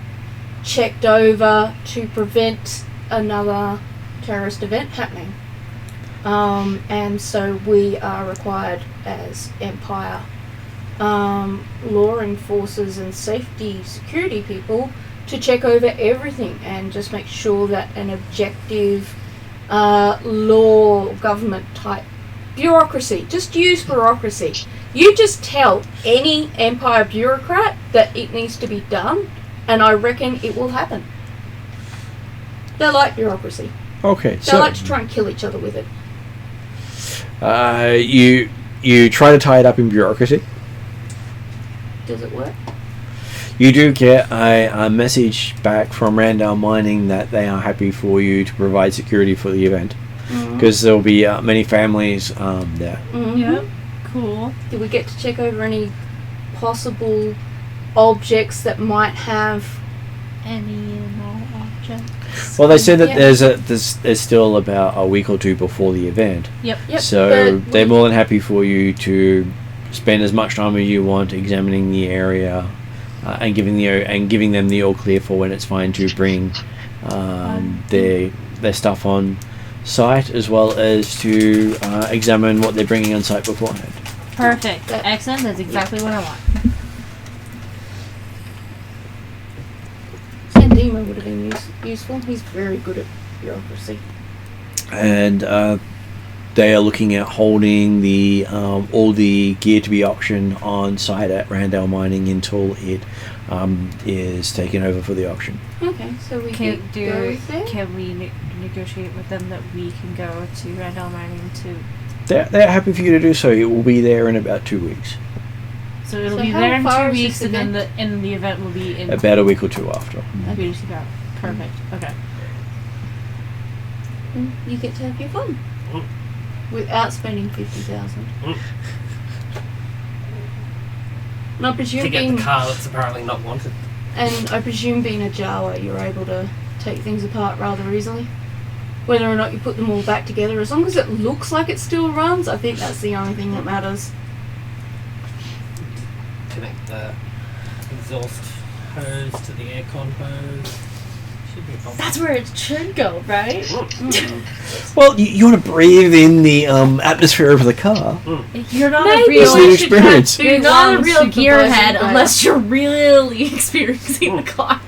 checked over to prevent another terrorist event happening. And so we are required as Empire law enforcers and safety security people to check over everything and just make sure that an objective law government type bureaucracy, just use bureaucracy. You just tell any Empire bureaucrat that it needs to be done, and I reckon it will happen. They like bureaucracy. Okay, They so like to try and kill each other with it. you try to tie it up in bureaucracy. Does it work? You do get a message back from Randall Mining that they are happy for you to provide security for the event because there'll be many families there. Mm-hmm. Yep. Cool. Did we get to check over any possible objects that might have? Any and all objects. Well, they said that Yeah. there's still about a week or two before the event, Yep. Yep, so but they're more than happy for you to spend as much time as you want examining the area and giving them the all clear for when it's fine to bring their stuff on site, as well as to examine what they're bringing on site beforehand. Perfect. That- Excellent. That's exactly what I want. Sandema would have been useful. He's very good at bureaucracy. And they are looking at holding the all the gear to be auctioned on site at Randall Mining until it is taken over for the auction. Okay, so we Can could go there. Can we negotiate with them that we can go to Randall Mining to? They're happy for you to do so. It will be there in about 2 weeks. So it'll So be how there in far 2 is weeks, this and then the event will be in. About a week or two after. That'd be just about perfect. Okay. And you get to have your fun without spending 50,000. And I presume To get being the car that's apparently not wanted. and I presume being a Jawa, you're able to take things apart rather easily. Whether or not you put them all back together, as long as it looks like it still runs, I think that's the only thing that matters. Connect the exhaust hose to the aircon hose. Should be a problem. That's where it should go, right? Well, you want to breathe in the atmosphere of the car. You're not Maybe a real. It's the we should experience. have You're not a one real gearhead supervising unless you're really experiencing the car.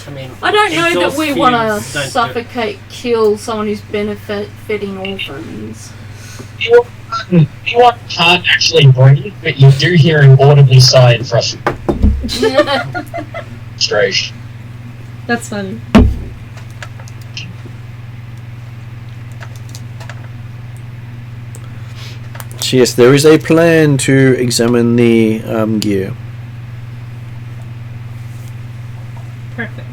I mean, I don't know that exhaust we want to fumes don't do it. suffocate, kill someone who's benefiting orphans. You can't actually breathe, but you do hear an audibly sigh in frustration. That's funny. So yes, there is a plan to examine the gear. Perfect.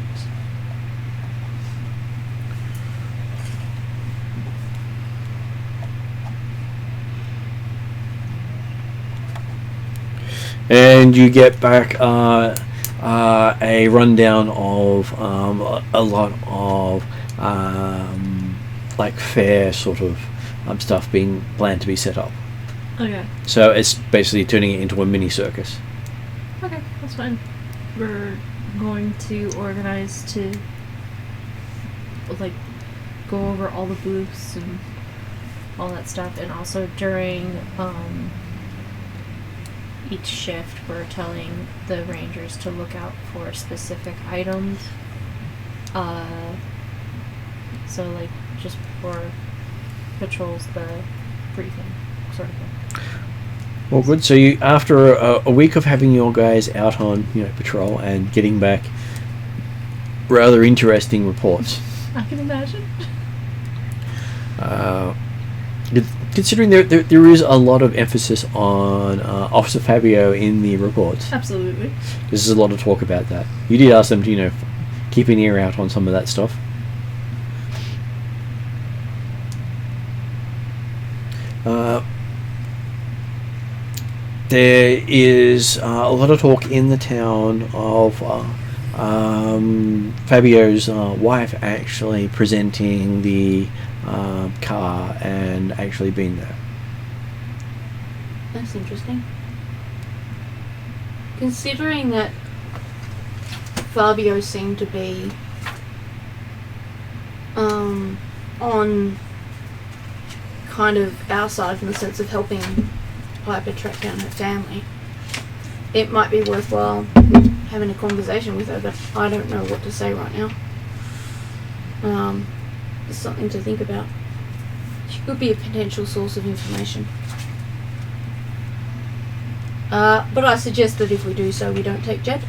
And you get back a rundown of a lot of like fair sort of stuff being planned to be set up. Okay. So it's basically turning it into a mini circus. Okay, that's fine. We're going to organize to like go over all the booths and all that stuff, and also during each shift we're telling the rangers to look out for specific items. So like just before patrols the briefing, sort of thing. Well, good. So you, after a week of having your guys out on patrol and getting back rather interesting reports. I can imagine. Considering there is a lot of emphasis on Officer Fabio in the reports. Absolutely. There's a lot of talk about that. You did ask them to keep an ear out on some of that stuff. There is a lot of talk in the town of Fabio's wife actually presenting the car and actually being there. That's interesting. Considering that Fabio seemed to be on kind of our side in the sense of helping Piper track down her family, it might be worthwhile having a conversation with her, but I don't know what to say right now. It's something to think about. She could be a potential source of information. But I suggest that if we do so, we don't take Jed.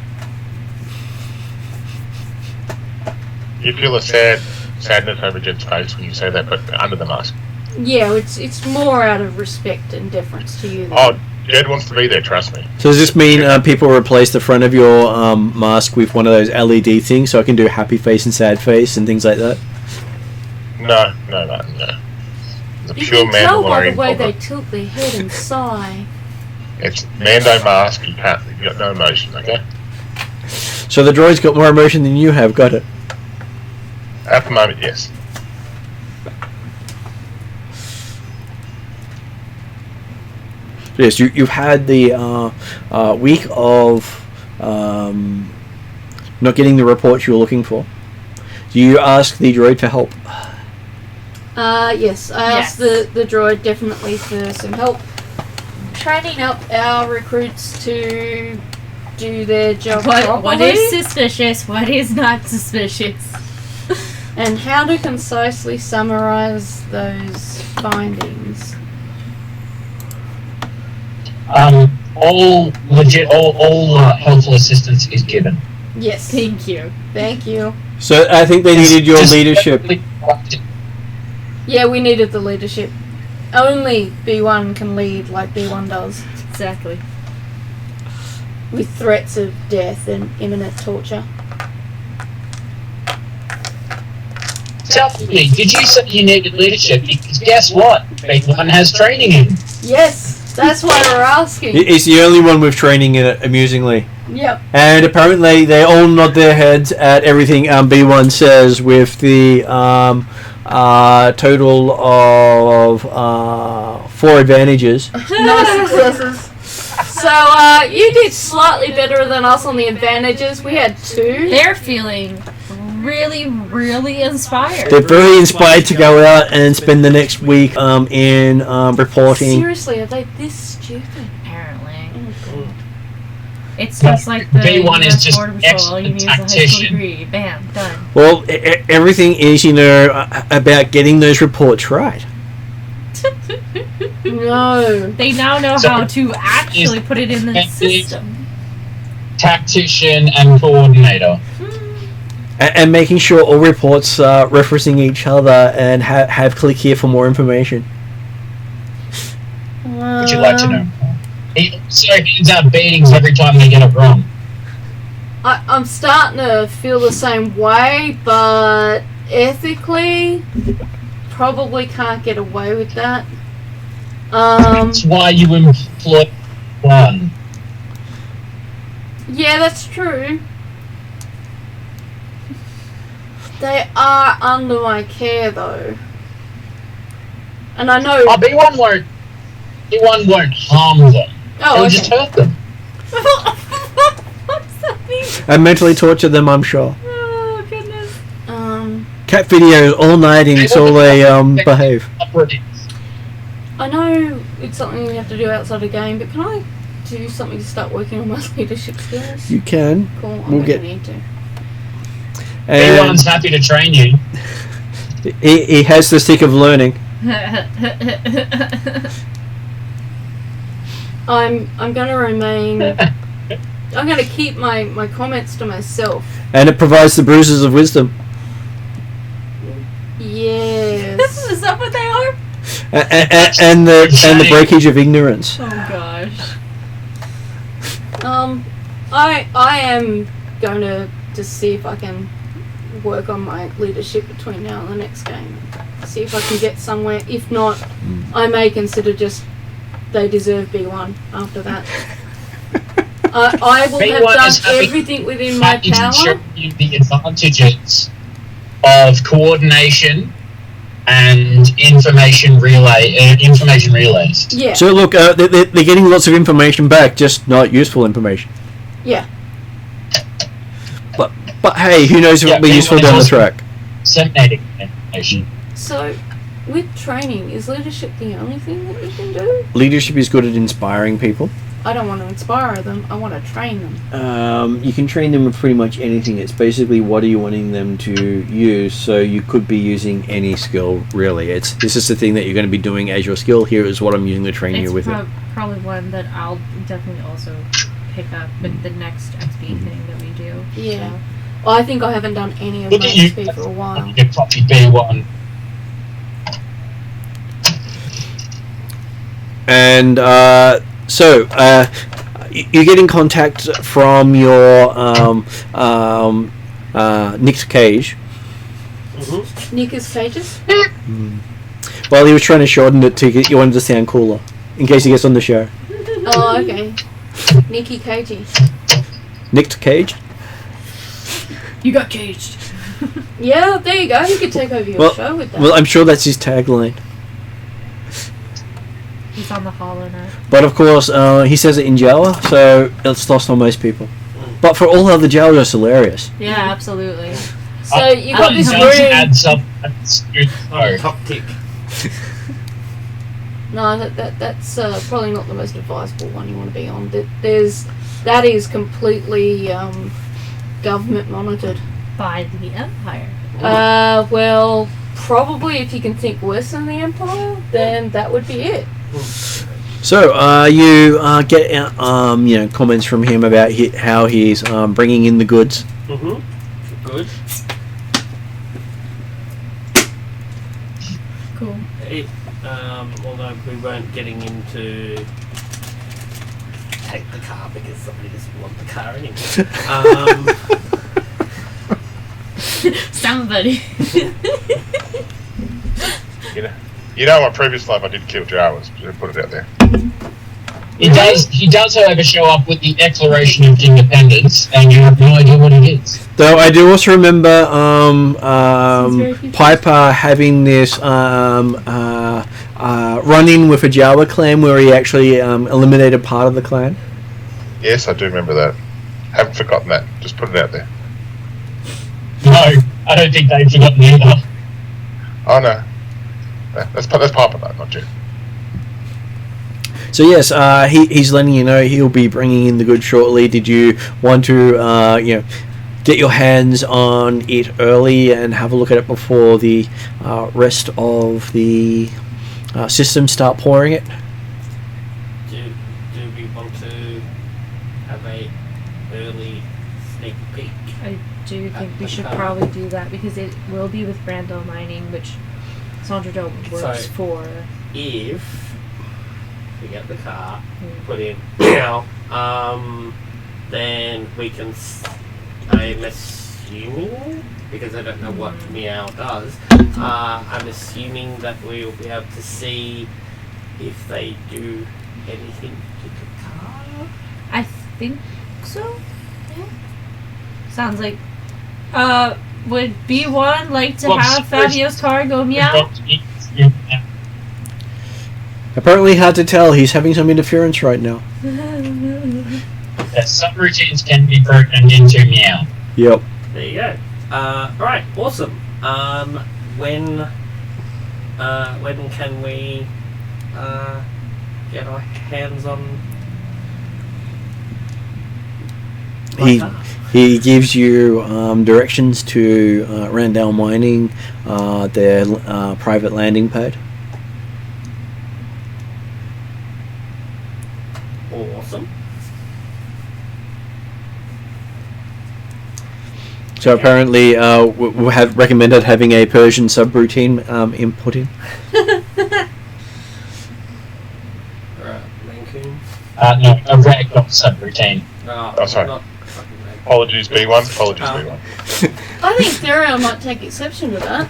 You feel a sadness over Jed's face when you say that, but under the mask. Yeah, it's more out of respect and deference to you. Oh, Jed wants to be there, trust me. So does this mean people replace the front of your mask with one of those LED things so I can do happy face and sad face and things like that? No. The You pure can tell by the Mandalorian way problem. they tilt their head and sigh. It's Mando mask, you got no emotion, okay? So the droid's got more emotion than you have, got it? At the moment, yes. Yes, you've had the week of not getting the reports you were looking for. Do you ask the droid for help? Yes, I asked the droid definitely for some help training up our recruits to do their job properly. What is suspicious? What is not suspicious? And how to concisely summarize those findings. All helpful assistance is given. Yes. Thank you. Thank you. So I think they needed your leadership. Yeah, we needed the leadership. Only B1 can lead like B1 does. Exactly. With threats of death and imminent torture. Tell me, did you say you needed leadership? Because guess what? B1 has training in. Yes, that's why we're asking. It's the only one with training in it, amusingly. Yep. And apparently they all nod their heads at everything B1 says with the total of 4 advantages. No successes. So, you did slightly better than us on the advantages. We had 2. They're feeling really, really inspired. They're very inspired to go out and spend the next week in reporting. Seriously, are they this stupid? Apparently. Oh, God. It's just like the B1 is US just Border Patrol. All you need is a high school tactician. degree. Bam, done. Well, everything is, about getting those reports right. No. They now know So- how to actually put it in the system. Tactician and coordinator. And making sure all reports are referencing each other and have click here for more information. Would you like to know? He also hands out beatings every time they get it wrong. I'm starting to feel the same way, but ethically, probably can't get away with that. That's why you employ one. Yeah, that's true. They are under my care, though. And I know... Oh, B1 won't harm them. Oh, It'll okay. just hurt them. What's that mean? And mentally torture them, I'm sure. Oh, goodness. Cat videos all night until they behave. I know it's something we have to do outside the game, but can I do something to start working on my leadership skills? You can. Cool, I'm We'll going get- to need to. And B1's happy to train you. he has the stick of learning. I'm gonna remain. I'm gonna keep my comments to myself. And it provides the bruises of wisdom. Yes. Is that what they are? And the breakage of ignorance. Oh gosh. I am going to just see if I can work on my leadership between now and the next game. See if I can get somewhere. If not, I may consider just they deserve B1 after that. I will have done everything within my power. Show you the advantages of coordination and information relays. Yeah. So look, they're getting lots of information back, just not useful information. Yeah. But hey, who knows if it'll be useful down the track. Disseminating information. So, with training, is leadership the only thing that you can do? Leadership is good at inspiring people. I don't want to inspire them, I want to train them. You can train them with pretty much anything. It's basically what are you wanting them to use. So you could be using any skill, really. This is the thing that you're going to be doing as your skill. Here is what I'm using to train you with it. Probably one that I'll definitely also pick up with the next XP thing that we do. Yeah. So. Well, I think I haven't done any of Look my at you. XP for a while. You could probably B1. And so you get in contact from your Nick's cage. Nick's cages? Well, he was trying to shorten it to get you wanted to sound cooler, in case he gets on the show. Oh, okay. Nicky Cagey. Nick's cage. You got caged. Yeah, there you go. You could take over your show with that. Well, I'm sure that's his tagline. He's on the hollow now. But of course, he says it in Jawa, so it's lost on most people. But for all other Jawa, it's hilarious. Yeah, absolutely. So you got this Let's room. add some Top tick. No, that's probably not the most advisable one you want to be on. That is completely government monitored. By the Empire. Well, probably if you can think worse than the Empire, then that would be it. So you get comments from him about how he's bringing in the goods. Good. Cool. Although we weren't getting into take the car because somebody doesn't want the car anymore. Somebody. You know, in my previous life I did kill Jawas. Just put it out there. He does, however, show up with the Declaration of Independence, and you have no idea what it is. Though I do also remember Piper having this run-in with a Jawa clan where he actually eliminated part of the clan. Yes, I do remember that. Haven't forgotten that. Just put it out there. No, I don't think they've forgotten either. Oh no, that's Piper though, not you. So yes, he's letting you know he'll be bringing in the goods shortly. Did you want to get your hands on it early and have a look at it before the rest of the systems start pouring it? Do we want to have a early sneak peek? I do think we should probably do that because it will be with Brando Mining, which Sandra Doe works for. If we get the car put in now, then we can. I'm assuming, because I don't know what Meow does. I'm assuming that we'll be able to see if they do anything to the car. I think so. Yeah. Sounds like. Would B1 like to have Fabio's car go meow? Apparently hard to tell. He's having some interference right now. Some routines can be broken into meow. Yep. There you go. Right, awesome. When can we get our hands on? He gives you directions to Randall Mining, their private landing pad. So apparently, we have recommended having a Persian subroutine input in. Mancoon. No, a ragdoll subroutine. Oh, sorry. Not fucking Mancoon. Apologies, B1. Apologies, Oh. B1. I think Therion might take exception to that.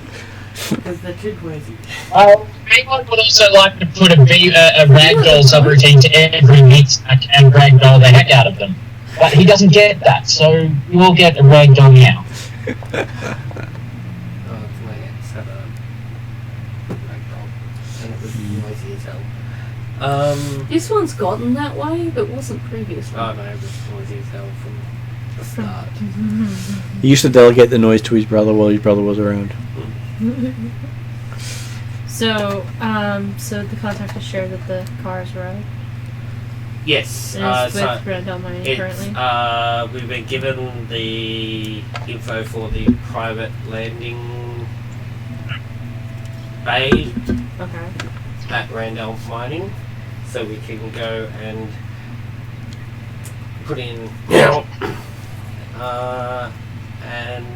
Because they're too noisy. Anyone would also like to put a ragdoll subroutine to every meat snack and ragdoll the heck out of them. But he doesn't get that, so you will get a ragdoll now. Oh, it's my ex had a ragdoll, and it was noisy as hell. This one's gotten that way, but wasn't previously. Oh no, it was noisy as hell from the start. He used to delegate the noise to his brother while his brother was around. So, so the contact has shared that the cars arrived. Yes, And it's so with Brandon Mining it's, currently. we've been given the info for the private landing bay Okay. at Randall Mining, so we can go and put in and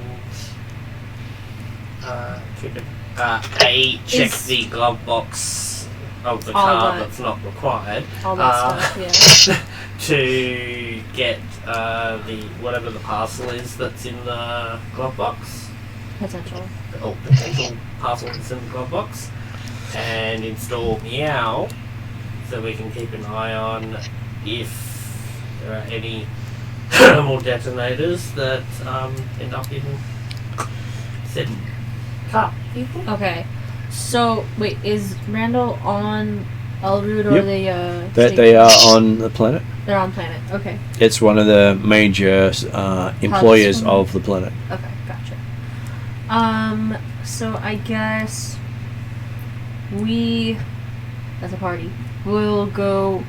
check Is- the glove box of the All car that- that's not required. All that stuff, yeah. To get the whatever the parcel is that's in the glove box, Potential. or potential parcel that's in the glove box, and install Meow, so we can keep an eye on if there are any more detonators that end up in said car. Okay. So, wait, is Randall on Elrood or Yep. They are on the planet. They're on planet. Okay. It's one of the major employers from- of the planet. Okay, gotcha. So I guess we, as a party, will go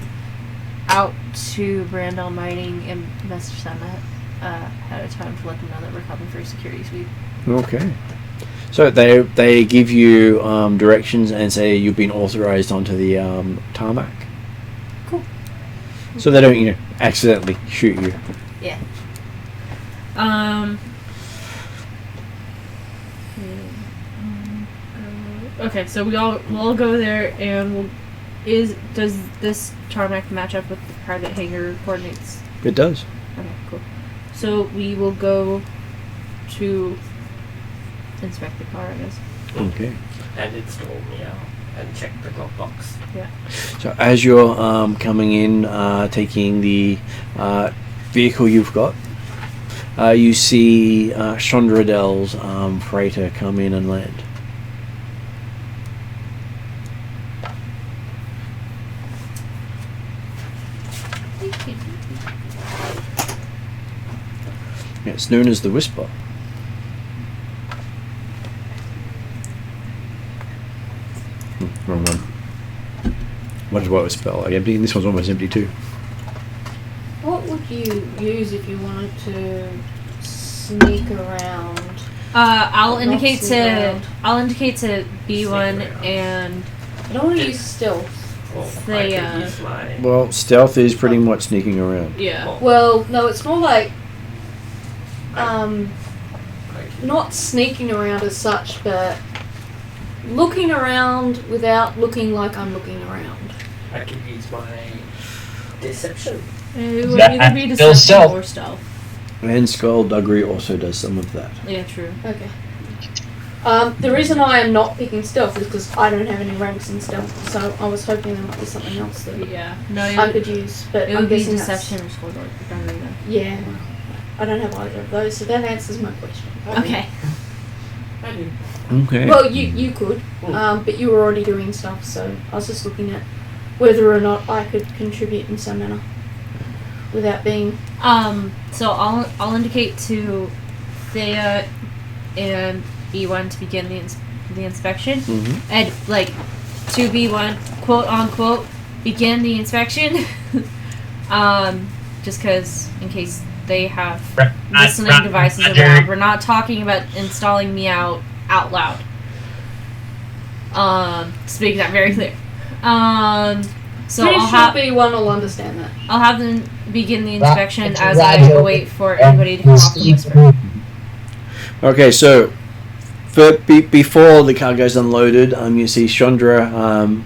out to Brandon Mining and message them ahead of time to let them know that we're coming for a security sweep. Okay. So they give you directions and say you've been authorized onto the tarmac. Cool. So they don't, accidentally shoot you. Yeah. Okay, so we'll all go there, and does this tarmac match up with the private hangar coordinates? It does. Okay, cool. So we will go to inspect the car, I guess. Okay. And install Meow and check the glove box. Yeah. So as you're coming in, taking the vehicle you've got, you see Chandradel's freighter come in and land. It's known as the Whisper. Wrong one. What does what spell? Like empty. This one's almost empty too. What would you use if you wanted to sneak around? I'll Not indicate sneak around. to B1 Sneak around. and I don't want to use stealth. Or They, I could use my Well, stealth is pretty much sneaking around. yeah. Well, no, it's more like I not sneaking around as such, but looking around without looking like I'm looking around. could use my deception. It would Yeah, either be and deception stealth. or stealth. And skullduggery also does some of that. Yeah, true. Okay. The reason I am not picking stealth is because I don't have any ranks in stealth, so I was hoping there might be something else that Yeah. No, I could use, but it I'm would be guessing that's- deception or skullduggery then. Yeah, I don't have either of those, so that answers my question. Okay. I do. Okay. Well, you could, but you were already doing stuff, so I was just looking at whether or not I could contribute in some manner without being. So I'll indicate to Thea and B1 to begin the inspection, Mhm. and like to B1 quote unquote begin the inspection. Just because in case they have listening devices around, we're not talking about installing Meow out loud. To make that very clear. So Pretty I'll sure have B1 will understand that. I'll have them begin the inspection Right, as Roger. I wait for everybody to come off the whisper. Okay, so before the car goes unloaded, you see Chandra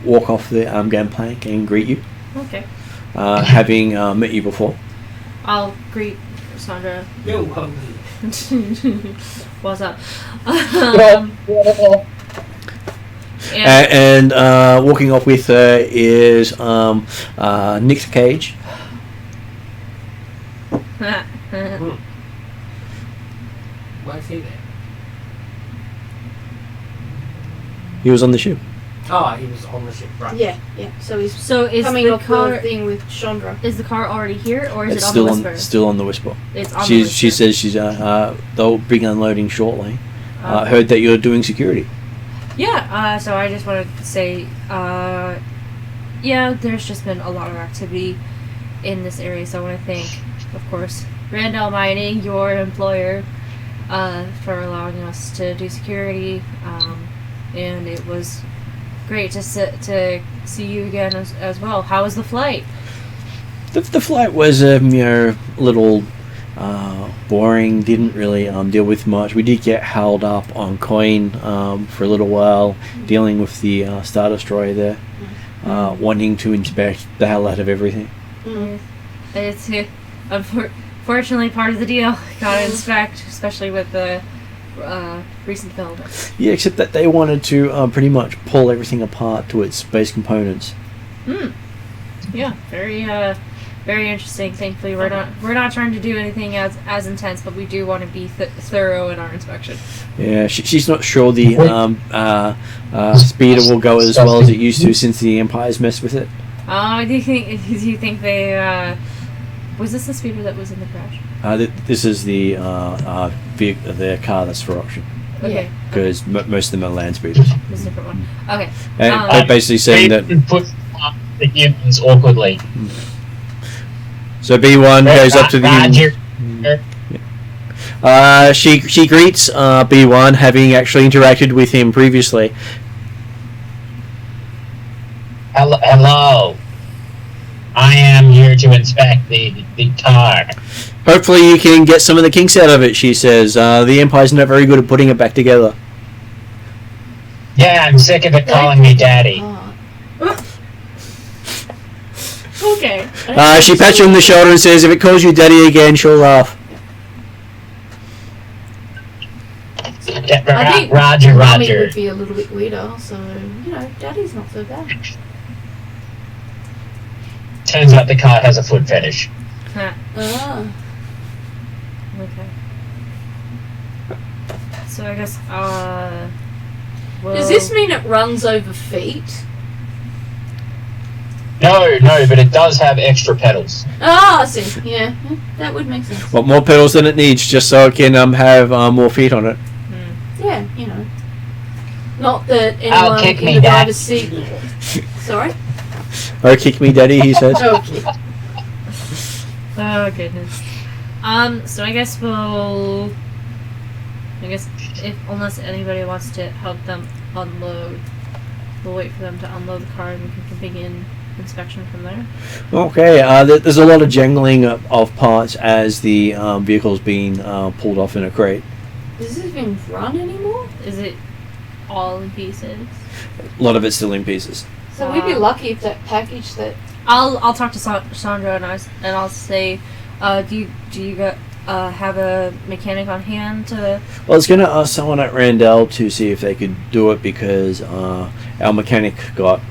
walk off the gangplank and greet you, Okay. having met you before. I'll greet Sandra. Yo, What's up? And walking off with her is Nick Cage. why is he there? He was on the ship. Oh, he was on the ship, right? Yeah. So he's So is coming the off car the thing with Chandra. is the car already here, or is It's it on still the on Whisper? still on the Whisper. It's on the She Whisper. says she's they'll be unloading shortly. Okay. Heard that you're doing security. Yeah, so I just wanted to say, yeah, there's just been a lot of activity in this area, so I want to thank, of course, Randall Mining, your employer, for allowing us to do security, and it was great to see you again as well. How was the flight? The flight was a little boring. Didn't really deal with much. We did get held up on coin for a little while, dealing with the Star Destroyer there, wanting to inspect the hell out of everything. It's unfortunately part of the deal. Gotta inspect, especially with the recent developments. Yeah, except that they wanted to pretty much pull everything apart to its base components. Yeah, very interesting. Thankfully, we're not trying to do anything as intense, but we do want to be thorough in our inspection. Yeah, she's not sure the speeder will go as well as it used to since the Empire's messed with it. Do you think they? Was this the speeder that was in the crash? This is the car that's for auction. Okay. Because most of them are land speeders. This is a different one. Okay. And they're basically saying that. Put the humans awkwardly. So B1 goes up to the. She greets B1, having actually interacted with him previously. Hello. I am here to inspect the car. Hopefully you can get some of the kinks out of it, she says. The Empire's not very good at putting it back together. Yeah, I'm sick of it calling me daddy. Okay. She pats you on the shoulder and says, if it calls you daddy again, she'll laugh. I think Roger. Mommy would be a little bit weirder, so, Daddy's not so bad. Turns out the car has a foot fetish. Ah. Okay. So I guess, Does this mean it runs over feet? No, but it does have extra pedals. Ah, I see. Yeah, that would make sense. Want more pedals than it needs, just so it can have more feet on it. Yeah, Not that I'll anyone kick in me, the Dad. driver's seat. Sorry? Oh, kick me, daddy, he says. Okay. oh goodness. So I guess unless anybody wants to help them unload, we'll wait for them to unload the car and we can begin inspection from there. Okay, there's a lot of jangling of parts as the vehicle's being pulled off in a crate. Does this even run anymore? Is it all in pieces? A lot of it's still in pieces. So we'd be lucky if that package that... I'll talk to Sandra and I'll say, do you have a mechanic on hand to? Well, I was going to ask someone at Randall to see if they could do it because our mechanic got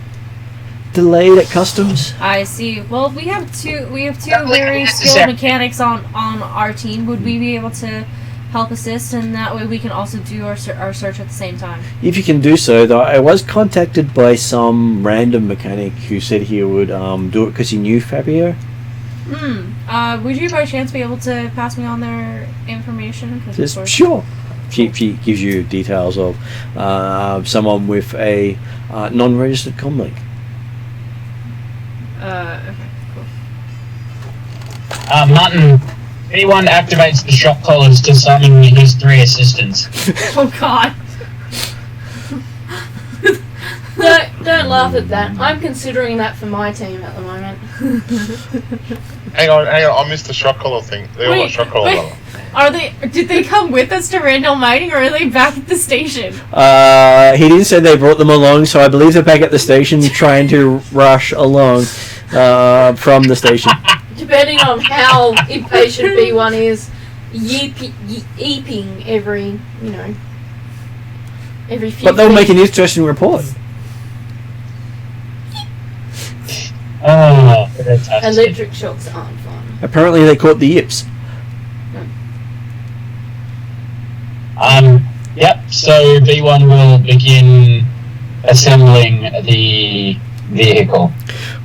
delayed at customs. I see. Well, we have two very skilled mechanics on our team. Would we be able to help assist, and that way we can also do our search at the same time? If you can do so, though, I was contacted by some random mechanic who said he would do it because he knew Fabio. Would you by chance be able to pass me on their information? Sure. She gives you details of someone with a non-registered comlink. Okay, cool. Martin, anyone activates the shock collars to summon his 3 assistants. Oh God. Don't laugh at that. I'm considering that for my team at the moment. Hang on, I missed the shock collar thing. They all got shock collar. Did they come with us to Randall Mining, or are they back at the station? He didn't say they brought them along, so I believe they're back at the station trying to rush along from the station. Depending on how impatient B1 is, yeeping every few But they'll feet. make an interesting report. Oh, fantastic. Electric shocks aren't fun. Apparently they caught the yips. Yep, so B1 will begin assembling the vehicle.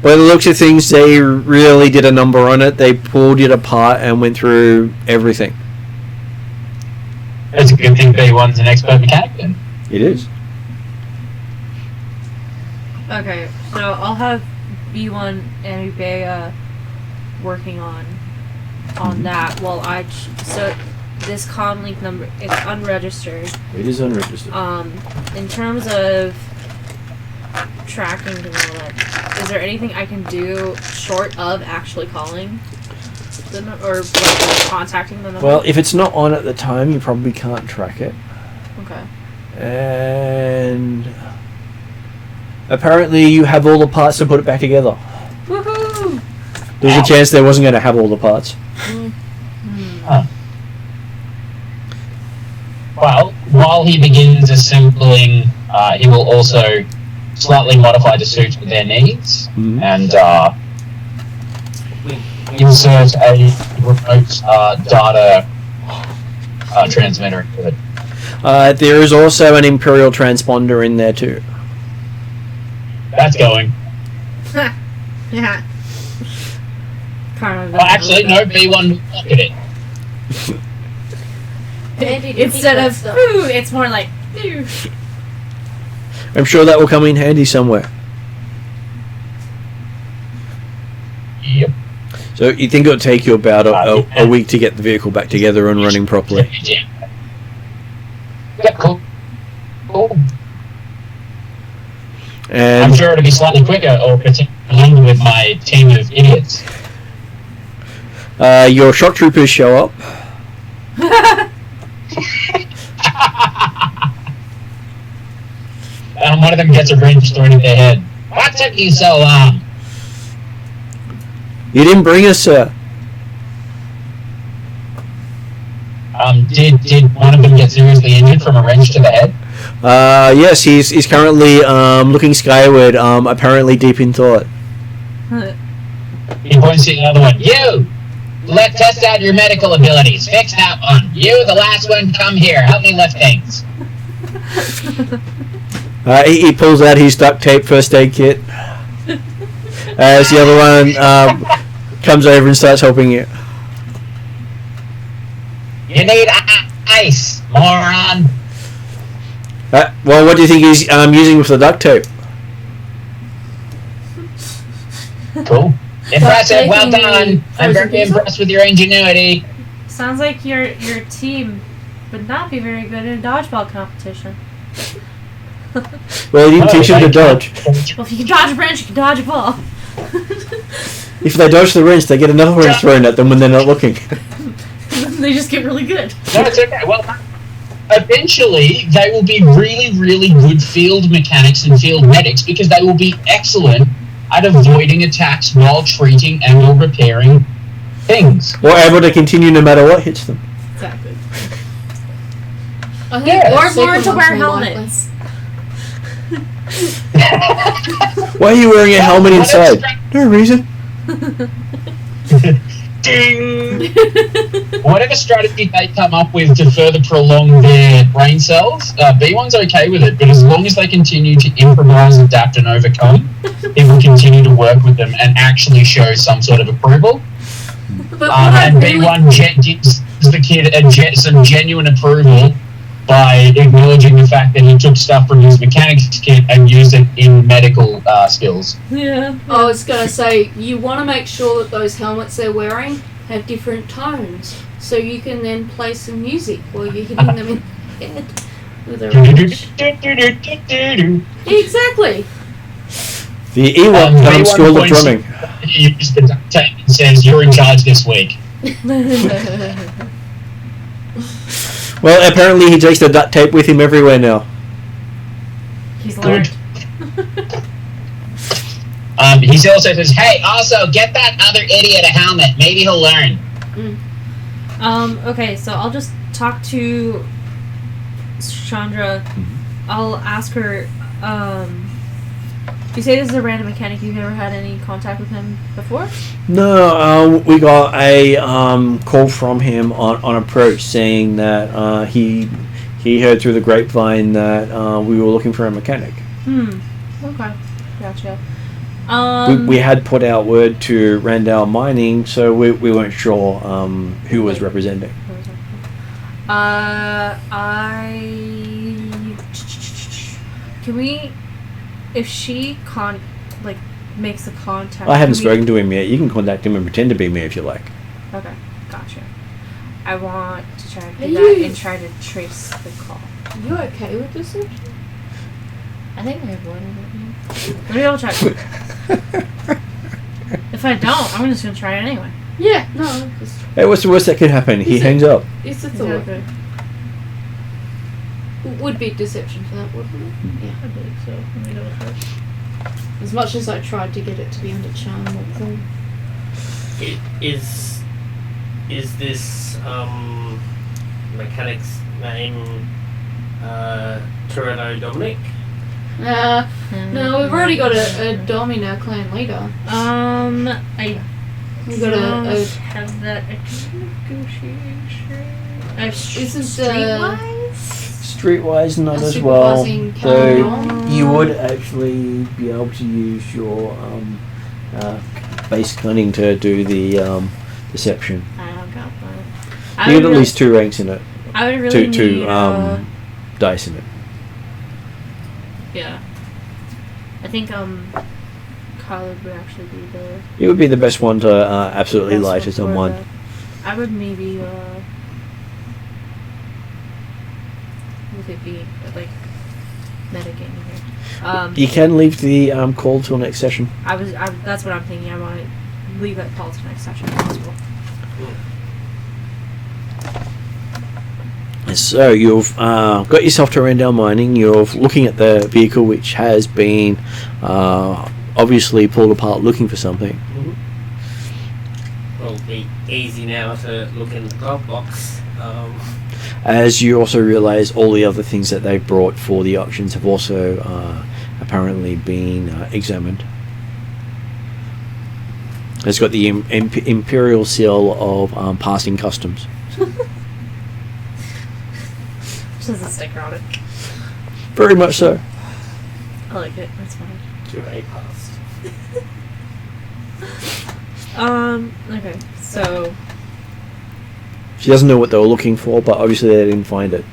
By the looks of things, they really did a number on it. They pulled it apart and went through everything. It's a good thing B1's an expert mechanic then. It is. Okay, so I'll have B1 and Ubea working on that while so this comm link number, it's unregistered. It is unregistered. In terms of tracking and all that, is there anything I can do short of actually calling them or contacting them? Well, if it's not on at the time, you probably can't track it. Okay. And apparently you have all the parts to put it back together. Woohoo! There's a chance they wasn't going to have all the parts. Well, while he begins assembling, he will also slightly modify the suit with their needs and insert a remote data transmitter into it. There is also an Imperial transponder in there too. That's going. Yeah. Well, actually, no, B1 will look at it. Instead of ooh, it's more like ooh. I'm sure that will come in handy somewhere. Yep. So you think it'll take you about a week to get the vehicle back together and running properly? Yeah, cool. And I'm sure it'll be slightly quicker or particularly with my team of idiots. your shock troopers show up. One of them gets a wrench thrown in their head. What took you so long? You didn't bring us, sir. Did one of them get seriously injured from a wrench to the head? Yes, he's currently looking skyward, apparently deep in thought. He points to the other one. You! Let's test out your medical abilities. Fix that one. You, the last one, come here. Help me lift things. He pulls out his duct tape first aid kit. As the other one comes over and starts helping you. You need ice, moron. Well, what do you think he's using with the duct tape? Cool. Impressive, well taking done. I'm very frozen impressed with your ingenuity. Sounds like your team would not be very good in a dodgeball competition. Well, you didn't teach him to dodge. Well, if you can dodge a wrench, you can dodge a ball. If they dodge the wrench, they get another wrench thrown at them when they're not looking. They just get really good. No, it's okay. Well, eventually, they will be really, really good field mechanics and field medics because they will be excellent at avoiding attacks while treating and or repairing things. Or able to continue no matter what hits them. Exactly. I think Yeah. the Or learn to second wear one's more helmets. Why are you wearing a helmet inside? No reason. Ding! Whatever strategy they come up with to further prolong their brain cells, B1's okay with it, but as long as they continue to improvise, adapt, and overcome, it will continue to work with them and actually show some sort of approval. But what I And really B1 gives the kid some genuine approval by acknowledging the fact that he took stuff from his mechanics kit and used it in medical skills. I was going to say, you want to make sure that those helmets they're wearing have different tones, so you can then play some music while you're hitting them in the head with a wrench. Exactly. The Ewok B1 school of points drumming. He uses the duct tape and says, "You're in charge this week." Well, apparently he takes the duct tape with him everywhere now. He's learned. He also says, "Hey, also get that other idiot a helmet. Maybe he'll learn." Okay, so I'll just talk to Chandra. I'll ask her, you say this is a random mechanic, you've never had any contact with him before? No, we got a call from him on approach saying that he heard through the grapevine that we were looking for a mechanic. Okay, gotcha. We had put out word to Randall Mining, so we weren't sure who was representing. Can we, if she makes a contact. I haven't spoken to him yet. You can contact him and pretend to be me if you like. Okay, gotcha. I want to try to do that and try to trace the call. Are you okay with this? I think I have one. Maybe I'll try. If I don't, I'm just gonna try it anyway. Yeah, no. Just, Hey, what's the worst that could happen? He hangs up. it's a Is thought. that good? Would be deception for that, wouldn't it? Yeah. I believe so. Let me double check. As much as I tried to get it to be under charm or thing. Is this mechanic's name Terrinoth Dominic? No, we've already got a Dom in our clan leader. We've got a have that negotiation. this is Streetwise, not A as well. supervising Though counter. you would actually be able to use your base cunning to do the deception. I don't got that. You get at least 2 ranks in it. I would really Two need, dice in it. yeah. I think Khalid would actually be the It would be the best one to absolutely best lie one to for someone. that. I would maybe with it being like metagaming here. You can leave the call till next session. That's what I'm thinking. I want to leave that call to next session if possible. So you've got yourself to Randall Mining. You're looking at the vehicle, which has been obviously pulled apart, looking for something. Well, it'll be easy now to look in the glove box. As you also realise, all the other things that they've brought for the auctions have also apparently been examined. It's got the Imperial seal of passing customs. Just a sticker on it. Very much so. I like it. That's fine. To a past. Okay. So She doesn't know what they were looking for, but obviously they didn't find it.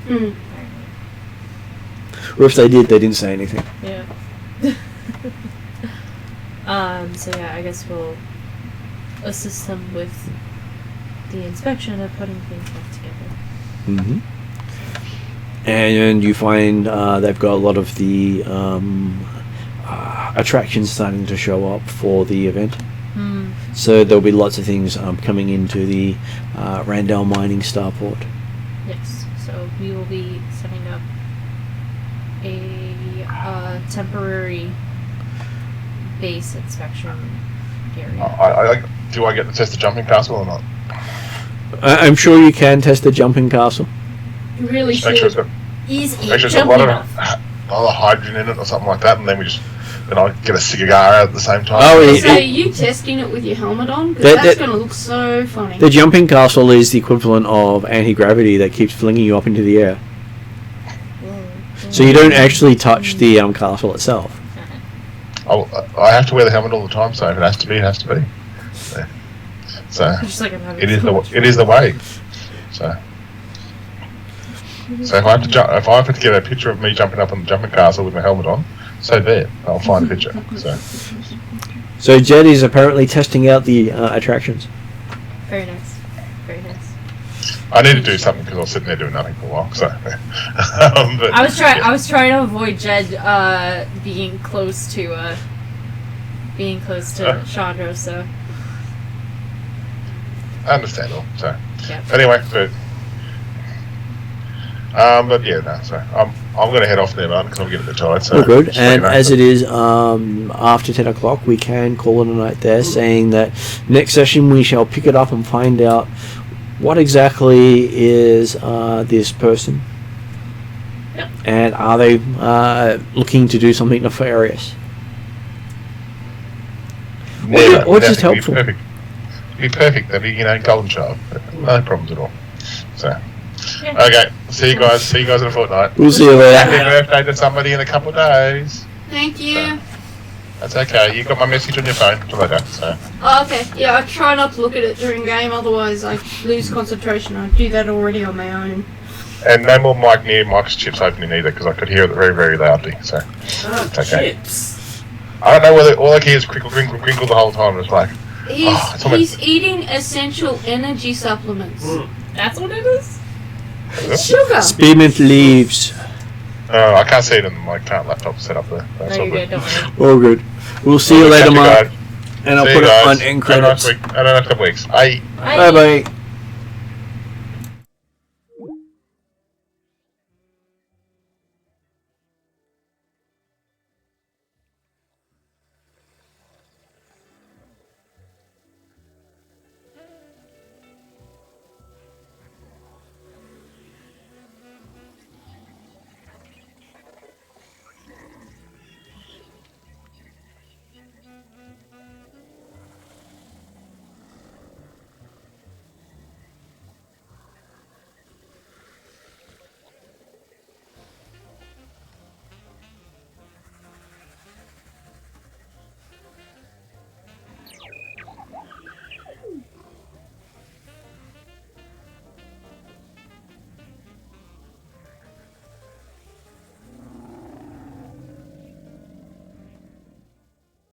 Or if they did, they didn't say anything. yeah. So yeah, I guess we'll assist them with the inspection of putting things back together. Mm-hmm. And you find they've got a lot of the attractions starting to show up for the event. So there'll be lots of things coming into the Randall Mining Starport. Yes. So we will be setting up a temporary base inspection area. Do I get to test the jumping castle or not? I'm sure you can test the jumping castle. You really Make sure it's should. got, Is make it sure it's got a jumping lot enough? of hydrogen in it or something like that, and then I get a cigar at the same time. Oh, So you testing it with your helmet on? Because That- that's going to look so funny. The jumping castle is the equivalent of anti-gravity that keeps flinging you up into the air. So you don't actually touch the castle itself. I have to wear the helmet all the time, so if it has to be, it has to be. So Just like I'm having it is so much it is the way. So if I have to get a picture of me jumping up on the jumping castle with my helmet on, so be it. I'll find a picture. So Jed is apparently testing out the attractions. Very nice. Very nice. I need to do something because I was sitting there doing nothing for a while. So, but, I was trying to avoid Jed being close to Chandra, so I understand all. So yeah. anyway, but But yeah, no. So I'm going to head off there, man, because I'm getting a bit tired. So All good. just let you And know. as it is after 10 o'clock, we can call it a night there, saying that next session we shall pick it up and find out what exactly is this person. Yep. And are they looking to do something nefarious? Never, or just nothing. helpful? Be perfect. They'd be, golden child. No problems at all. So, Yeah. okay. See you guys in a fortnight. We'll see you later. Happy birthday to somebody in a couple of days. Thank you. That's okay. You got my message on your phone. Later. So, Oh, okay. Yeah, I try not to look at it during game, otherwise I lose concentration. I do that already on my own. and no more Mike's chips opening either, because I could hear it very, very loudly. So, it's okay. Chips. I don't know whether all I hear is crinkle, crinkle, crinkle the whole time. It's like, it's almost- He's eating essential energy supplements. That's what it is? Sugar. Spearmint leaves. Oh, I can't see it on my current laptop set up there. That's No, all you're good. good, don't worry. All good. We'll see you later, Catch you Mark. guys. And I'll See put you it guys. on end Have a nice credits. week. Have a nice couple weeks. Bye. Bye bye.